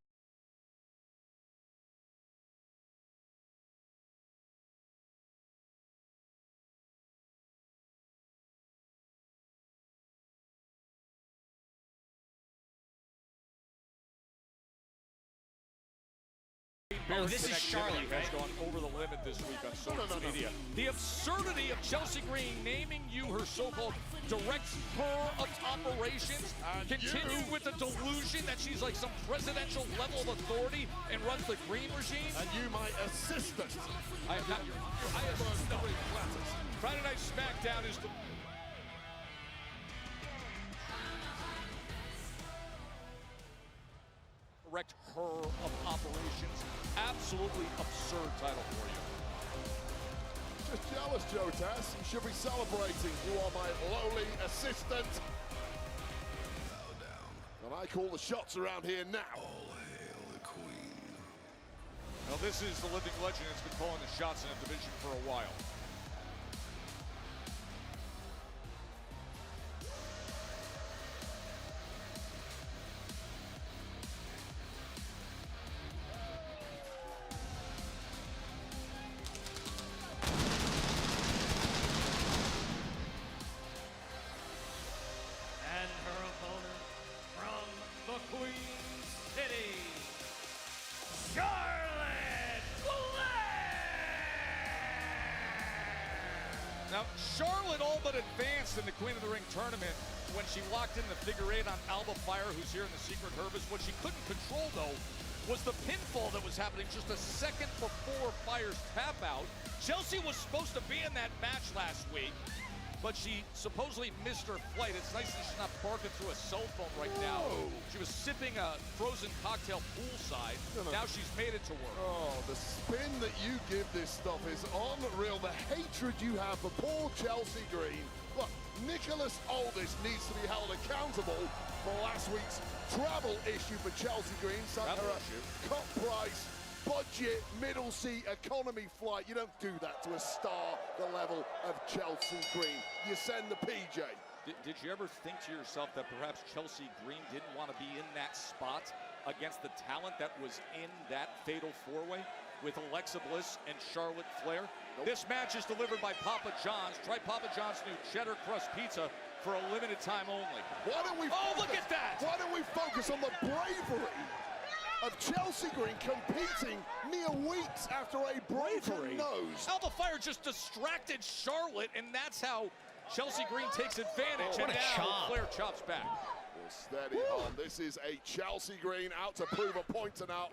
[SPEAKER 3] Her
[SPEAKER 2] this is
[SPEAKER 3] connectivity
[SPEAKER 2] Charlotte,
[SPEAKER 3] has
[SPEAKER 2] right?
[SPEAKER 3] gone over the limit this week on social media. The absurdity of Chelsea Green naming you her so-called director of operations, continuing with the delusion that she's like some presidential level of authority and runs the green regime.
[SPEAKER 5] And you, my assistant.
[SPEAKER 3] I am not your assistant. Friday Night Smackdown is the... Direct her of operations. Absolutely absurd title for you.
[SPEAKER 5] Just jealous, Joe Tess. You should be celebrating. You are my lowly assistant. And I call the shots around here now.
[SPEAKER 15] All hail the queen.
[SPEAKER 3] Now this is the living legend that's been calling the shots in a division for a while.
[SPEAKER 10] And her opponent from the Queen City, Charlotte Flair!
[SPEAKER 3] Now, Charlotte all but advanced in the Queen of the Ring tournament when she locked in the figure 8 on Alba Fire, who's here in the Secret Harvest. What she couldn't control, though, was the pinfall that was happening just a second before Fire's tap out. Chelsea was supposed to be in that match last week, but she supposedly missed her flight. It's nice that she's not barking through a cell phone right now. She was sipping a frozen cocktail poolside. Now she's made it to work.
[SPEAKER 5] Oh, the spin that you give this stuff is unreal. The hatred you have for poor Chelsea Green. Look, Nicholas Aldis needs to be held accountable for last week's travel issue for Chelsea Green. Sent her a cut price, budget, middle seat, economy flight. You don't do that to a star the level of Chelsea Green. You send the PJ.
[SPEAKER 3] Did you ever think to yourself that perhaps Chelsea Green didn't want to be in that spot against the talent that was in that fatal four-way with Alexa Bliss and Charlotte Flair? This match is delivered by Papa John's. Try Papa John's new cheddar crust pizza for a limited time only.
[SPEAKER 5] Why don't we
[SPEAKER 3] look at that!
[SPEAKER 5] Why don't we focus on the bravery of Chelsea Green competing mere weeks after a broken nose?
[SPEAKER 3] Alba Fire just distracted Charlotte, and that's how Chelsea Green takes advantage.
[SPEAKER 5] What
[SPEAKER 3] and
[SPEAKER 5] a
[SPEAKER 3] now
[SPEAKER 5] chop.
[SPEAKER 3] Flair chops back.
[SPEAKER 5] Steady on. This is a Chelsea Green out to prove a point tonight.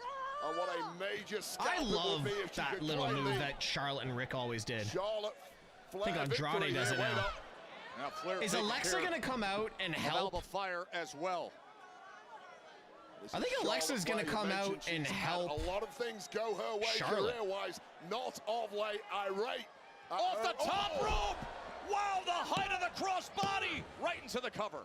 [SPEAKER 5] And what a major scalp
[SPEAKER 2] I
[SPEAKER 5] it
[SPEAKER 2] love
[SPEAKER 5] would be if she
[SPEAKER 2] that
[SPEAKER 5] could
[SPEAKER 2] little
[SPEAKER 5] claim
[SPEAKER 2] move
[SPEAKER 5] the
[SPEAKER 2] that Charlotte and Rick always did.
[SPEAKER 5] Charlotte
[SPEAKER 2] I think Andrade does it now.
[SPEAKER 3] Now Flair
[SPEAKER 2] Is
[SPEAKER 3] taking
[SPEAKER 2] Alexa
[SPEAKER 3] care
[SPEAKER 2] going to come out and
[SPEAKER 3] of
[SPEAKER 2] help?
[SPEAKER 3] Alba Fire as well.
[SPEAKER 2] I think Alexa's going to come out and help.
[SPEAKER 5] A lot of things go her way
[SPEAKER 2] Charlotte.
[SPEAKER 5] career-wise. Not of late. Irate.
[SPEAKER 3] Off the top rope! Wow, the height of the crossbody! Right into the cover.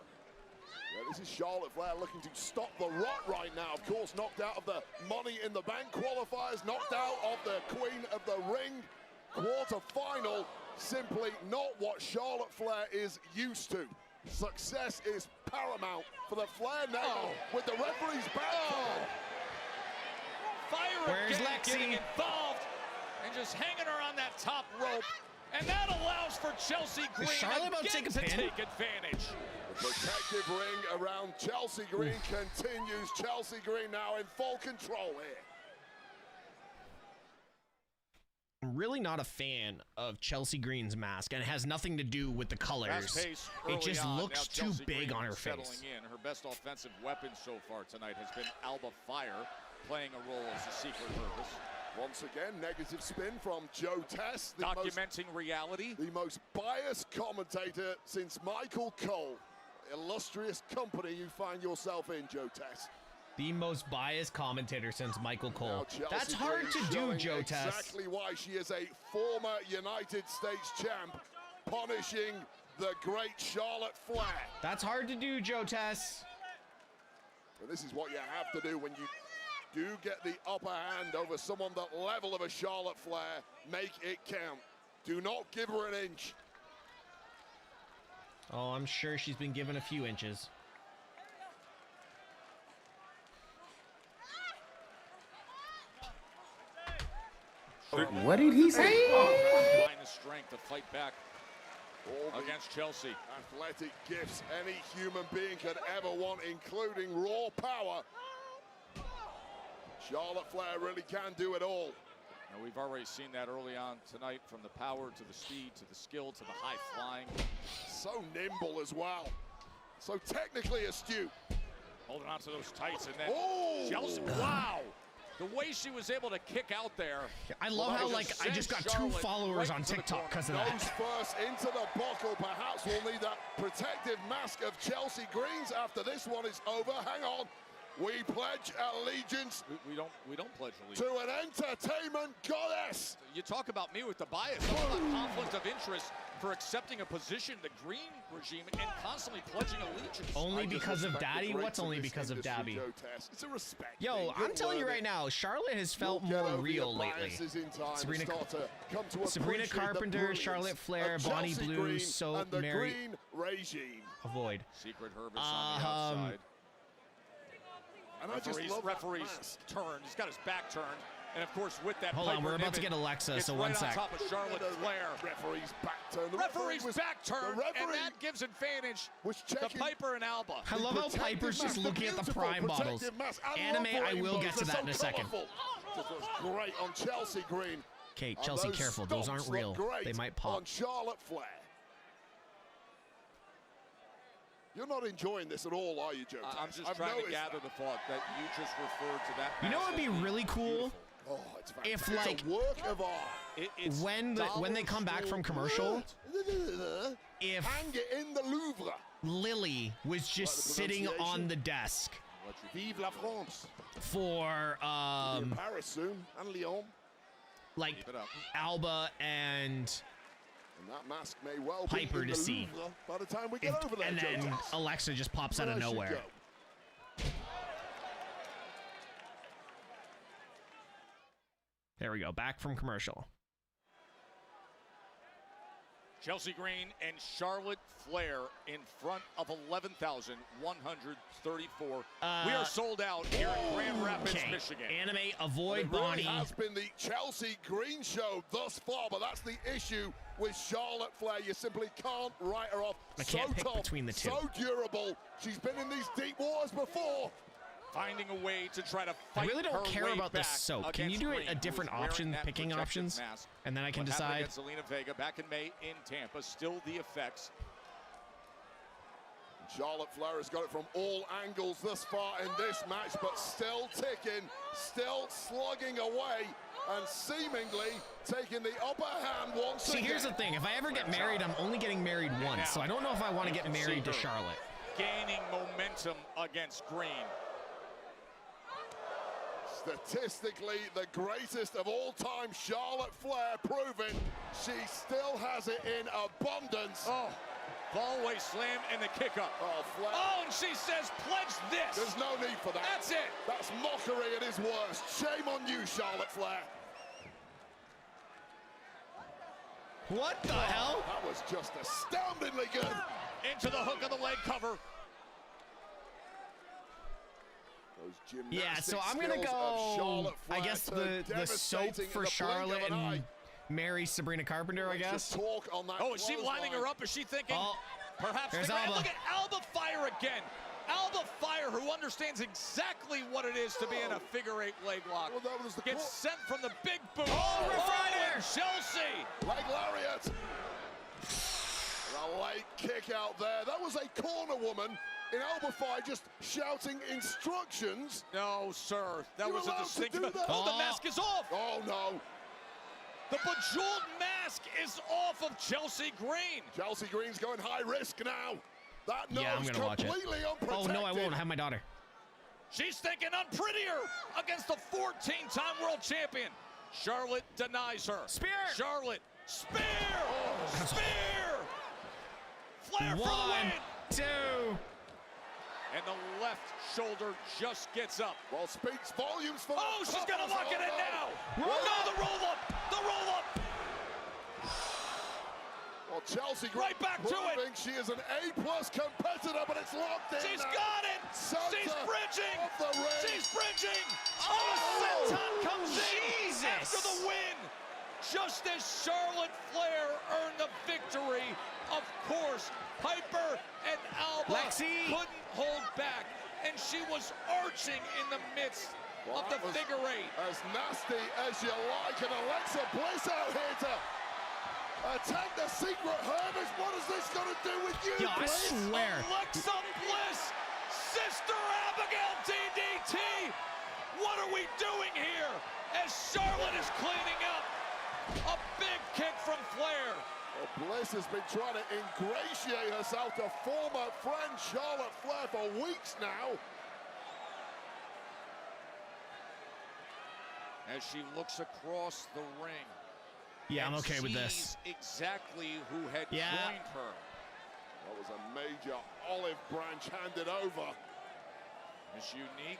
[SPEAKER 5] Yeah, this is Charlotte Flair looking to stop the rot right now. Of course, knocked out of the Money in the Bank qualifiers, knocked out of the Queen of the Ring quarter-final. Simply not what Charlotte Flair is used to. Success is paramount for the Flair now with the referee's back.
[SPEAKER 3] Fire
[SPEAKER 2] Where's
[SPEAKER 3] again
[SPEAKER 2] Lexi?
[SPEAKER 3] getting involved and just hanging her on that top rope. And that allows for Chelsea Green
[SPEAKER 2] Charlotte about to
[SPEAKER 3] again
[SPEAKER 2] take a pin?
[SPEAKER 5] The
[SPEAKER 3] take advantage.
[SPEAKER 5] protective ring around Chelsea Green continues. Chelsea Green now in full control here.
[SPEAKER 2] I'm really not a fan of Chelsea Green's mask, and it has nothing to do with the colors.
[SPEAKER 3] Fast pace
[SPEAKER 2] It
[SPEAKER 3] early
[SPEAKER 2] just
[SPEAKER 3] on.
[SPEAKER 2] looks
[SPEAKER 3] Now
[SPEAKER 2] too
[SPEAKER 3] Chelsea
[SPEAKER 2] big
[SPEAKER 3] Green
[SPEAKER 2] on her
[SPEAKER 3] settling
[SPEAKER 2] face.
[SPEAKER 3] in. Her best offensive weapon so far tonight has been Alba Fire, playing a role as a secret purpose.
[SPEAKER 5] Once again, negative spin from Joe Tess.
[SPEAKER 3] Documenting reality.
[SPEAKER 5] The most biased commentator since Michael Cole. Illustrious company you find yourself in, Joe Tess.
[SPEAKER 2] The most biased commentator since Michael Cole.
[SPEAKER 5] Now Chelsea
[SPEAKER 2] That's hard
[SPEAKER 5] Green
[SPEAKER 2] to do,
[SPEAKER 5] showing
[SPEAKER 2] Joe Tess.
[SPEAKER 5] exactly why she is a former United States champ, punishing the great Charlotte Flair.
[SPEAKER 2] That's hard to do, Joe Tess.
[SPEAKER 5] And this is what you have to do when you do get the upper hand over someone that level of a Charlotte Flair. Make it count. Do not give her an inch.
[SPEAKER 2] Oh, I'm sure she's been given a few inches.
[SPEAKER 3] What did he say? Find the strength to fight back against Chelsea.
[SPEAKER 5] Athletic gifts any human being could ever want, including raw power. Charlotte Flair really can do it all.
[SPEAKER 3] Now, we've already seen that early on tonight, from the power to the speed to the skill to the high flying.
[SPEAKER 5] So nimble as well. So technically astute.
[SPEAKER 3] Holding on to those tights, and then
[SPEAKER 5] Oh!
[SPEAKER 3] Chelsea, wow! The way she was able to kick out there.
[SPEAKER 2] I love how, like, I just got 2 followers on TikTok because of that.
[SPEAKER 5] Goes first into the buckle. Perhaps we'll need that protective mask of Chelsea Green's after this one is over. Hang on. We pledge allegiance.
[SPEAKER 3] We don't pledge allegiance
[SPEAKER 5] to an entertainment goddess.
[SPEAKER 3] You talk about me with the bias, all the conflict of interest for accepting a position in the green regime and constantly pledging allegiance.
[SPEAKER 2] Only because of Daddy? What's only because of Dabby?
[SPEAKER 5] It's a respect.
[SPEAKER 2] Yo, I'm telling you right now, Charlotte has felt more real lately. Sabrina Carpenter, Charlotte Flair, Bonnie Blue, so Mary. Avoid.
[SPEAKER 3] Secret Herbis on the outside.
[SPEAKER 5] And I just love
[SPEAKER 3] referee's turned. He's got his back turned. And of course, with that,
[SPEAKER 2] hold on, we're about to get Alexa, so one sec.
[SPEAKER 3] Right on top of Charlotte Flair.
[SPEAKER 5] Referee's back turn.
[SPEAKER 3] The referee's back turn, and that gives advantage to Piper and Alba.
[SPEAKER 2] I love how Piper's just looking at the Prime bottles. Anime, I will get to that in a second.
[SPEAKER 5] This was great on Chelsea Green.
[SPEAKER 2] Okay, Chelsea, careful. Those aren't real. They might pop.
[SPEAKER 5] On Charlotte Flair. You're not enjoying this at all, are you, Joe?
[SPEAKER 3] I'm just trying to gather the thought that you just referred to that.
[SPEAKER 2] You know what would be really cool?
[SPEAKER 5] Oh, it's
[SPEAKER 2] if, like,
[SPEAKER 5] a work of art.
[SPEAKER 2] When they come back from commercial, if
[SPEAKER 5] hang it in the Louvre.
[SPEAKER 2] Lily was just sitting on the desk.
[SPEAKER 5] Vive la France.
[SPEAKER 2] For
[SPEAKER 5] Paris soon and Lyon.
[SPEAKER 2] Like Alba and
[SPEAKER 5] that mask may well
[SPEAKER 2] Piper
[SPEAKER 5] be in
[SPEAKER 2] to
[SPEAKER 5] the
[SPEAKER 2] see.
[SPEAKER 5] Louvre by the time we get over there,
[SPEAKER 2] and then Alexa just pops out of nowhere. There we go, back from commercial.
[SPEAKER 3] Chelsea Green and Charlotte Flair in front of 11,134. We are sold out here in Grand Rapids, Michigan.
[SPEAKER 2] Anime, avoid Bonnie.
[SPEAKER 5] It really has been the Chelsea Green show thus far, but that's the issue with Charlotte Flair. You simply can't write her off.
[SPEAKER 2] I can't pick
[SPEAKER 5] tough,
[SPEAKER 2] between the two.
[SPEAKER 5] So durable. She's been in these deep waters before.
[SPEAKER 3] Finding a way to try to fight.
[SPEAKER 2] I really don't care about this soap. Can you do
[SPEAKER 3] Green,
[SPEAKER 2] a different option, picking options, and then I can decide?
[SPEAKER 3] Against Zelina Vega back in May in Tampa, still the effects.
[SPEAKER 5] Charlotte Flair has got it from all angles thus far in this match, but still ticking, still slugging away, and seemingly taking the upper hand once again.
[SPEAKER 2] See, here's the thing. If I ever get married, I'm only getting married once, so I don't know if I want to get married to Charlotte.
[SPEAKER 3] Gaining momentum against Green.
[SPEAKER 5] Statistically, the greatest of all time, Charlotte Flair, proving she still has it in abundance.
[SPEAKER 3] Oh, fallaway slam and the kick up.
[SPEAKER 5] Oh, Flair.
[SPEAKER 3] Oh, and she says, pledge this.
[SPEAKER 5] There's no need for that.
[SPEAKER 3] That's it.
[SPEAKER 5] That's mockery at its worst. Shame on you, Charlotte Flair.
[SPEAKER 2] What the hell?
[SPEAKER 5] That was just astoundingly good.
[SPEAKER 3] Into the hook of the leg cover.
[SPEAKER 2] Yeah, so I'm gonna go. I guess the soap for Charlotte and marry Sabrina Carpenter. I guess.
[SPEAKER 3] Oh, is she lining her up? Is she thinking? Perhaps.
[SPEAKER 2] There's Alba.
[SPEAKER 3] Look at Alba Fire again. Alba Fire, who understands exactly what it is to be in a figure-8 leg lock, gets sent from the big boot.
[SPEAKER 2] Oh, Rough Rider!
[SPEAKER 3] Chelsea.
[SPEAKER 5] Leg lariat. A late kick out there. That was a corner woman in Alba Fire just shouting instructions.
[SPEAKER 3] No, sir. That was a distinct.
[SPEAKER 5] Oh,
[SPEAKER 3] the mask is off.
[SPEAKER 5] Oh, no.
[SPEAKER 3] The bejeweled mask is off of Chelsea Green.
[SPEAKER 5] Chelsea Green's going high risk now. That nose
[SPEAKER 2] I'm gonna watch it.
[SPEAKER 5] completely unprotected.
[SPEAKER 2] Oh, no, I won't. I have my daughter.
[SPEAKER 3] She's thinking unprettier against the 14-time world champion. Charlotte denies her.
[SPEAKER 2] Spear.
[SPEAKER 3] Charlotte. Spear. Oh, spear. Flair for the win.
[SPEAKER 2] 2.
[SPEAKER 3] And the left shoulder just gets up.
[SPEAKER 5] Well, speaks volumes for
[SPEAKER 3] Oh, she's going to lock it in now. No, the roll up. The roll up.
[SPEAKER 5] Well, Chelsea
[SPEAKER 3] right back to it.
[SPEAKER 5] She is an A+ competitor, but it's locked in.
[SPEAKER 3] She's got it. She's bridging. She's bridging. Oh, Senton comes in after the win. Just as Charlotte Flair earned the victory, of course, Piper and Alba couldn't hold back, and she was arching in the midst of the figure eight.
[SPEAKER 5] As nasty as you like, and Alexa Bliss out here to attack the secret Hermes. What is this got to do with you,
[SPEAKER 2] Yo, I
[SPEAKER 5] Bliss?
[SPEAKER 2] swear.
[SPEAKER 3] Alexa Bliss, Sister Abigail DDT. What are we doing here? As Charlotte is cleaning up. A big kick from Flair.
[SPEAKER 5] Well, Bliss has been trying to ingratiate herself to former friend Charlotte Flair for weeks now.
[SPEAKER 3] As she looks across the ring.
[SPEAKER 2] Yeah, I'm
[SPEAKER 3] and
[SPEAKER 2] okay with this.
[SPEAKER 3] sees exactly who had
[SPEAKER 2] Yeah.
[SPEAKER 3] joined her.
[SPEAKER 5] That was a major olive branch handed over.
[SPEAKER 3] This unique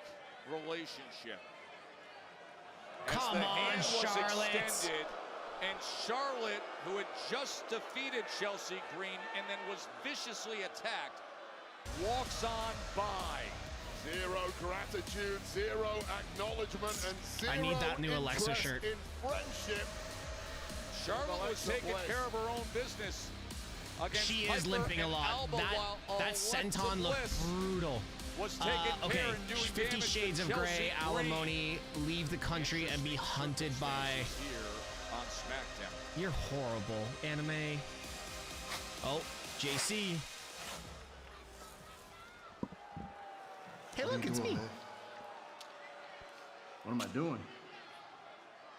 [SPEAKER 3] relationship.
[SPEAKER 2] Come
[SPEAKER 3] the
[SPEAKER 2] on,
[SPEAKER 3] hand was
[SPEAKER 2] Charlotte.
[SPEAKER 3] extended, and Charlotte, who had just defeated Chelsea Green and then was viciously attacked, walks on by.
[SPEAKER 5] Zero gratitude, zero acknowledgement, and zero
[SPEAKER 2] I need that new Alexa
[SPEAKER 5] interest
[SPEAKER 2] shirt.
[SPEAKER 5] in friendship.
[SPEAKER 3] Charlotte was
[SPEAKER 5] Alexa
[SPEAKER 3] taking
[SPEAKER 5] Bliss.
[SPEAKER 3] care of her own business against
[SPEAKER 2] She is
[SPEAKER 3] Piper
[SPEAKER 2] limping a
[SPEAKER 3] and
[SPEAKER 2] lot.
[SPEAKER 3] Alba, while
[SPEAKER 2] That
[SPEAKER 3] Alexa
[SPEAKER 2] senton looked
[SPEAKER 3] Bliss
[SPEAKER 2] brutal.
[SPEAKER 3] was taking
[SPEAKER 2] Okay,
[SPEAKER 3] care and doing
[SPEAKER 2] 50
[SPEAKER 3] damage to
[SPEAKER 2] Shades of
[SPEAKER 3] Chelsea
[SPEAKER 2] Grey,
[SPEAKER 3] Green.
[SPEAKER 2] alimony, leave the country and be hunted by...
[SPEAKER 3] Here on SmackDown.
[SPEAKER 2] You're horrible, anime. Oh, JC. Hey,
[SPEAKER 8] What are
[SPEAKER 2] look,
[SPEAKER 8] you
[SPEAKER 2] it's
[SPEAKER 8] doing,
[SPEAKER 2] me.
[SPEAKER 8] man? What am I doing?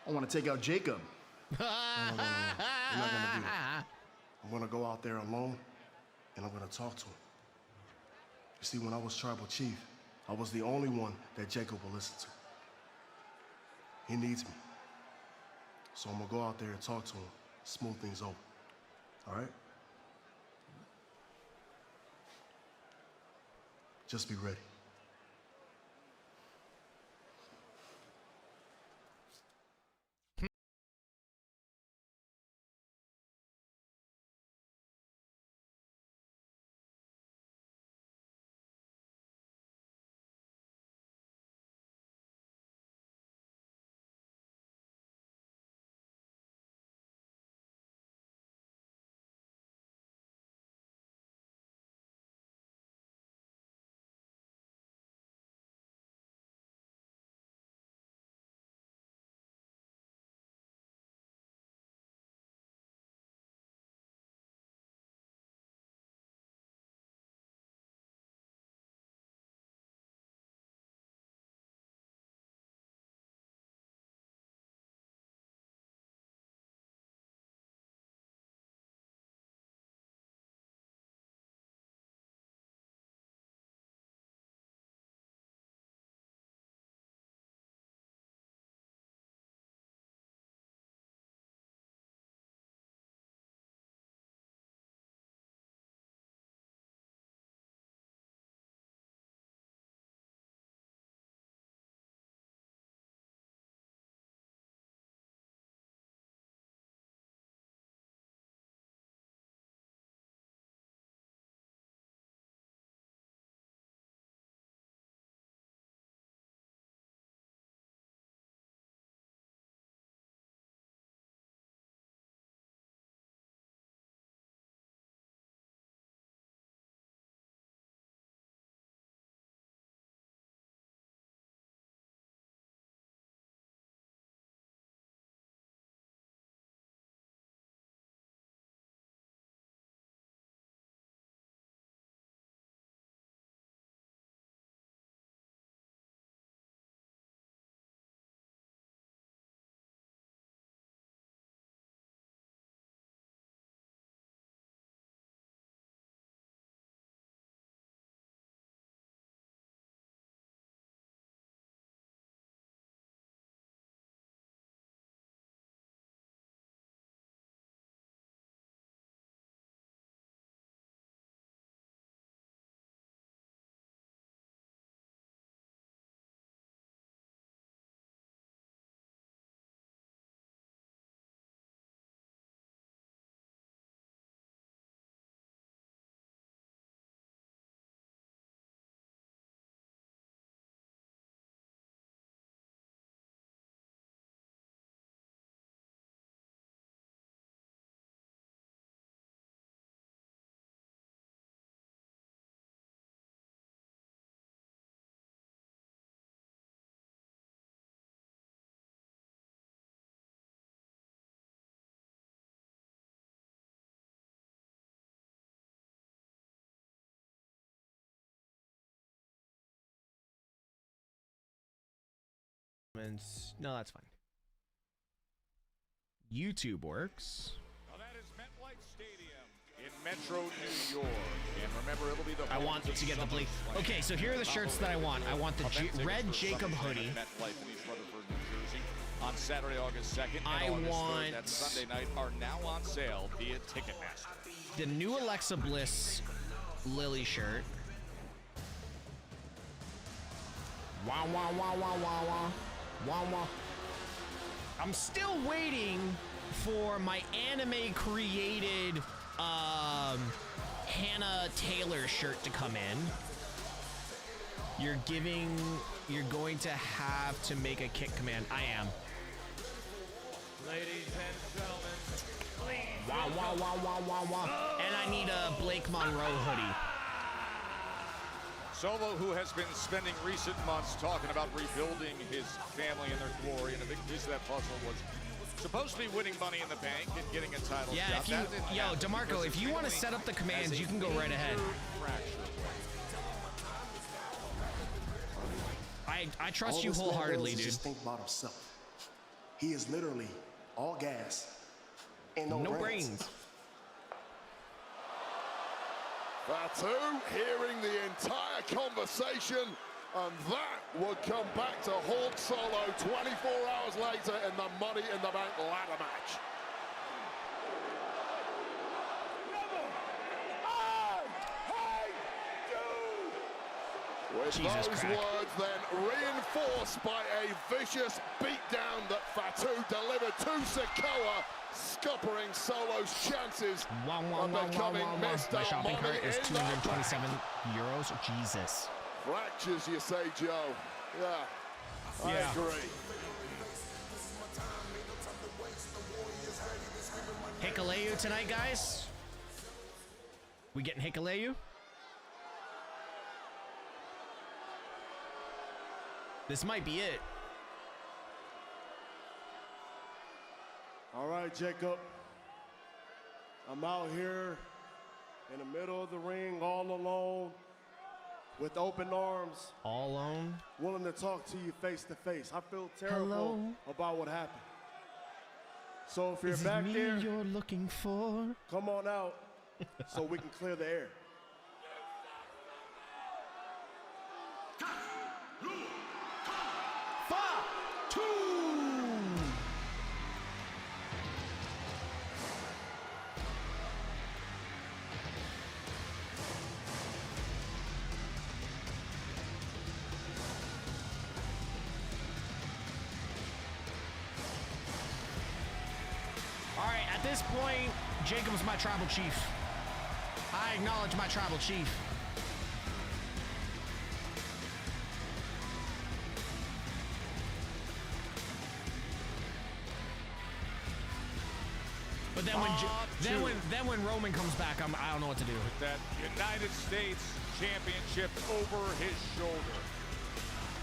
[SPEAKER 8] I want to take out Jacob. No. I'm not gonna do that. I'm gonna go out there alone, and I'm gonna talk to him. You see, when I was tribal chief, I was the only one that Jacob will listen to. He needs me. So I'm gonna go out there and talk to him, smooth things over. All right? Just be ready.
[SPEAKER 2] No, that's fine. YouTube works.
[SPEAKER 3] Now that is MetLife Stadium in Metro, New York. And remember, it'll be the
[SPEAKER 2] I want to get the Blake. Okay, so here are the shirts that I want. I want the red Jacob hoodie.
[SPEAKER 3] MetLife in East Rutherford, New Jersey, on Saturday, August 2nd. And
[SPEAKER 2] I
[SPEAKER 3] August
[SPEAKER 2] want
[SPEAKER 3] 3rd, that Sunday night, are now on sale via Ticketmaster.
[SPEAKER 2] the new Alexa Bliss Lily shirt. Wah wah wah wah wah wah wah wah. I'm still waiting for my anime created Hannah Taylor shirt to come in. You're going to have to make a kick command. I am.
[SPEAKER 10] Ladies and gentlemen, please.
[SPEAKER 2] Wah wah wah wah wah wah. And I need a Blake Monroe hoodie.
[SPEAKER 3] Solo, who has been spending recent months talking about rebuilding his family and their glory, and a big piece of that puzzle was supposed to be winning Money in the Bank and getting a title
[SPEAKER 2] Yeah,
[SPEAKER 3] shot.
[SPEAKER 2] if you, yo, DeMarco, if you want to set up the commands, you can go right ahead. I trust you wholeheartedly, dude.
[SPEAKER 8] Just think about himself. He is literally all gas and no brains.
[SPEAKER 5] Fatu hearing the entire conversation, and that would come back to haunt Solo 24 hours later in the Money in the Bank ladder match. With
[SPEAKER 2] Jesus
[SPEAKER 5] those
[SPEAKER 2] Christ.
[SPEAKER 5] words then reinforced by a vicious beatdown that Fatu delivered to Sikoa, scuppering Solo's chances of becoming Mr.
[SPEAKER 2] My shopping
[SPEAKER 5] Money
[SPEAKER 2] cart is
[SPEAKER 5] in the Bank.
[SPEAKER 2] 227 euros. Jesus.
[SPEAKER 5] Fractures, you say, Joe? Yeah, I agree.
[SPEAKER 2] Hikuleu tonight, guys. We getting Hikuleu? This might be it.
[SPEAKER 8] All right, Jacob. I'm out here in the middle of the ring all alone with open arms.
[SPEAKER 2] All alone?
[SPEAKER 8] Willing to talk to you face to face. I feel terrible
[SPEAKER 2] Hello?
[SPEAKER 8] about what happened. So if you're
[SPEAKER 2] Is it
[SPEAKER 8] back
[SPEAKER 2] me
[SPEAKER 8] there,
[SPEAKER 2] you're looking for?
[SPEAKER 8] come on out so we can clear the air.
[SPEAKER 2] At this point, Jacob's my tribal chief. I acknowledge my tribal chief. But then when Roman comes back, I don't know what to do.
[SPEAKER 3] With that United States Championship over his shoulder.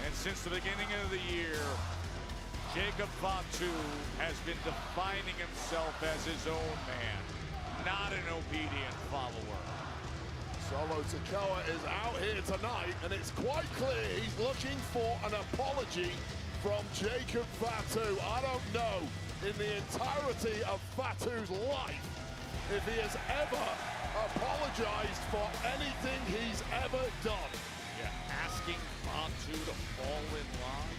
[SPEAKER 3] And since the beginning of the year, Jacob Fatu has been defining himself as his own man, not an obedient follower.
[SPEAKER 5] Solo Sikoa is out here tonight, and it's quite clear he's looking for an apology from Jacob Fatu. I don't know in the entirety of Fatu's life if he has ever apologized for anything he's ever done.
[SPEAKER 3] Yeah, asking Fatu to fall in line.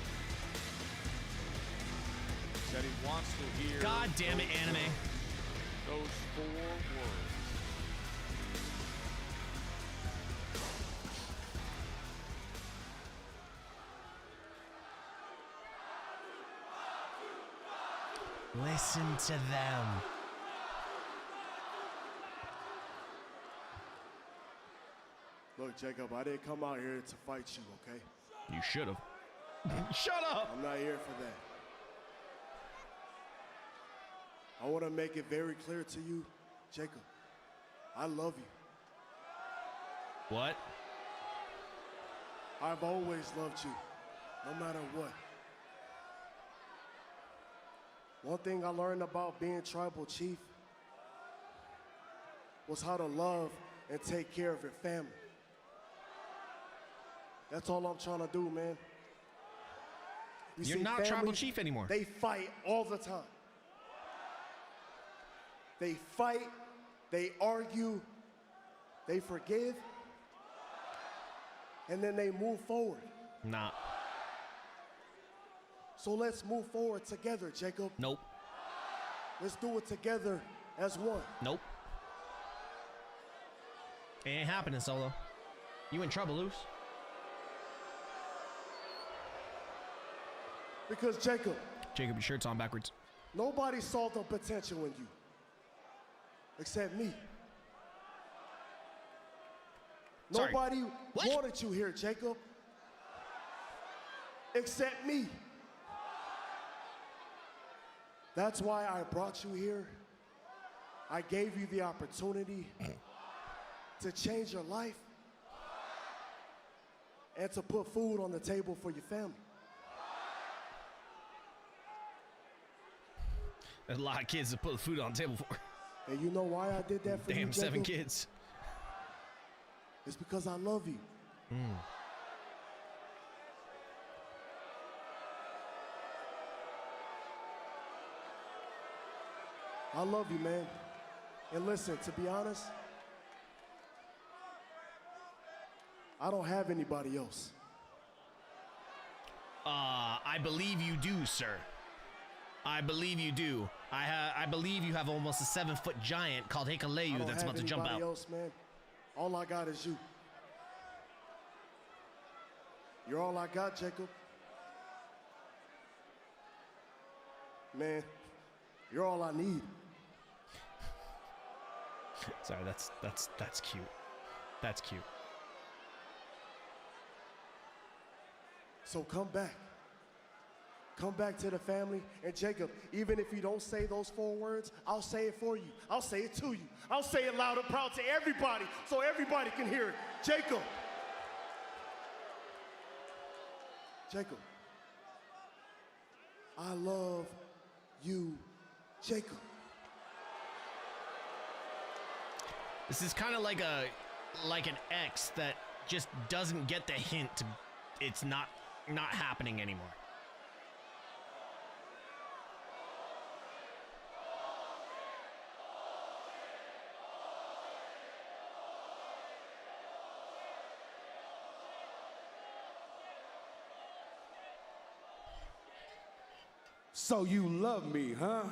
[SPEAKER 3] That he wants to hear.
[SPEAKER 2] God damn it, anime.
[SPEAKER 3] Those 4 words.
[SPEAKER 2] Listen to them.
[SPEAKER 8] Look, Jacob, I didn't come out here to fight you, okay?
[SPEAKER 2] You should have. Shut up.
[SPEAKER 8] I'm not here for that. I want to make it very clear to you, Jacob, I love you.
[SPEAKER 2] What?
[SPEAKER 8] I've always loved you, no matter what. One thing I learned about being tribal chief was how to love and take care of your family. That's all I'm trying to do, man.
[SPEAKER 2] You're not tribal chief anymore.
[SPEAKER 8] They fight all the time. They fight, they argue, they forgive, and then they move forward.
[SPEAKER 2] Nah.
[SPEAKER 8] So let's move forward together, Jacob.
[SPEAKER 2] Nope.
[SPEAKER 8] Let's do it together as one.
[SPEAKER 2] Nope. It ain't happening, Solo. You in trouble, Luce.
[SPEAKER 8] Because Jacob,
[SPEAKER 2] your shirt's on backwards.
[SPEAKER 8] nobody saw the potential in you. Except me.
[SPEAKER 2] Sorry.
[SPEAKER 8] Nobody wanted you here, Jacob. Except me. That's why I brought you here. I gave you the opportunity to change your life and to put food on the table for your family.
[SPEAKER 2] There's a lot of kids to put food on the table for.
[SPEAKER 8] And you know why I did that for you,
[SPEAKER 2] Damn,
[SPEAKER 8] Jacob?
[SPEAKER 2] 7 kids.
[SPEAKER 8] It's because I love you. I love you, man. And listen, to be honest, I don't have anybody else.
[SPEAKER 2] I believe you do, sir. I believe you do. I believe you have almost a 7-foot giant called Hikaleu that's about to jump out.
[SPEAKER 8] I don't have anybody else, man. All I got is you. You're all I got, Jacob. Man, you're all I need.
[SPEAKER 2] Sorry, that's cute. That's cute.
[SPEAKER 8] So come back. Come back to the family. And Jacob, even if you don't say those 4 words, I'll say it for you. I'll say it to you. I'll say it loud and proud to everybody so everybody can hear it. Jacob. Jacob. I love you, Jacob.
[SPEAKER 2] This is kind of like an ex that just doesn't get the hint. It's not happening anymore.
[SPEAKER 4] So you love me, huh?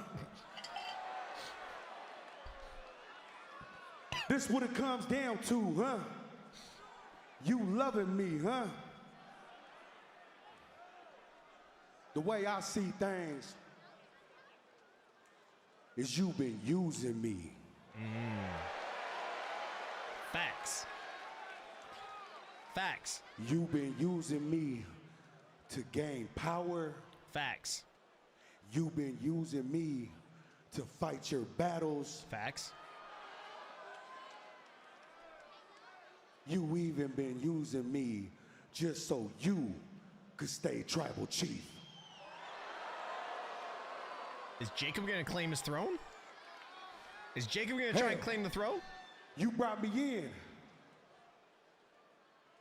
[SPEAKER 4] This what it comes down to, huh? You loving me, huh? The way I see things is you been using me.
[SPEAKER 2] Facts. Facts.
[SPEAKER 4] You been using me to gain power.
[SPEAKER 2] Facts.
[SPEAKER 4] You've been using me to fight your battles.
[SPEAKER 2] Facts.
[SPEAKER 4] You even been using me just so you could stay tribal chief.
[SPEAKER 2] Is Jacob gonna claim his throne? Is Jacob gonna try and claim the throne?
[SPEAKER 4] You brought me in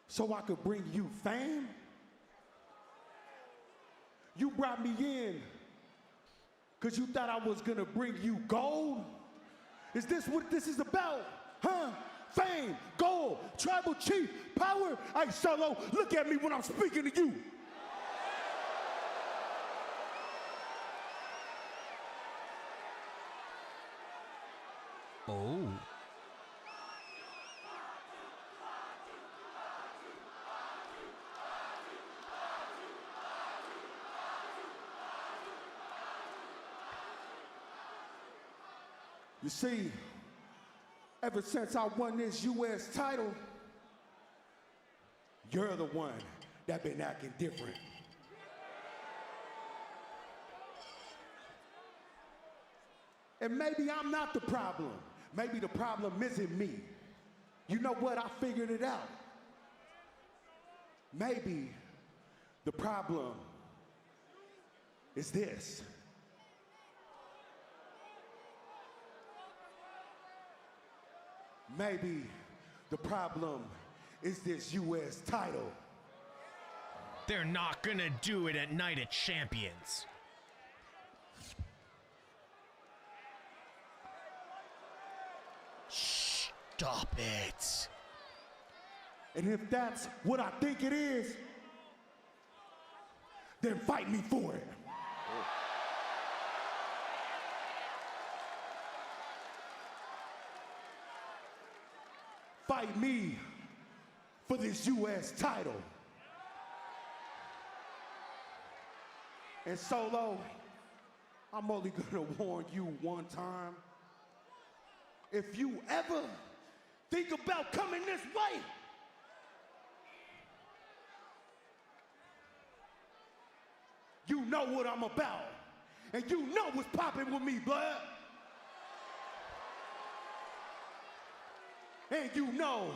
[SPEAKER 4] so I could bring you fame. You brought me in because you thought I was gonna bring you gold. Is this what this is about? Huh? Fame, gold, tribal chief, power. Hey, Solo, look at me when I'm speaking to you.
[SPEAKER 2] Oh.
[SPEAKER 4] You see, ever since I won this U.S. title, you're the one that been acting different. And maybe I'm not the problem. Maybe the problem isn't me. You know what? I figured it out. Maybe the problem is this. Maybe the problem is this U.S. title.
[SPEAKER 2] They're not gonna do it at Night of Champions. Stop it.
[SPEAKER 4] And if that's what I think it is, then fight me for it. Fight me for this U.S. title. And Solo, I'm only gonna warn you one time. If you ever think about coming this way, you know what I'm about. And you know what's popping with me, blood. And you know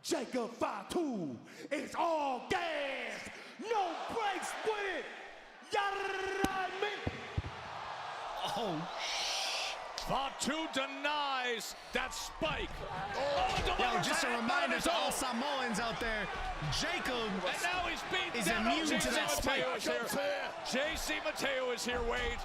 [SPEAKER 4] Jacob Fatu is all gas, no brakes with it.
[SPEAKER 2] Oh,
[SPEAKER 3] Fatu denies that spike.
[SPEAKER 2] Yo, just a reminder to all Samoans out there, Jacob
[SPEAKER 3] and now he's beaten
[SPEAKER 2] is
[SPEAKER 3] down.
[SPEAKER 2] immune to that spike.
[SPEAKER 3] JC Mateo is here, Wade.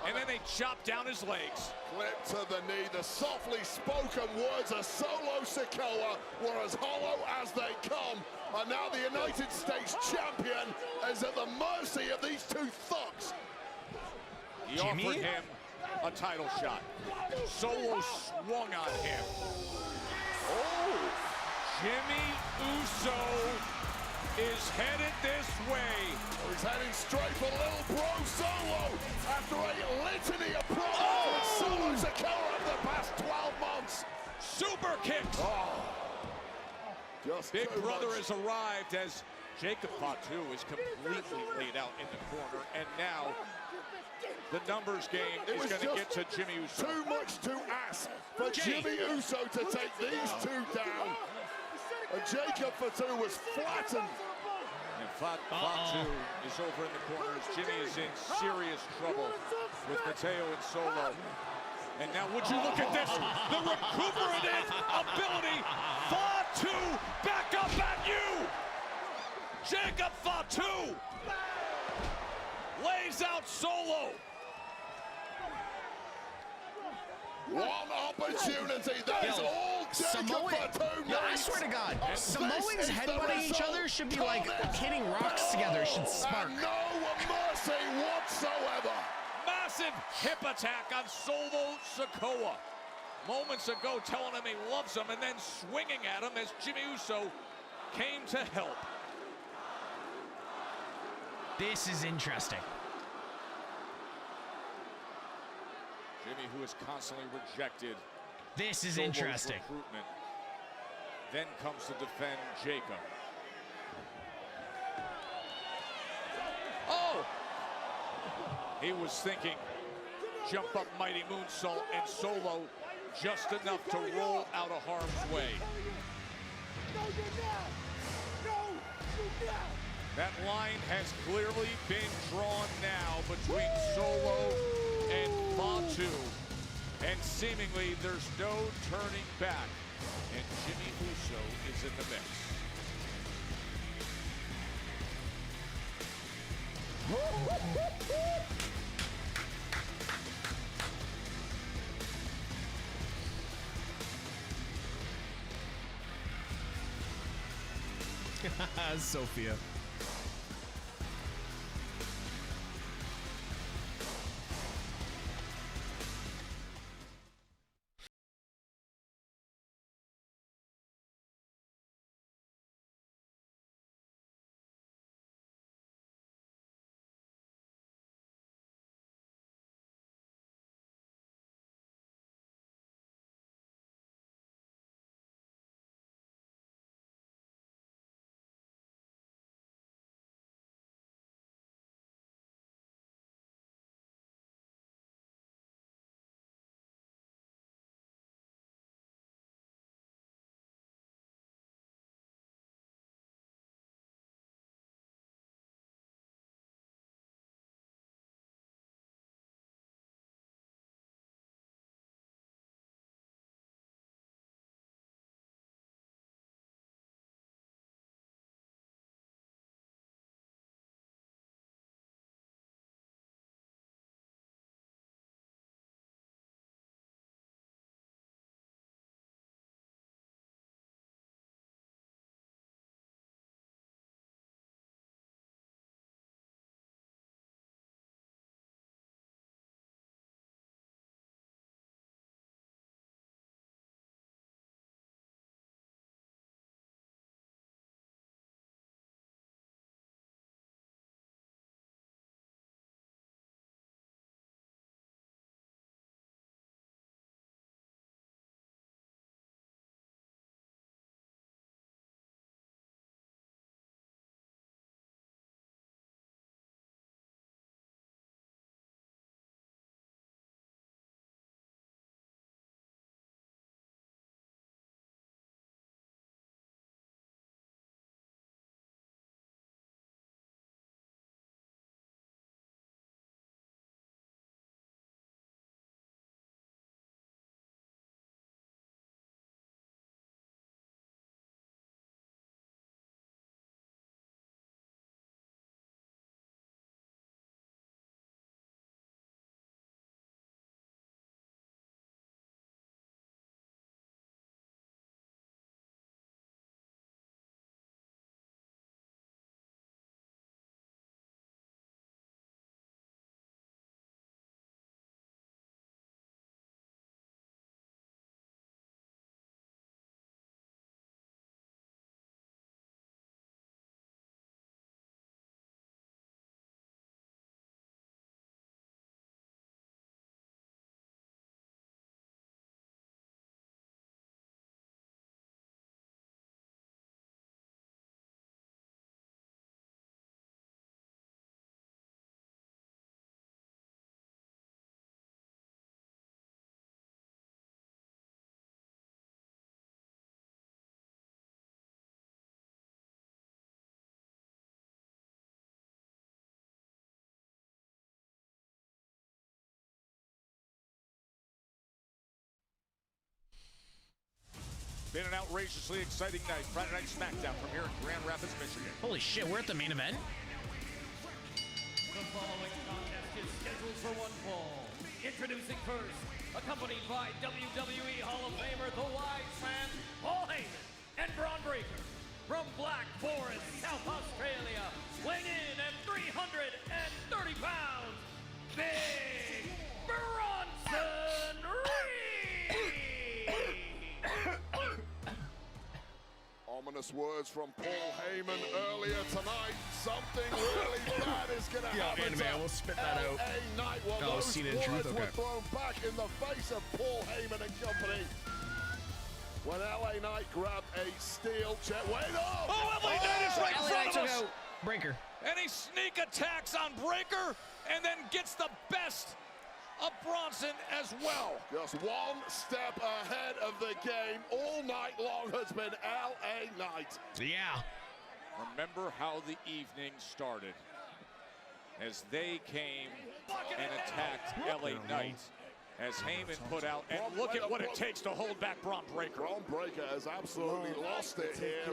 [SPEAKER 3] And then they chop down his legs.
[SPEAKER 5] Clip to the knee. The softly spoken words of Solo Sikoa were as hollow as they come. And now the United States champion is at the mercy of these two thugs.
[SPEAKER 3] He offered him a title shot. Solo swung on him. Oh! Jimmy Uso is headed this way.
[SPEAKER 5] He's heading straight for little bro Solo after a litany of promos from Solo Sikoa over the past 12 months.
[SPEAKER 3] Super kicks. Big Brother has arrived as Jacob Fatu is completely laid out in the corner, and now the numbers game is going to get to Jimmy Uso.
[SPEAKER 5] Too much to ask for Jimmy Uso to take these two down. And Jacob Fatu was flattened.
[SPEAKER 3] And Fatu is over in the corners. Jimmy is in serious trouble with Mateo and Solo. And now would you look at this, the recuperative ability. Fatu back up at you. Jacob Fatu lays out Solo.
[SPEAKER 5] One opportunity, that is all Jacob Fatu needs.
[SPEAKER 2] Yo, I swear to God, Samoans headbutting each other should be like hitting rocks together, should spark.
[SPEAKER 5] And no mercy whatsoever.
[SPEAKER 3] Massive hip attack on Solo Sikoa. Moments ago telling him he loves him and then swinging at him as Jimmy Uso came to help.
[SPEAKER 2] This is interesting.
[SPEAKER 3] Jimmy, who is constantly rejected.
[SPEAKER 2] This is
[SPEAKER 3] Solo's
[SPEAKER 2] interesting.
[SPEAKER 3] Recruitment, then comes to defend Jacob. Oh! He was thinking jump up mighty moonsault, and Solo just enough to roll out of harm's way. That line has clearly been drawn now between Solo and Fatu, and seemingly there's no turning back, and Jimmy Uso is in the mix.
[SPEAKER 2] Sophia.
[SPEAKER 3] Been an outrageously exciting night. Friday Night Smackdown from here in Grand Rapids, Michigan.
[SPEAKER 2] Holy shit, we're at the main event.
[SPEAKER 10] The following contest is scheduled for one fall. Introducing first, accompanied by WWE Hall of Famer The Wise Man, Paul Heyman, and Braun Breaker. From Black Forest, South Australia, weighing in at 330 pounds, Big Bronson Reed!
[SPEAKER 5] Ominous words from Paul Heyman earlier tonight. Something really bad is going to happen to
[SPEAKER 2] we'll spit that out.
[SPEAKER 5] LA Knight. Well,
[SPEAKER 2] Oh,
[SPEAKER 5] those
[SPEAKER 2] Cena and
[SPEAKER 5] words
[SPEAKER 2] Truth,
[SPEAKER 5] were
[SPEAKER 2] okay.
[SPEAKER 5] thrown back in the face of Paul Heyman and company. When LA Knight grabbed a steel chair. Wait up!
[SPEAKER 3] Oh, LA Knight is right in front of us!
[SPEAKER 2] Breaker.
[SPEAKER 3] And he sneak attacks on Breaker and then gets the best of Bronson as well.
[SPEAKER 5] Just one step ahead of the game all night long has been LA Knight.
[SPEAKER 2] Yeah.
[SPEAKER 3] Remember how the evening started as they came and attacked LA Knight. As Heyman put out, and look at what it takes to hold back Braun Breaker.
[SPEAKER 5] Braun Breaker has absolutely lost it here.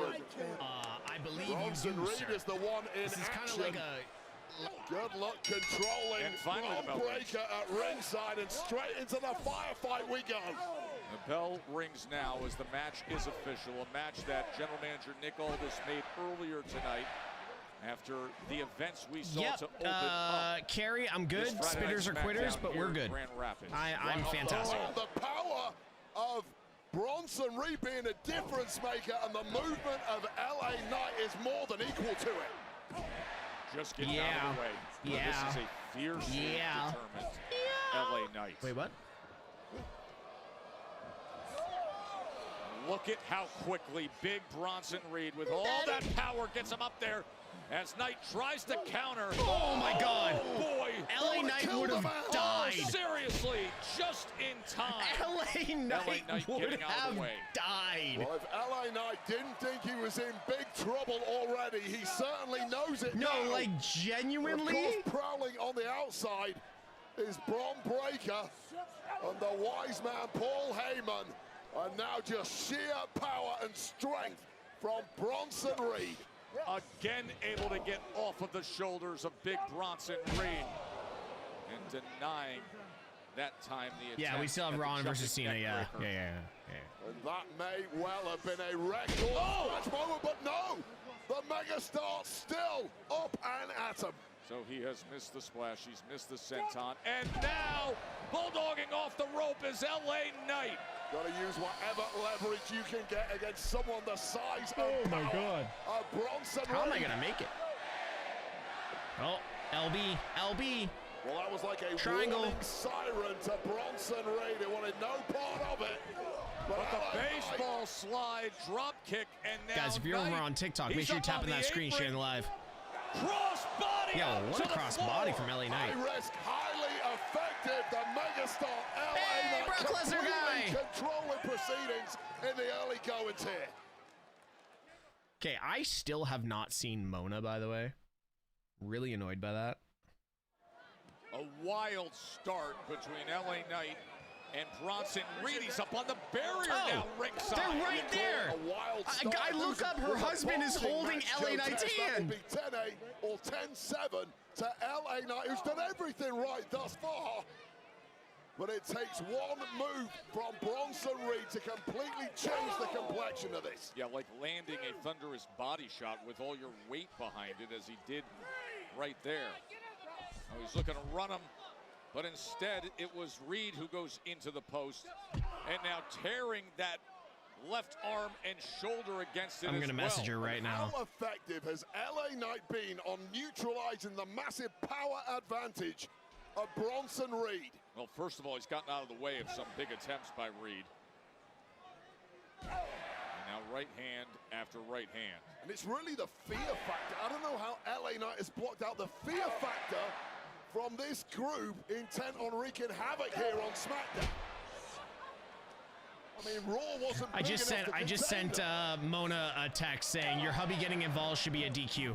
[SPEAKER 2] I believe
[SPEAKER 5] Bronson
[SPEAKER 2] you do,
[SPEAKER 5] Reed
[SPEAKER 2] sir.
[SPEAKER 5] is the one in
[SPEAKER 2] This is kind of
[SPEAKER 5] action.
[SPEAKER 2] like a...
[SPEAKER 5] Good luck controlling
[SPEAKER 3] And finally the
[SPEAKER 5] Braun
[SPEAKER 3] bell
[SPEAKER 5] Breaker at ringside, and straight into the firefight we go.
[SPEAKER 3] The bell rings now as the match is official. A match that General Manager Nick Aldis made earlier tonight after the events we saw to open up.
[SPEAKER 2] Carrie, I'm good.
[SPEAKER 3] this Friday
[SPEAKER 2] Spitters are
[SPEAKER 3] Night
[SPEAKER 2] quitters,
[SPEAKER 3] Smackdown
[SPEAKER 2] but
[SPEAKER 3] here
[SPEAKER 2] we're
[SPEAKER 3] in
[SPEAKER 2] good.
[SPEAKER 3] Grand Rapids.
[SPEAKER 2] I'm fantastic.
[SPEAKER 5] Oh, the power of Bronson Reed being a difference maker, and the movement of LA Knight is more than equal to it.
[SPEAKER 3] Just getting out of the way.
[SPEAKER 2] Yeah.
[SPEAKER 3] This is a fiercely determined LA Knight.
[SPEAKER 2] Wait, what?
[SPEAKER 3] Look at how quickly Big Bronson Reed, with all that power, gets him up there as Knight tries to counter.
[SPEAKER 2] Oh my God.
[SPEAKER 3] Oh boy.
[SPEAKER 2] LA Knight would have died.
[SPEAKER 3] Oh, seriously, just in time.
[SPEAKER 2] LA Knight would
[SPEAKER 3] getting out of
[SPEAKER 2] have
[SPEAKER 3] the way.
[SPEAKER 2] died.
[SPEAKER 5] Well, if LA Knight didn't think he was in big trouble already, he certainly knows it now.
[SPEAKER 2] No, like genuinely?
[SPEAKER 5] Of course, prowling on the outside is Braun Breaker and the wise man Paul Heyman. And now just sheer power and strength from Bronson Reed.
[SPEAKER 3] Again able to get off of the shoulders of Big Bronson Reed and denying that time the attack.
[SPEAKER 2] Yeah, we still have
[SPEAKER 3] at the
[SPEAKER 2] Ron versus
[SPEAKER 3] jumping
[SPEAKER 2] Cena.
[SPEAKER 3] neck
[SPEAKER 2] Yeah.
[SPEAKER 3] breaker.
[SPEAKER 5] And that may well have been a record match moment, but no! The megastar still up and at him.
[SPEAKER 3] So he has missed the splash, he's missed the senton, and now bulldogging off the rope is LA Knight.
[SPEAKER 5] Gotta use whatever leverage you can get against someone the size of
[SPEAKER 2] God.
[SPEAKER 5] Bronson Reed.
[SPEAKER 2] How am I gonna make it? Oh, LB.
[SPEAKER 5] Well, that was like a
[SPEAKER 2] Triangle.
[SPEAKER 5] warning siren to Bronson Reed, who wanted no part of it.
[SPEAKER 3] But the baseball slide, drop kick, and now
[SPEAKER 2] Guys, if you're over
[SPEAKER 3] Knight,
[SPEAKER 2] on TikTok, make
[SPEAKER 3] he's
[SPEAKER 2] sure you're
[SPEAKER 3] up on
[SPEAKER 2] tapping
[SPEAKER 3] the
[SPEAKER 2] that screen,
[SPEAKER 3] apron.
[SPEAKER 2] sharing live.
[SPEAKER 3] Cross body.
[SPEAKER 2] Yo,
[SPEAKER 3] out
[SPEAKER 2] what
[SPEAKER 3] to
[SPEAKER 2] a
[SPEAKER 3] the
[SPEAKER 2] cross
[SPEAKER 3] floor.
[SPEAKER 2] body from LA Knight.
[SPEAKER 5] High risk, highly effective. The megastar LA
[SPEAKER 2] Hey,
[SPEAKER 5] Knight
[SPEAKER 2] Brock Lesnar
[SPEAKER 5] completely
[SPEAKER 2] guy.
[SPEAKER 5] controlling proceedings in the early goings here.
[SPEAKER 2] Okay, I still have not seen Mona, by the way. Really annoyed by that.
[SPEAKER 3] A wild start between LA Knight and Bronson Reed. He's up on the barrier now, ringside.
[SPEAKER 2] They're right there.
[SPEAKER 5] A wild start.
[SPEAKER 2] I look up, her
[SPEAKER 5] With a
[SPEAKER 2] husband is
[SPEAKER 5] boxing
[SPEAKER 2] holding
[SPEAKER 5] match,
[SPEAKER 2] LA
[SPEAKER 5] Joe
[SPEAKER 2] Knight's
[SPEAKER 5] Tess, that
[SPEAKER 2] hand.
[SPEAKER 5] would be 10-8 or 10-7 to LA Knight, who's done everything right thus far. But it takes one move from Bronson Reed to completely change the complexion of this.
[SPEAKER 3] Yeah, like landing a thunderous body shot with all your weight behind it, as he did right there. Oh, he's looking to run him, but instead it was Reed who goes into the post, and now tearing that left arm and shoulder against it.
[SPEAKER 2] I'm gonna message her right now.
[SPEAKER 5] How effective has LA Knight been on neutralizing the massive power advantage of Bronson Reed?
[SPEAKER 3] Well, first of all, he's gotten out of the way of some big attempts by Reed. And now right hand after right hand.
[SPEAKER 5] And it's really the fear factor. I don't know how LA Knight has blocked out the fear factor from this group intent on wreaking havoc here on SmackDown. I mean, Raw wasn't
[SPEAKER 2] I
[SPEAKER 5] big
[SPEAKER 2] just
[SPEAKER 5] enough
[SPEAKER 2] sent
[SPEAKER 5] to contain them.
[SPEAKER 2] Mona a text saying your hubby getting involved should be a DQ.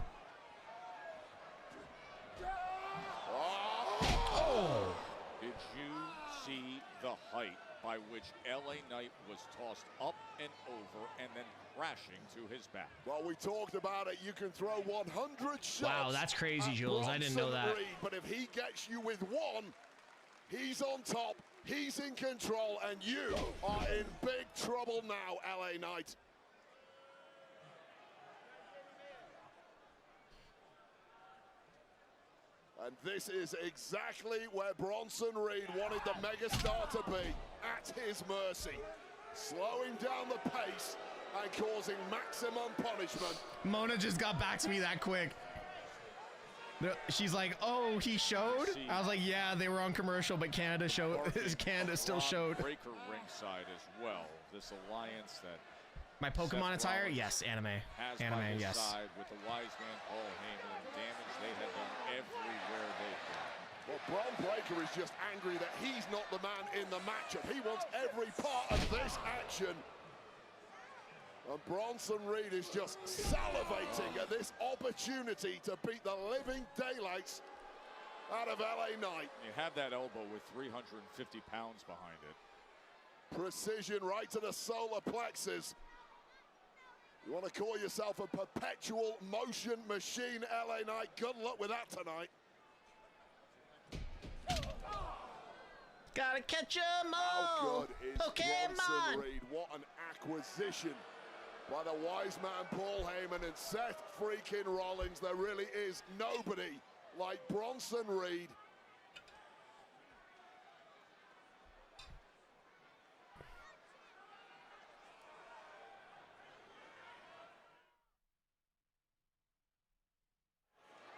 [SPEAKER 5] Oh!
[SPEAKER 3] Did you see the height by which LA Knight was tossed up and over and then crashing to his back.
[SPEAKER 5] Well, we talked about it. You can throw 100 shots.
[SPEAKER 2] Wow, that's crazy, Jules. I didn't know that.
[SPEAKER 5] Reed, but if he gets you with one, he's on top, he's in control, and you are in big trouble now, LA Knight. And this is exactly where Bronson Reed wanted the megastar to be, at his mercy. Slowing down the pace and causing maximum punishment.
[SPEAKER 2] Mona just got back to me that quick. She's like, oh, he showed? I was like, yeah, they were on commercial, but Canada still showed.
[SPEAKER 3] Breaker ringside as well. This alliance that
[SPEAKER 2] My Pokemon attire? Yes, anime. Anime, yes.
[SPEAKER 3] Side with the wise man Paul Heyman and the damage they have done everywhere they've been.
[SPEAKER 5] Well, Braun Breaker is just angry that he's not the man in the matchup. He wants every part of this action. And Bronson Reed is just salivating at this opportunity to beat the living daylights out of LA Knight.
[SPEAKER 3] You have that elbow with 350 pounds behind it.
[SPEAKER 5] Precision right to the solar plexus. You want to call yourself a perpetual motion machine, LA Knight. Good luck with that tonight.
[SPEAKER 2] Gotta catch 'em
[SPEAKER 5] How
[SPEAKER 2] all!
[SPEAKER 5] good is
[SPEAKER 2] Pokemon!
[SPEAKER 5] Bronson Reed? What an acquisition by the wise man Paul Heyman and Seth freaking Rollins. There really is nobody like Bronson Reed.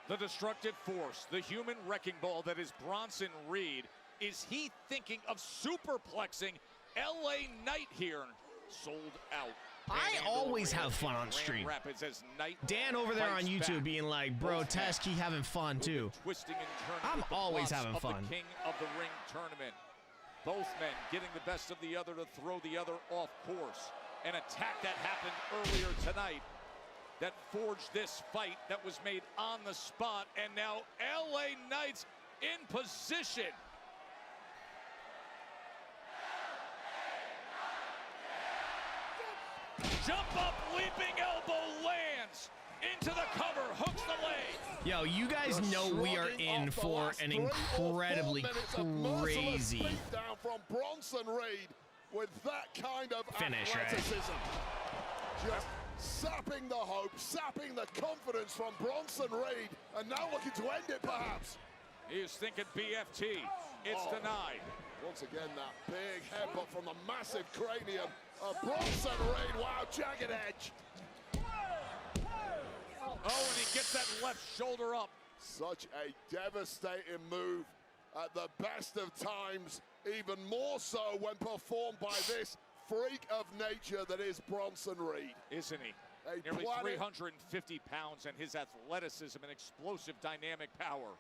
[SPEAKER 3] The destructive force, the human wrecking ball that is Bronson Reed. Is he thinking of superplexing LA Knight here? Sold out.
[SPEAKER 2] I always have fun on stream. Dan over there on YouTube being like, bro, Tess, keep having fun too.
[SPEAKER 3] Twisting and turning.
[SPEAKER 2] I'm always having fun.
[SPEAKER 3] The King of the Ring tournament. Both men getting the best of the other to throw the other off course. An attack that happened earlier tonight that forged this fight that was made on the spot, and now LA Knight's in position. Jump up, leaping elbow lands into the cover, hooks the leg.
[SPEAKER 2] Yo, you guys know we are in for an incredibly crazy
[SPEAKER 5] down from Bronson Reed with that kind of
[SPEAKER 2] finish,
[SPEAKER 5] athleticism. Right? Just sapping the hope, sapping the confidence from Bronson Reed, and now looking to end it perhaps.
[SPEAKER 3] He was thinking BFT. It's denied.
[SPEAKER 5] Once again, that big headbutt from the massive cranium of Bronson Reed. Wow, jagged edge.
[SPEAKER 3] Oh, and he gets that left shoulder up.
[SPEAKER 5] Such a devastating move at the best of times, even more so when performed by this freak of nature that is Bronson Reed.
[SPEAKER 3] Isn't he? Nearly 350 pounds, and his athleticism and explosive dynamic power.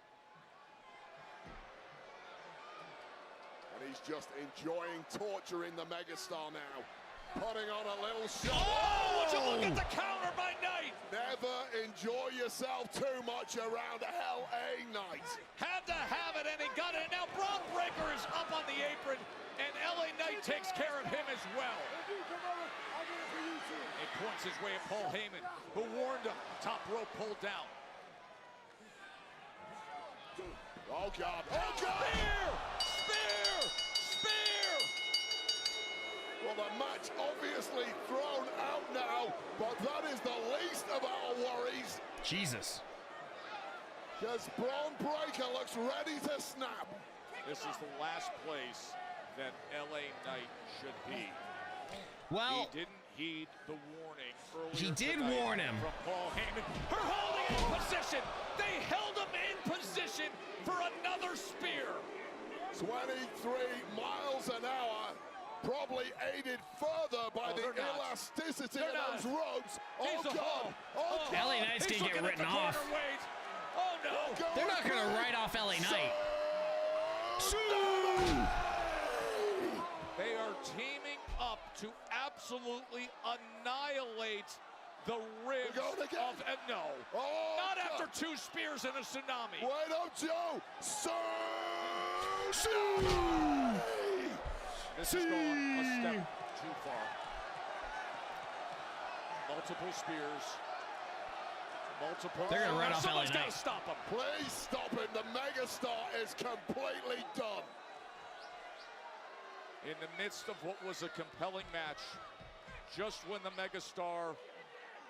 [SPEAKER 5] And he's just enjoying torturing the megastar now. Putting on a little shot.
[SPEAKER 3] Oh, would you look at the counter by Knight?
[SPEAKER 5] Never enjoy yourself too much around LA Knight.
[SPEAKER 3] Had to have it, and he got it. Now Braun Breaker is up on the apron, and LA Knight takes care of him as well. He points his way at Paul Heyman, who warned him. Top rope pulled down.
[SPEAKER 5] Oh, God. Oh, God.
[SPEAKER 3] Spear! Spear!
[SPEAKER 5] Well, the match obviously thrown out now, but that is the least of our worries.
[SPEAKER 2] Jesus.
[SPEAKER 5] Because Braun Breaker looks ready to snap.
[SPEAKER 3] This is the last place that LA Knight should be.
[SPEAKER 2] Well,
[SPEAKER 3] he didn't heed the warning earlier.
[SPEAKER 2] He did warn him.
[SPEAKER 3] From Paul Heyman. Her holding in position. They held him in position for another spear.
[SPEAKER 5] 23 miles an hour, probably aided further by the elasticity of those ropes. Oh, God. Oh, God.
[SPEAKER 2] LA Knight's going to get written off.
[SPEAKER 3] Oh, no.
[SPEAKER 2] They're not going to write off LA Knight.
[SPEAKER 3] They are teaming up to absolutely annihilate the ribs of no.
[SPEAKER 5] Oh,
[SPEAKER 3] not after two spears and a tsunami.
[SPEAKER 5] Wait up, Joe.
[SPEAKER 3] This This has gone a step too far. Multiple spears. Multiple.
[SPEAKER 2] They're gonna run off
[SPEAKER 3] Somebody's
[SPEAKER 2] LA
[SPEAKER 3] got
[SPEAKER 2] Knight.
[SPEAKER 3] to stop him.
[SPEAKER 5] Please stop him. The megastar is completely done.
[SPEAKER 3] In the midst of what was a compelling match, just when the megastar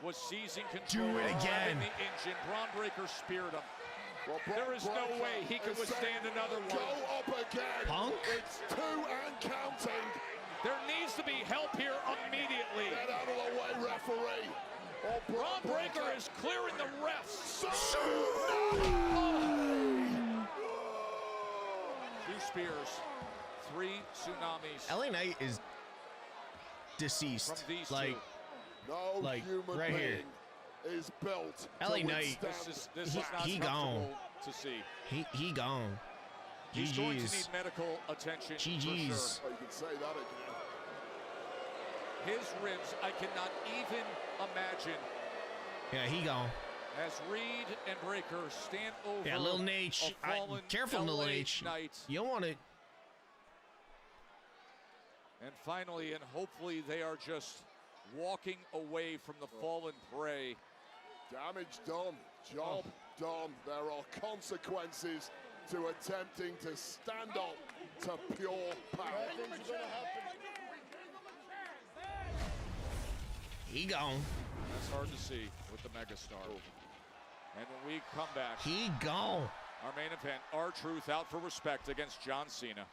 [SPEAKER 3] was seizing control,
[SPEAKER 2] Do it again.
[SPEAKER 3] the engine, Braun Breaker speared him. There is no way he can withstand another one.
[SPEAKER 5] Go up again.
[SPEAKER 2] Punk?
[SPEAKER 5] It's 2 and counting.
[SPEAKER 3] There needs to be help here immediately.
[SPEAKER 5] Get out of the way, referee. Oh,
[SPEAKER 3] Braun Breaker is clearing the refs. Two spears, 3 tsunamis.
[SPEAKER 2] LA Knight is deceased.
[SPEAKER 3] From these
[SPEAKER 2] like,
[SPEAKER 3] two.
[SPEAKER 5] No
[SPEAKER 2] like
[SPEAKER 5] human
[SPEAKER 2] right here.
[SPEAKER 5] being is built.
[SPEAKER 2] LA
[SPEAKER 5] to
[SPEAKER 2] Knight.
[SPEAKER 5] withstand
[SPEAKER 3] This is not
[SPEAKER 2] he
[SPEAKER 3] comfortable
[SPEAKER 2] gone.
[SPEAKER 3] to see.
[SPEAKER 2] He gone.
[SPEAKER 3] He's going to need
[SPEAKER 2] GG's.
[SPEAKER 3] medical attention. for
[SPEAKER 2] GG's.
[SPEAKER 3] sure.
[SPEAKER 5] Oh, you can say that again.
[SPEAKER 3] His ribs, I cannot even imagine.
[SPEAKER 2] Yeah, he gone.
[SPEAKER 3] As Reed and Breaker stand over
[SPEAKER 2] Yeah, little Nate.
[SPEAKER 3] a fallen
[SPEAKER 2] Careful, little
[SPEAKER 3] LA
[SPEAKER 2] Nate.
[SPEAKER 3] Knight.
[SPEAKER 2] You don't want to.
[SPEAKER 3] And finally, and hopefully they are just walking away from the fallen prey.
[SPEAKER 5] Damage done. Job done. There are consequences to attempting to stand up to pure power.
[SPEAKER 2] He gone.
[SPEAKER 3] That's hard to see with the megastar. And when we come back,
[SPEAKER 2] He gone.
[SPEAKER 3] our main event, R-Truth out for respect against John Cena.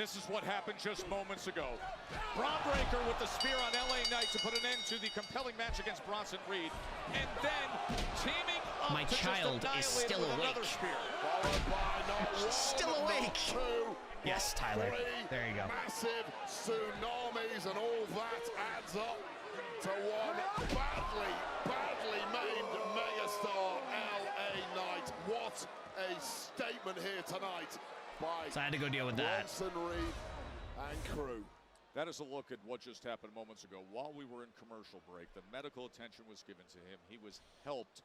[SPEAKER 3] This is what happened just moments ago. Braun Breaker with the spear on LA Knight to put an end to the compelling match against Bronson Reed. And then teaming up
[SPEAKER 2] My
[SPEAKER 3] to
[SPEAKER 2] child
[SPEAKER 3] just
[SPEAKER 2] is
[SPEAKER 3] annihilate
[SPEAKER 2] still
[SPEAKER 3] with another
[SPEAKER 2] awake.
[SPEAKER 3] spear.
[SPEAKER 5] Followed by not
[SPEAKER 2] She's
[SPEAKER 5] one,
[SPEAKER 2] still
[SPEAKER 5] not
[SPEAKER 2] awake.
[SPEAKER 5] two,
[SPEAKER 2] Yes,
[SPEAKER 5] but
[SPEAKER 2] Tyler.
[SPEAKER 5] three
[SPEAKER 2] There you go.
[SPEAKER 5] Massive tsunamis, and all that adds up to one badly maimed megastar LA Knight. What a statement here tonight by
[SPEAKER 2] So I had to go deal with that.
[SPEAKER 5] Bronson Reed and crew.
[SPEAKER 3] That is a look at what just happened moments ago. While we were in commercial break, the medical attention was given to him. He was helped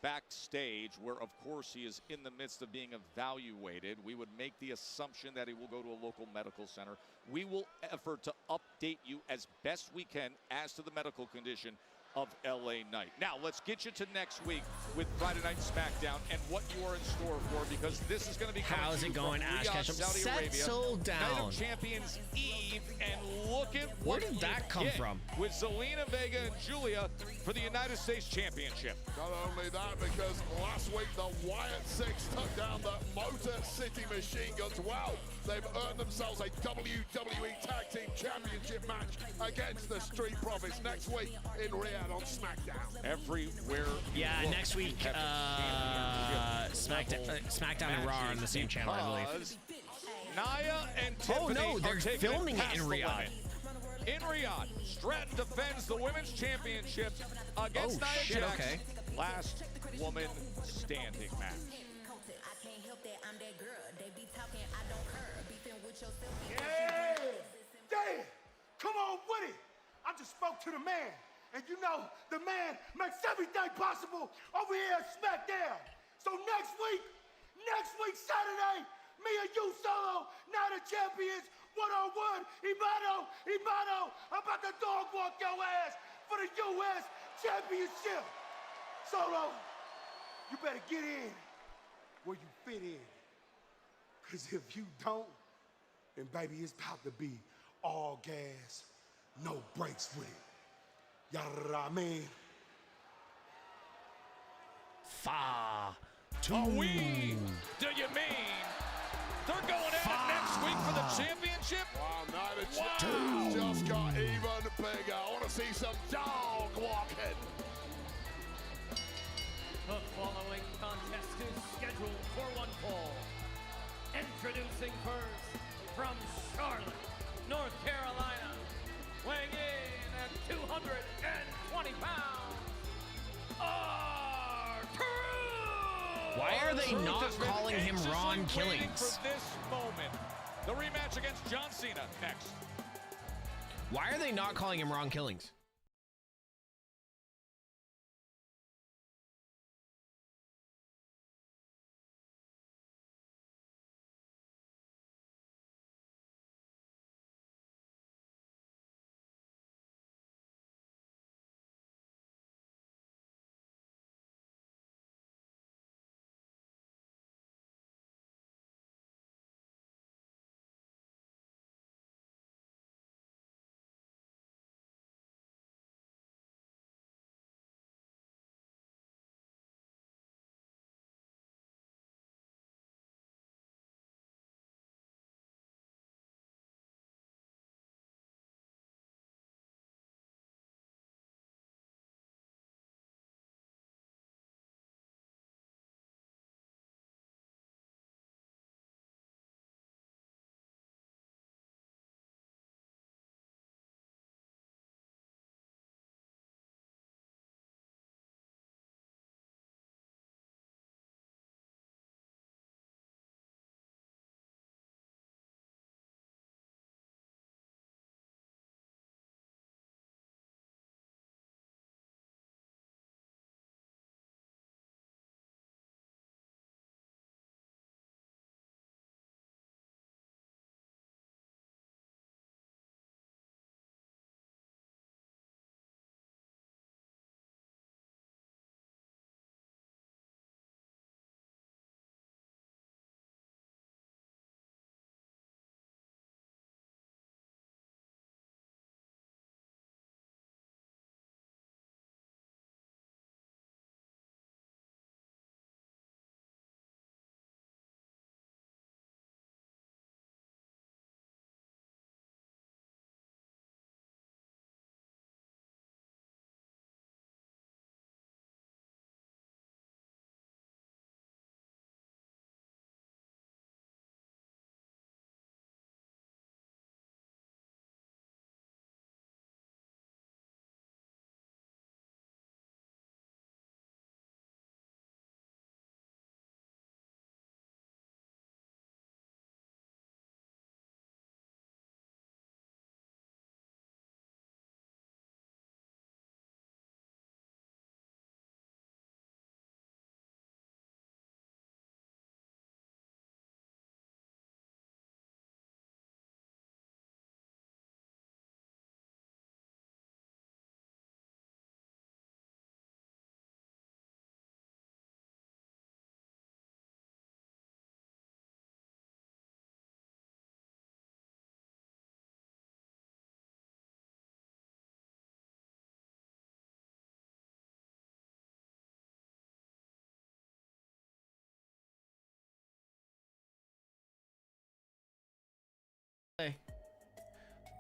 [SPEAKER 3] backstage, where of course he is in the midst of being evaluated. We would make the assumption that he will go to a local medical center. We will effort to update you as best we can as to the medical condition of LA Knight. Now, let's get you to next week with Friday Night Smackdown and what you are in store for, because this is going to be coming
[SPEAKER 2] How's
[SPEAKER 3] to
[SPEAKER 2] it
[SPEAKER 3] you
[SPEAKER 2] going,
[SPEAKER 3] from
[SPEAKER 2] Ash
[SPEAKER 3] Riyadh,
[SPEAKER 2] Ketchum?
[SPEAKER 3] Saudi Arabia.
[SPEAKER 2] Settle
[SPEAKER 3] Night
[SPEAKER 2] down.
[SPEAKER 3] of Champions Eve, and look at
[SPEAKER 2] Where
[SPEAKER 3] what
[SPEAKER 2] did
[SPEAKER 3] you
[SPEAKER 2] that come
[SPEAKER 3] get
[SPEAKER 2] from?
[SPEAKER 3] with Zelina Vega and Julia for the United States Championship.
[SPEAKER 5] Not only that, because last week the Wyatt Six took down the Motor City Machine Guns. Well, they've earned themselves a WWE Tag Team Championship match against the Street Profits next week in Riyadh on SmackDown.
[SPEAKER 3] Everywhere.
[SPEAKER 2] Yeah,
[SPEAKER 3] you look,
[SPEAKER 2] next week,
[SPEAKER 3] you have
[SPEAKER 2] SmackDown and Raw are on the same channel, I believe.
[SPEAKER 3] because Nia and Tiffany
[SPEAKER 2] no, they're
[SPEAKER 3] are taking
[SPEAKER 2] filming it
[SPEAKER 3] past
[SPEAKER 2] in
[SPEAKER 3] the
[SPEAKER 2] Riyadh.
[SPEAKER 3] limit. In Riyadh, Stratton defends the Women's Championship against
[SPEAKER 2] Oh,
[SPEAKER 3] Nia
[SPEAKER 2] shit,
[SPEAKER 3] Jax.
[SPEAKER 2] okay.
[SPEAKER 3] Last woman standing match.
[SPEAKER 4] Yeah! Damn! Come on with it! I just spoke to the man, and you know the man makes everything possible over here at Smackdown. So next week Saturday, me and you solo, Night of Champions, one-on-one, Ibano, I'm about to dog walk your ass for the U.S. Championship. Solo, you better get in where you fit in. Because if you don't, then baby, it's about to be all gas, no brakes with it. Y'all know what I mean?
[SPEAKER 2] Fa.
[SPEAKER 3] Are we? Do you mean they're going at it next week for the championship?
[SPEAKER 5] Wow, Night of Champions just got even bigger. I want to see some dog walking.
[SPEAKER 10] The following contest is scheduled for one fall. Introducing first, from Charlotte, North Carolina, weighing in at 220 pounds,
[SPEAKER 2] Why are they
[SPEAKER 3] Truth
[SPEAKER 2] not
[SPEAKER 3] has been
[SPEAKER 2] calling him
[SPEAKER 3] anxiously
[SPEAKER 2] Ron
[SPEAKER 3] waiting
[SPEAKER 2] Killings?
[SPEAKER 3] For this moment. The rematch against John Cena next.
[SPEAKER 2] Why are they not calling him Ron Killings?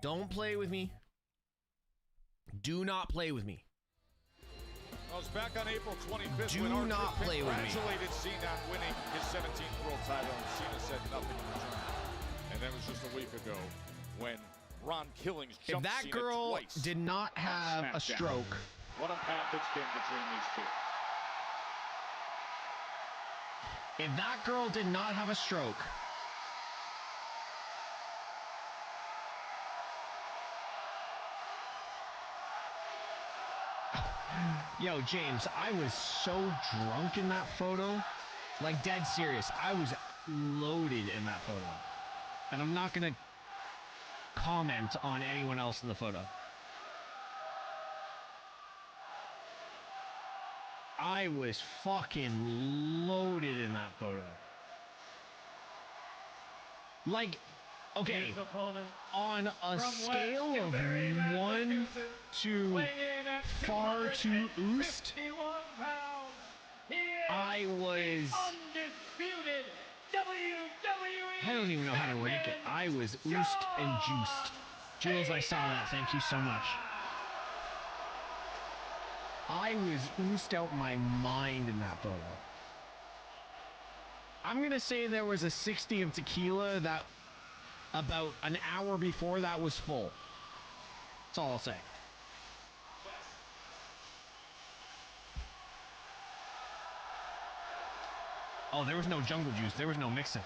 [SPEAKER 2] Don't play with me. Do not play with me.
[SPEAKER 3] Well, it's back on April 25th
[SPEAKER 2] Do
[SPEAKER 3] when Orton
[SPEAKER 2] not play with me.
[SPEAKER 3] congratulated Cena on winning his 17th world title, and Cena said nothing in return. And then it was just a week ago when Ron Killings
[SPEAKER 2] If
[SPEAKER 3] jumped
[SPEAKER 2] that
[SPEAKER 3] Cena
[SPEAKER 2] girl
[SPEAKER 3] twice.
[SPEAKER 2] did not have a stroke,
[SPEAKER 3] What a path it's been between these two.
[SPEAKER 2] if that girl did not have a stroke, yo, James, I was so drunk in that photo. Like, dead serious. I was loaded in that photo. And I'm not going to comment on anyone else in the photo. I was fucking loaded in that photo. Like, okay, on a scale of 1 to far to oost, I was...
[SPEAKER 10] Undisputed WWE.
[SPEAKER 2] I don't even know how to rank it. I was oozed and juiced. Jules, I saw that. Thank you so much. I was oozed out my mind in that photo. I'm gonna say there was a 60 of tequila that about an hour before that was full. That's all I'll say. Oh, there was no jungle juice. There was no mixing.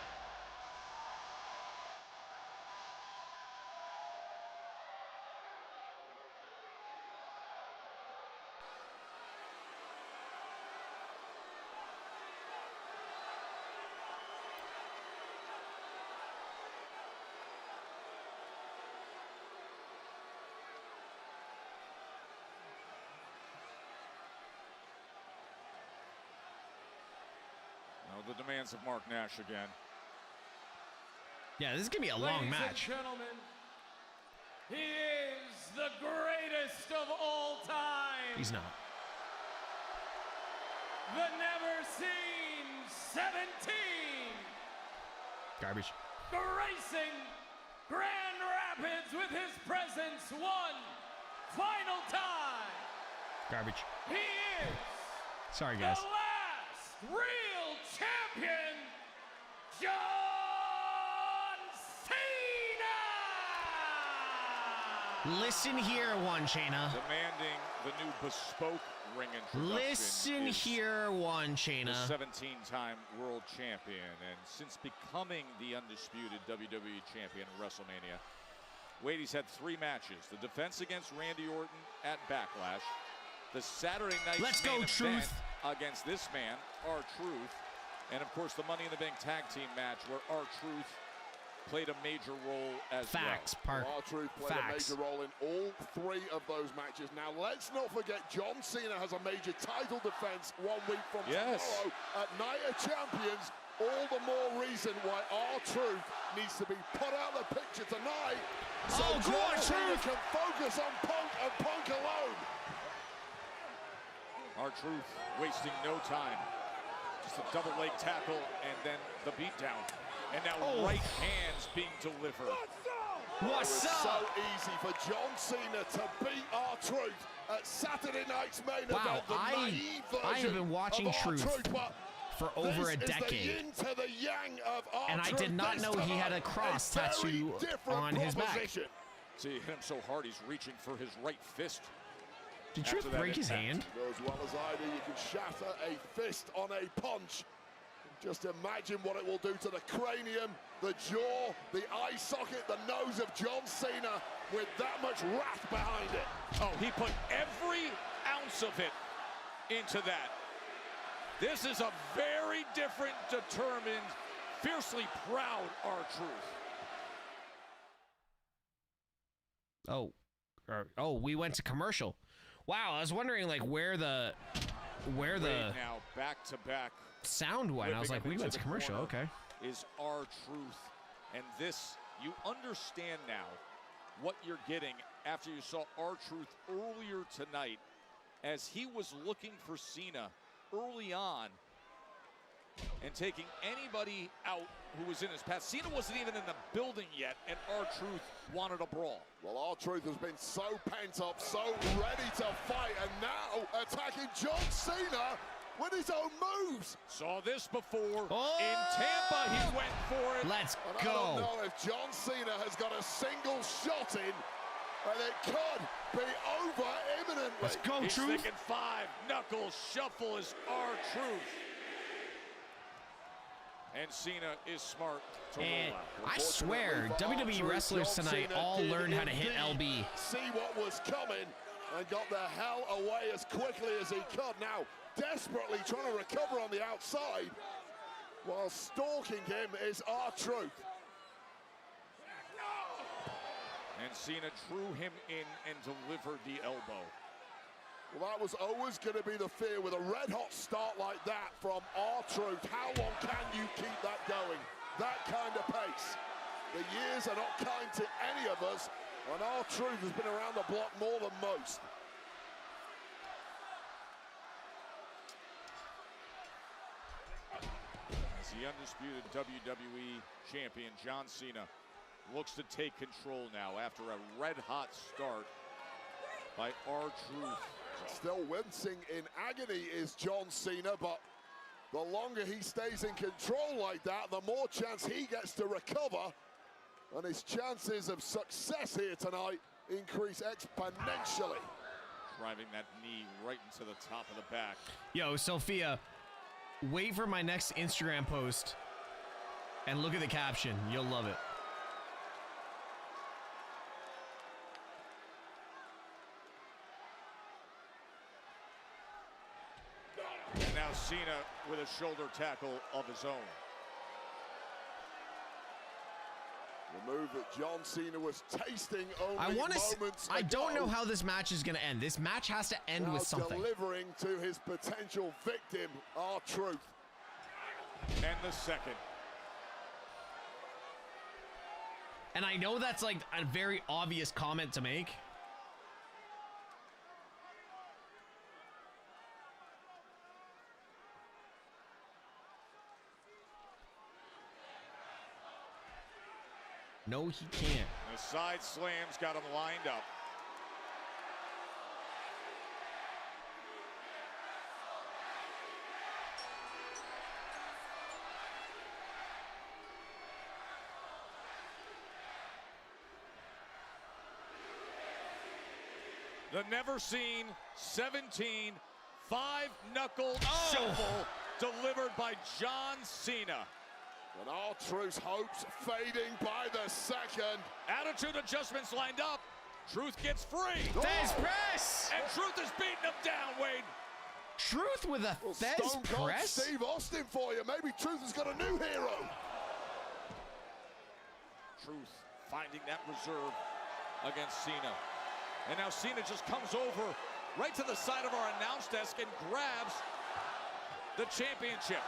[SPEAKER 3] The demands of Mark Nash again.
[SPEAKER 2] Yeah, this is gonna be a long match.
[SPEAKER 10] Ladies and gentlemen, he is the greatest of all time.
[SPEAKER 2] He's not.
[SPEAKER 10] The never seen 17.
[SPEAKER 2] Garbage.
[SPEAKER 10] Gracing Grand Rapids with his presence one final time.
[SPEAKER 2] Garbage.
[SPEAKER 10] He is
[SPEAKER 2] Sorry, guys.
[SPEAKER 10] the last real champion, John Cena!
[SPEAKER 2] Listen here, One Chaina.
[SPEAKER 3] Demanding the new bespoke ring introduction.
[SPEAKER 2] Listen
[SPEAKER 3] is
[SPEAKER 2] here, One Chaina.
[SPEAKER 3] The 17-time world champion, and since becoming the undisputed WWE champion in WrestleMania, Wade, he's had 3 matches. The defense against Randy Orton at Backlash, the Saturday night
[SPEAKER 2] Let's go,
[SPEAKER 3] main event
[SPEAKER 2] Truth.
[SPEAKER 3] against this man, R-Truth, and of course the Money in the Bank tag team match where R-Truth played a major role as
[SPEAKER 2] Facts,
[SPEAKER 3] well.
[SPEAKER 5] R-Truth played a major role in all 3 of those matches. Now let's not forget John Cena has a major title defense 1 week from tomorrow at Night of Champions. All the more reason why R-Truth needs to be put out of the picture tonight so John Cena can focus on Punk and Punk alone.
[SPEAKER 3] R-Truth wasting no time. Just a double leg tackle and then the beatdown. And now right hands being delivered.
[SPEAKER 2] What's
[SPEAKER 5] It was
[SPEAKER 2] up?
[SPEAKER 5] so easy for John Cena to beat R-Truth at Saturday night's main event. The naive version
[SPEAKER 2] I have been watching
[SPEAKER 5] of
[SPEAKER 2] Truth
[SPEAKER 5] R-Truth, but
[SPEAKER 2] for over a
[SPEAKER 5] this is the
[SPEAKER 2] decade.
[SPEAKER 5] yin to the yang of
[SPEAKER 2] And I
[SPEAKER 5] R-Truth.
[SPEAKER 2] did not
[SPEAKER 5] This
[SPEAKER 2] know he had a
[SPEAKER 5] time,
[SPEAKER 2] cross
[SPEAKER 5] very
[SPEAKER 2] tattoo
[SPEAKER 5] different
[SPEAKER 2] on his back.
[SPEAKER 5] proposition.
[SPEAKER 3] See, he hit him so hard he's reaching for his right fist.
[SPEAKER 2] Did Truth break his hand?
[SPEAKER 5] You know as well as I do, you can shatter a fist on a punch. Just imagine what it will do to the cranium, the jaw, the eye socket, the nose of John Cena with that much wrath behind it.
[SPEAKER 3] Oh, he put every ounce of it into that. This is a very different, determined, fiercely proud R-Truth.
[SPEAKER 2] Oh, we went to commercial. Wow, I was wondering like where the
[SPEAKER 3] now back to back
[SPEAKER 2] sound went. I was like, we went to commercial. Okay.
[SPEAKER 3] Is R-Truth, and this you understand now what you're getting after you saw R-Truth earlier tonight, as he was looking for Cena early on. and taking anybody out who was in his path. Cena wasn't even in the building yet, and R-Truth wanted a brawl.
[SPEAKER 5] Well, R-Truth has been so pent up, so ready to fight, and now attacking John Cena with his own moves.
[SPEAKER 3] Saw this before. In Tampa, he went for it.
[SPEAKER 2] Let's
[SPEAKER 5] and
[SPEAKER 2] go.
[SPEAKER 5] I don't know if John Cena has got a single shot in, and it could be over imminently.
[SPEAKER 2] Let's go,
[SPEAKER 3] He's
[SPEAKER 2] Truth.
[SPEAKER 3] thinking 5 knuckles shuffle is R-Truth. And Cena is smart to
[SPEAKER 2] And
[SPEAKER 3] roll out.
[SPEAKER 2] I swear, WWE wrestlers tonight all learned how to hit LB.
[SPEAKER 5] See what was coming and got the hell away as quickly as he could. Now, desperately trying to recover on the outside while stalking him is R-Truth.
[SPEAKER 3] And Cena drew him in and delivered the elbow.
[SPEAKER 5] Well, that was always going to be the fear with a red-hot start like that from R-Truth. How long can you keep that going? That kind of pace. The years are not kind to any of us, and R-Truth has been around the block more than most.
[SPEAKER 3] As the undisputed WWE champion, John Cena, looks to take control now after a red-hot start by R-Truth.
[SPEAKER 5] Still wincing in agony is John Cena, but the longer he stays in control like that, the more chance he gets to recover, and his chances of success here tonight increase exponentially.
[SPEAKER 3] Driving that knee right into the top of the back.
[SPEAKER 2] Yo, Sophia, wait for my next Instagram post and look at the caption. You'll love it.
[SPEAKER 3] And now Cena with a shoulder tackle of his own.
[SPEAKER 5] The move that John Cena was tasting only moments
[SPEAKER 2] I don't know
[SPEAKER 5] ago.
[SPEAKER 2] how this match is going to end. This match has to end
[SPEAKER 5] Now
[SPEAKER 2] with something.
[SPEAKER 5] delivering to his potential victim, R-Truth.
[SPEAKER 3] And the second.
[SPEAKER 2] And I know that's like a very obvious comment to make. No, he can't.
[SPEAKER 3] The side slams got him lined up. The never seen 17 5-knuckle shuffle delivered by John Cena.
[SPEAKER 5] And R-Truth's hopes fading by the second.
[SPEAKER 3] Attitude adjustments lined up. Truth gets free.
[SPEAKER 2] Fez press!
[SPEAKER 3] And Truth is beating him down, Wade.
[SPEAKER 2] Truth with a Fez
[SPEAKER 5] Stone Cold
[SPEAKER 2] press?
[SPEAKER 5] Steve Austin for you. Maybe Truth has got a new hero.
[SPEAKER 3] Truth finding that reserve against Cena. And now Cena just comes over right to the side of our announce desk and grabs the championship.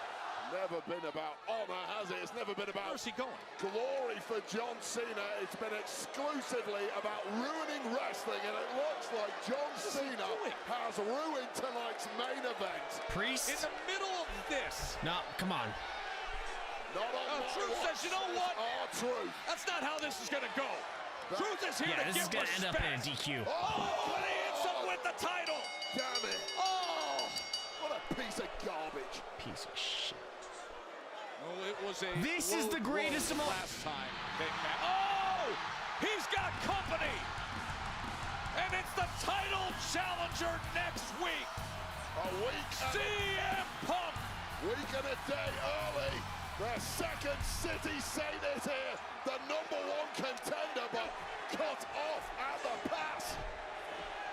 [SPEAKER 5] Never been about honor, has it? It's never been about
[SPEAKER 3] Where's he going?
[SPEAKER 5] glory for John Cena. It's been exclusively about ruining wrestling, and it looks like John Cena has ruined tonight's main event.
[SPEAKER 2] Priest?
[SPEAKER 3] In the middle of this.
[SPEAKER 2] No, come on.
[SPEAKER 5] Not on my
[SPEAKER 3] Truth
[SPEAKER 5] watch.
[SPEAKER 3] says, you know what?
[SPEAKER 5] R-Truth.
[SPEAKER 3] That's not how this is going to go. Truth is here
[SPEAKER 2] Yeah,
[SPEAKER 3] to
[SPEAKER 2] this is
[SPEAKER 3] give
[SPEAKER 2] going to end up in a DQ.
[SPEAKER 3] Oh, but he hits him with the title.
[SPEAKER 5] Damn it.
[SPEAKER 3] Oh.
[SPEAKER 5] What a piece of garbage.
[SPEAKER 2] Piece of shit.
[SPEAKER 3] Well, it was a
[SPEAKER 2] This is the greatest of all.
[SPEAKER 3] last time. Oh, he's got company. And it's the title challenger next week.
[SPEAKER 5] A week
[SPEAKER 3] CM Punk.
[SPEAKER 5] Week and a day early. The second City Saint is here. The #1 contender, but cut off at the pass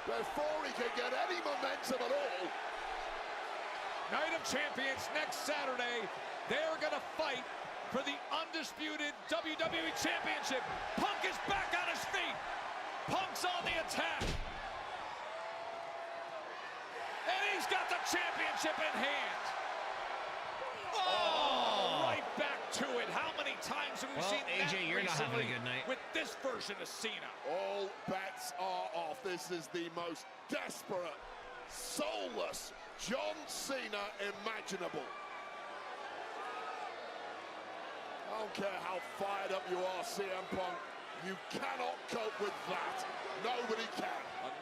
[SPEAKER 5] before he can get any momentum at all.
[SPEAKER 3] Night of Champions next Saturday. They're going to fight for the undisputed WWE Championship. Punk is back on his feet. Punk's on the attack. And he's got the championship in hand. Oh, right back to it. How many times have we seen
[SPEAKER 2] AJ,
[SPEAKER 3] that
[SPEAKER 2] you're not having a
[SPEAKER 3] recently
[SPEAKER 2] good night.
[SPEAKER 3] with this version of Cena?
[SPEAKER 5] All bets are off. This is the most desperate, soulless John Cena imaginable. don't care how fired up you are, CM Punk. You cannot cope with that. Nobody can.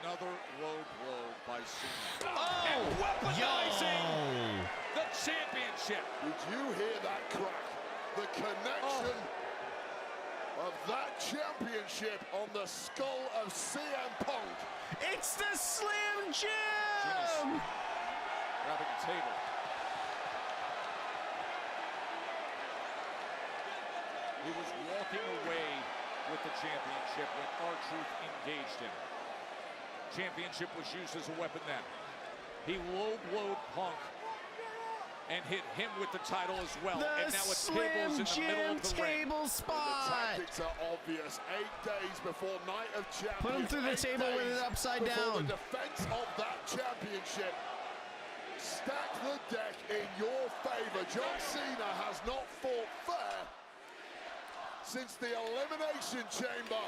[SPEAKER 3] Another low blow by Cena.
[SPEAKER 2] Oh!
[SPEAKER 3] And weaponizing the championship.
[SPEAKER 5] Did you hear that crack? The connection of that championship on the skull of CM Punk.
[SPEAKER 2] It's the Slim Jim!
[SPEAKER 3] Grabbing a table. He was walking away with the championship when R-Truth engaged him. Championship was used as a weapon then. He low-blowed Punk and hit him with the title as well. And now a table's in the middle of the ring.
[SPEAKER 2] Spot.
[SPEAKER 5] The tactics are obvious. 8 days before Night of Champions.
[SPEAKER 2] Put him through the table with it upside down.
[SPEAKER 5] The defense of that championship. Stack the deck in your favor. John Cena has not fought fair since the Elimination Chamber,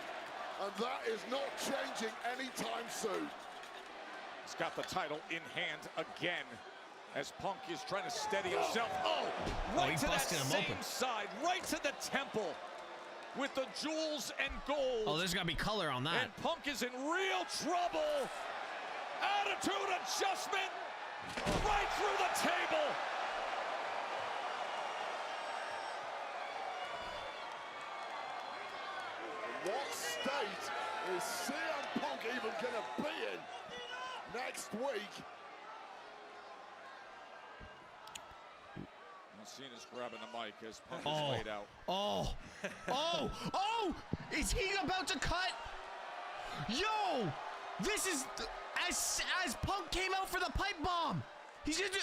[SPEAKER 5] and that is not changing anytime soon.
[SPEAKER 3] He's got the title in hand again as Punk is trying to steady himself. Right to that same side, right to the temple with the jewels and gold.
[SPEAKER 2] Oh, there's got to be color on that.
[SPEAKER 3] And Punk is in real trouble. Attitude adjustment right through the table.
[SPEAKER 5] What state is CM Punk even going to be in next week?
[SPEAKER 3] Cena's grabbing the mic as Punk is laid out.
[SPEAKER 2] Is he about to cut? Yo, this is as Punk came out for the pipe bomb. He's gonna do.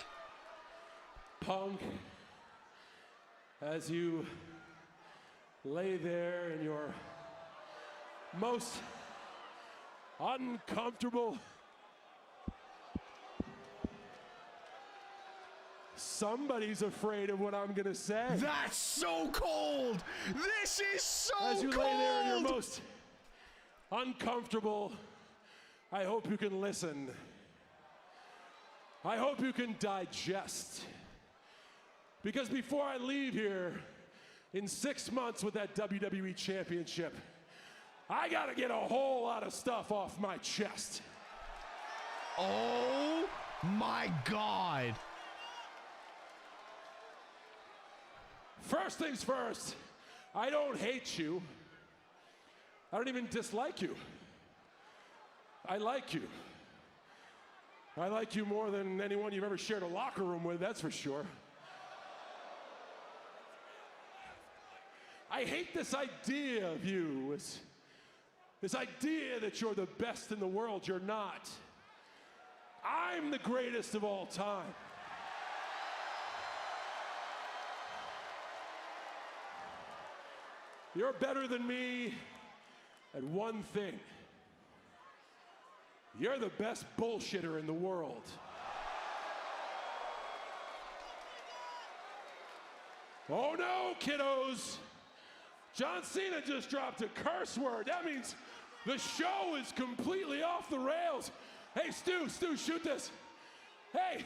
[SPEAKER 11] Punk, as you lay there in your most uncomfortable, somebody's afraid of what I'm gonna say.
[SPEAKER 2] That's so cold. This is so cold.
[SPEAKER 11] As you lay there in your most uncomfortable, I hope you can listen. I hope you can digest. Because before I leave here in 6 months with that WWE Championship, I gotta get a whole lot of stuff off my chest.
[SPEAKER 2] Oh my God.
[SPEAKER 11] First things first, I don't hate you. I don't even dislike you. I like you. I like you more than anyone you've ever shared a locker room with, that's for sure. I hate this idea of you, this idea that you're the best in the world. You're not. I'm the greatest of all time. You're better than me at one thing. You're the best bullshitter in the world. Oh no, kiddos. John Cena just dropped a curse word. That means the show is completely off the rails. Hey, Stu, shoot this. Hey,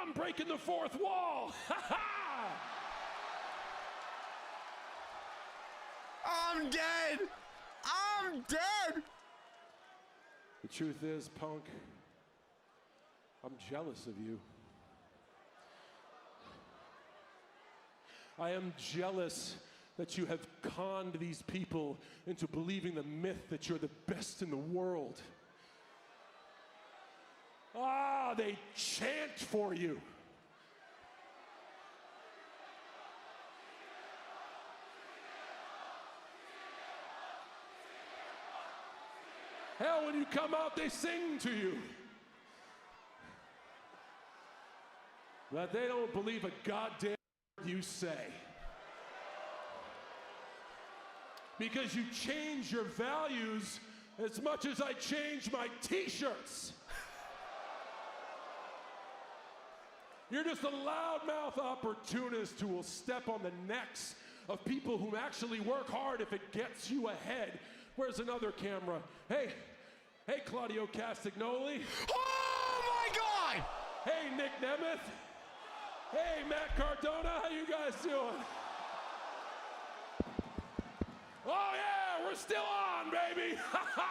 [SPEAKER 11] I'm breaking the fourth wall. Ha ha!
[SPEAKER 2] I'm dead. I'm dead.
[SPEAKER 11] The truth is, Punk, I'm jealous of you. I am jealous that you have conned these people into believing the myth that you're the best in the world. They chant for you. Hell, when you come out, they sing to you. But they don't believe a goddamn word you say. Because you change your values as much as I change my t-shirts. You're just a loudmouth opportunist who will step on the necks of people who actually work hard if it gets you ahead. Where's another camera? Hey, Claudio Castagnoli.
[SPEAKER 2] Oh my God!
[SPEAKER 11] Hey, Nick Nemeth. Hey, Matt Cardona, how you guys doing? We're still on, baby! Ha ha!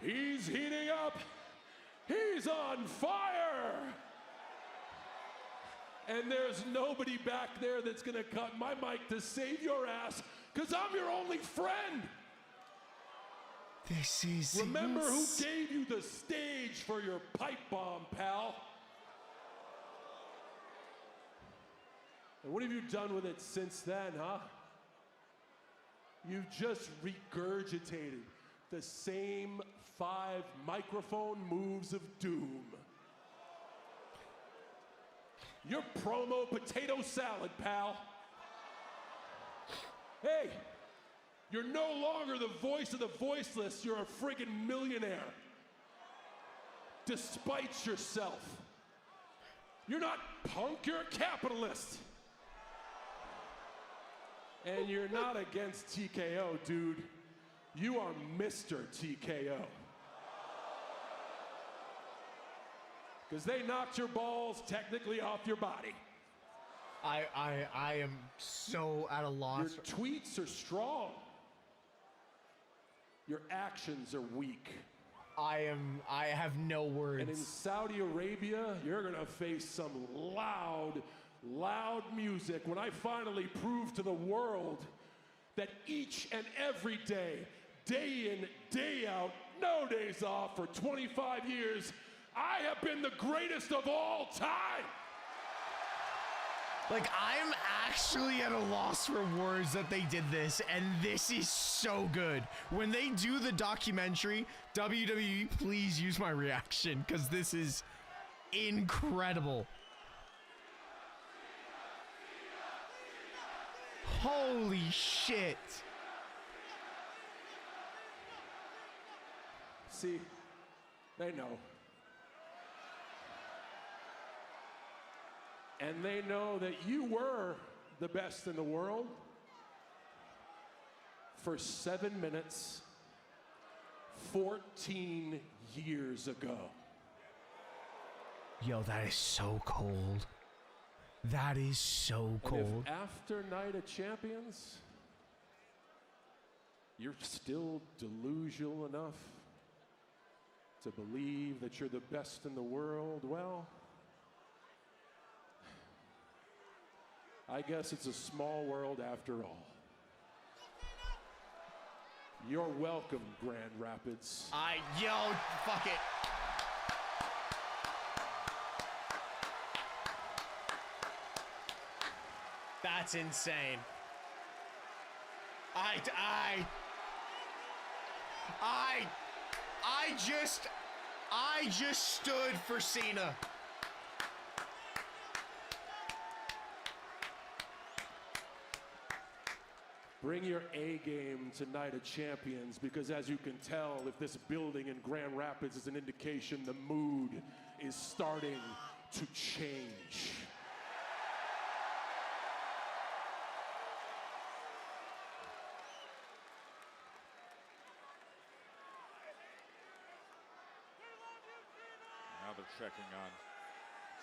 [SPEAKER 11] He's heating up. He's on fire. And there's nobody back there that's gonna cut my mic to save your ass, because I'm your only friend.
[SPEAKER 2] This is
[SPEAKER 11] Remember who gave you the stage for your pipe bomb, pal? And what have you done with it since then, huh? You've just regurgitated the same 5 microphone moves of doom. You're promo potato salad, pal. Hey, you're no longer the voice of the voiceless. You're a friggin' millionaire. Despite yourself. You're not Punk, you're a capitalist. And you're not against TKO, dude. You are Mr. TKO. Because they knocked your balls technically off your body.
[SPEAKER 2] I am so at a loss.
[SPEAKER 11] Your tweets are strong. Your actions are weak.
[SPEAKER 2] I have no words.
[SPEAKER 11] And in Saudi Arabia, you're gonna face some loud music when I finally prove to the world that each and every day, day in, day out, no days off for 25 years, I have been the greatest of all time.
[SPEAKER 2] Like, I'm actually at a loss for words that they did this, and this is so good. When they do the documentary, WWE, please use my reaction, because this is incredible. Holy shit.
[SPEAKER 11] See, they know. And they know that you were the best in the world for 7 minutes, 14 years ago.
[SPEAKER 2] Yo, that is so cold. That is so cold.
[SPEAKER 11] And if after Night of Champions, you're still delusional enough to believe that you're the best in the world, well, I guess it's a small world after all. You're welcome, Grand Rapids.
[SPEAKER 2] Yo, fuck it. That's insane. I just stood for Cena.
[SPEAKER 11] Bring your A game to Night of Champions, because as you can tell, if this building in Grand Rapids is an indication, the mood is starting to change.
[SPEAKER 3] Now they're checking on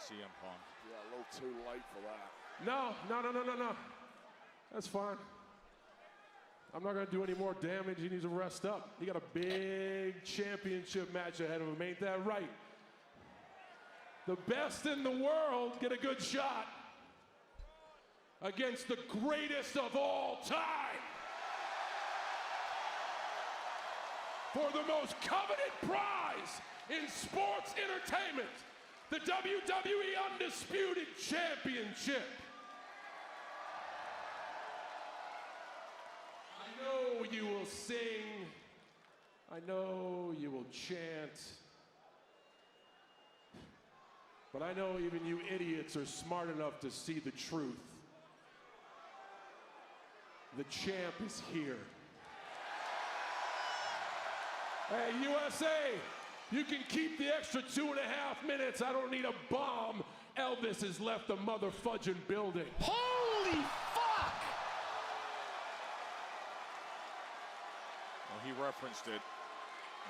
[SPEAKER 3] CM Punk.
[SPEAKER 5] Yeah, a little too late for that.
[SPEAKER 11] No. That's fine. I'm not going to do any more damage. He needs to rest up. He got a big championship match ahead of him. Ain't that right? The best in the world get a good shot against the greatest of all time. For the most coveted prize in sports entertainment, the WWE Undisputed Championship. I know you will sing. I know you will chant. But I know even you idiots are smart enough to see the truth. The champ is here. Hey, USA, you can keep the extra 2.5 minutes. I don't need a bomb. Elvis has left the motherfudging building.
[SPEAKER 2] Holy fuck!
[SPEAKER 3] Well, he referenced it.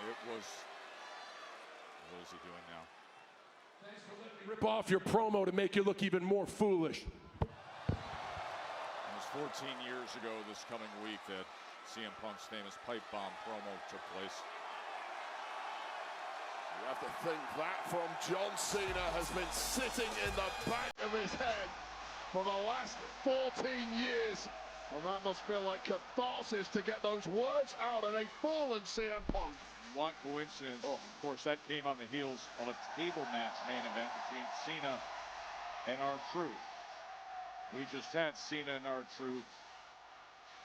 [SPEAKER 3] It was, what is he doing now?
[SPEAKER 11] Rip off your promo to make you look even more foolish.
[SPEAKER 3] It was 14 years ago this coming week that CM Punk's famous pipe bomb promo took place.
[SPEAKER 5] You have to think that from John Cena has been sitting in the back of his head for the last 14 years. And that must feel like catharsis to get those words out in a fallen CM Punk.
[SPEAKER 3] What coincidence. Of course, that came on the heels of a table match main event between Cena and R-Truth. We just had Cena and R-Truth.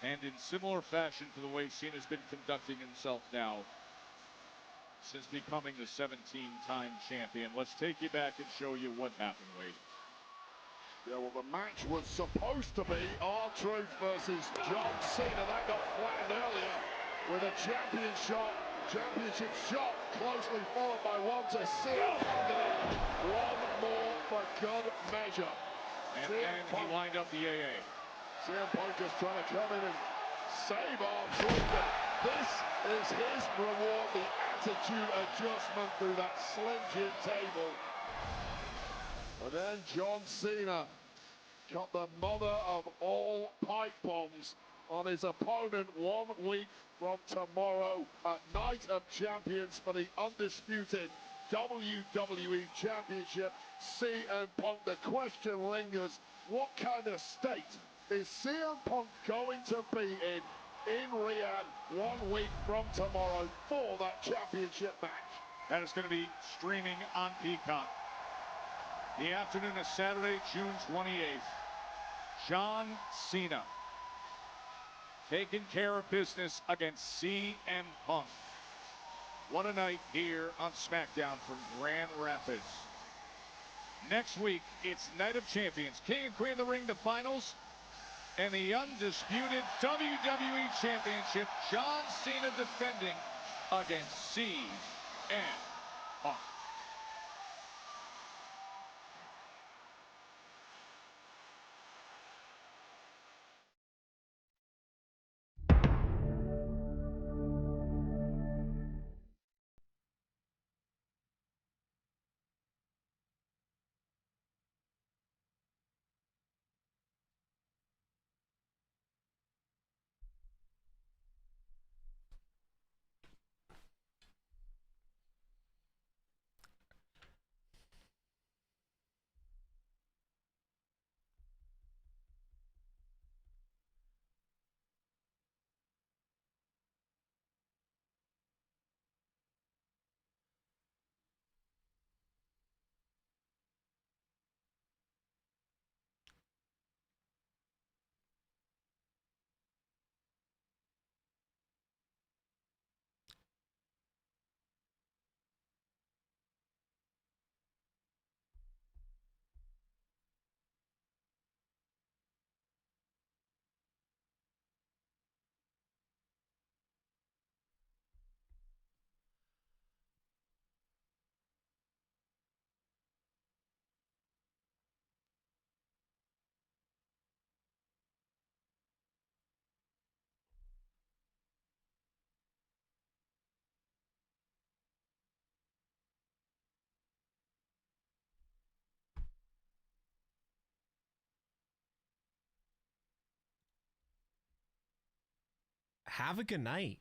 [SPEAKER 3] And in similar fashion to the way Cena's been conducting himself now since becoming the 17-time champion. Let's take you back and show you what happened, Wade.
[SPEAKER 5] Yeah, well, the match was supposed to be R-Truth versus John Cena. That got flattened earlier with a championship shot closely followed by one to CM Punk. One more for good measure.
[SPEAKER 3] And he lined up the AA.
[SPEAKER 5] CM Punk just trying to come in and save R-Truth. This is his reward, the attitude adjustment through that Slim Jim table. And then John Cena got the mother of all pipe bombs on his opponent 1 week from tomorrow at Night of Champions for the undisputed WWE Championship. CM Punk, the question lingers, what kind of state is CM Punk going to be in Riyadh 1 week from tomorrow for that championship match?
[SPEAKER 3] And it's going to be streaming on Peacock. The afternoon of Saturday, June 28th. John Cena taking care of business against CM Punk. What a night here on Smackdown from Grand Rapids. Next week, it's Night of Champions. King and Queen of the Ring, the finals, and the undisputed WWE Championship. John Cena defending against CM Punk.
[SPEAKER 2] Have a good night.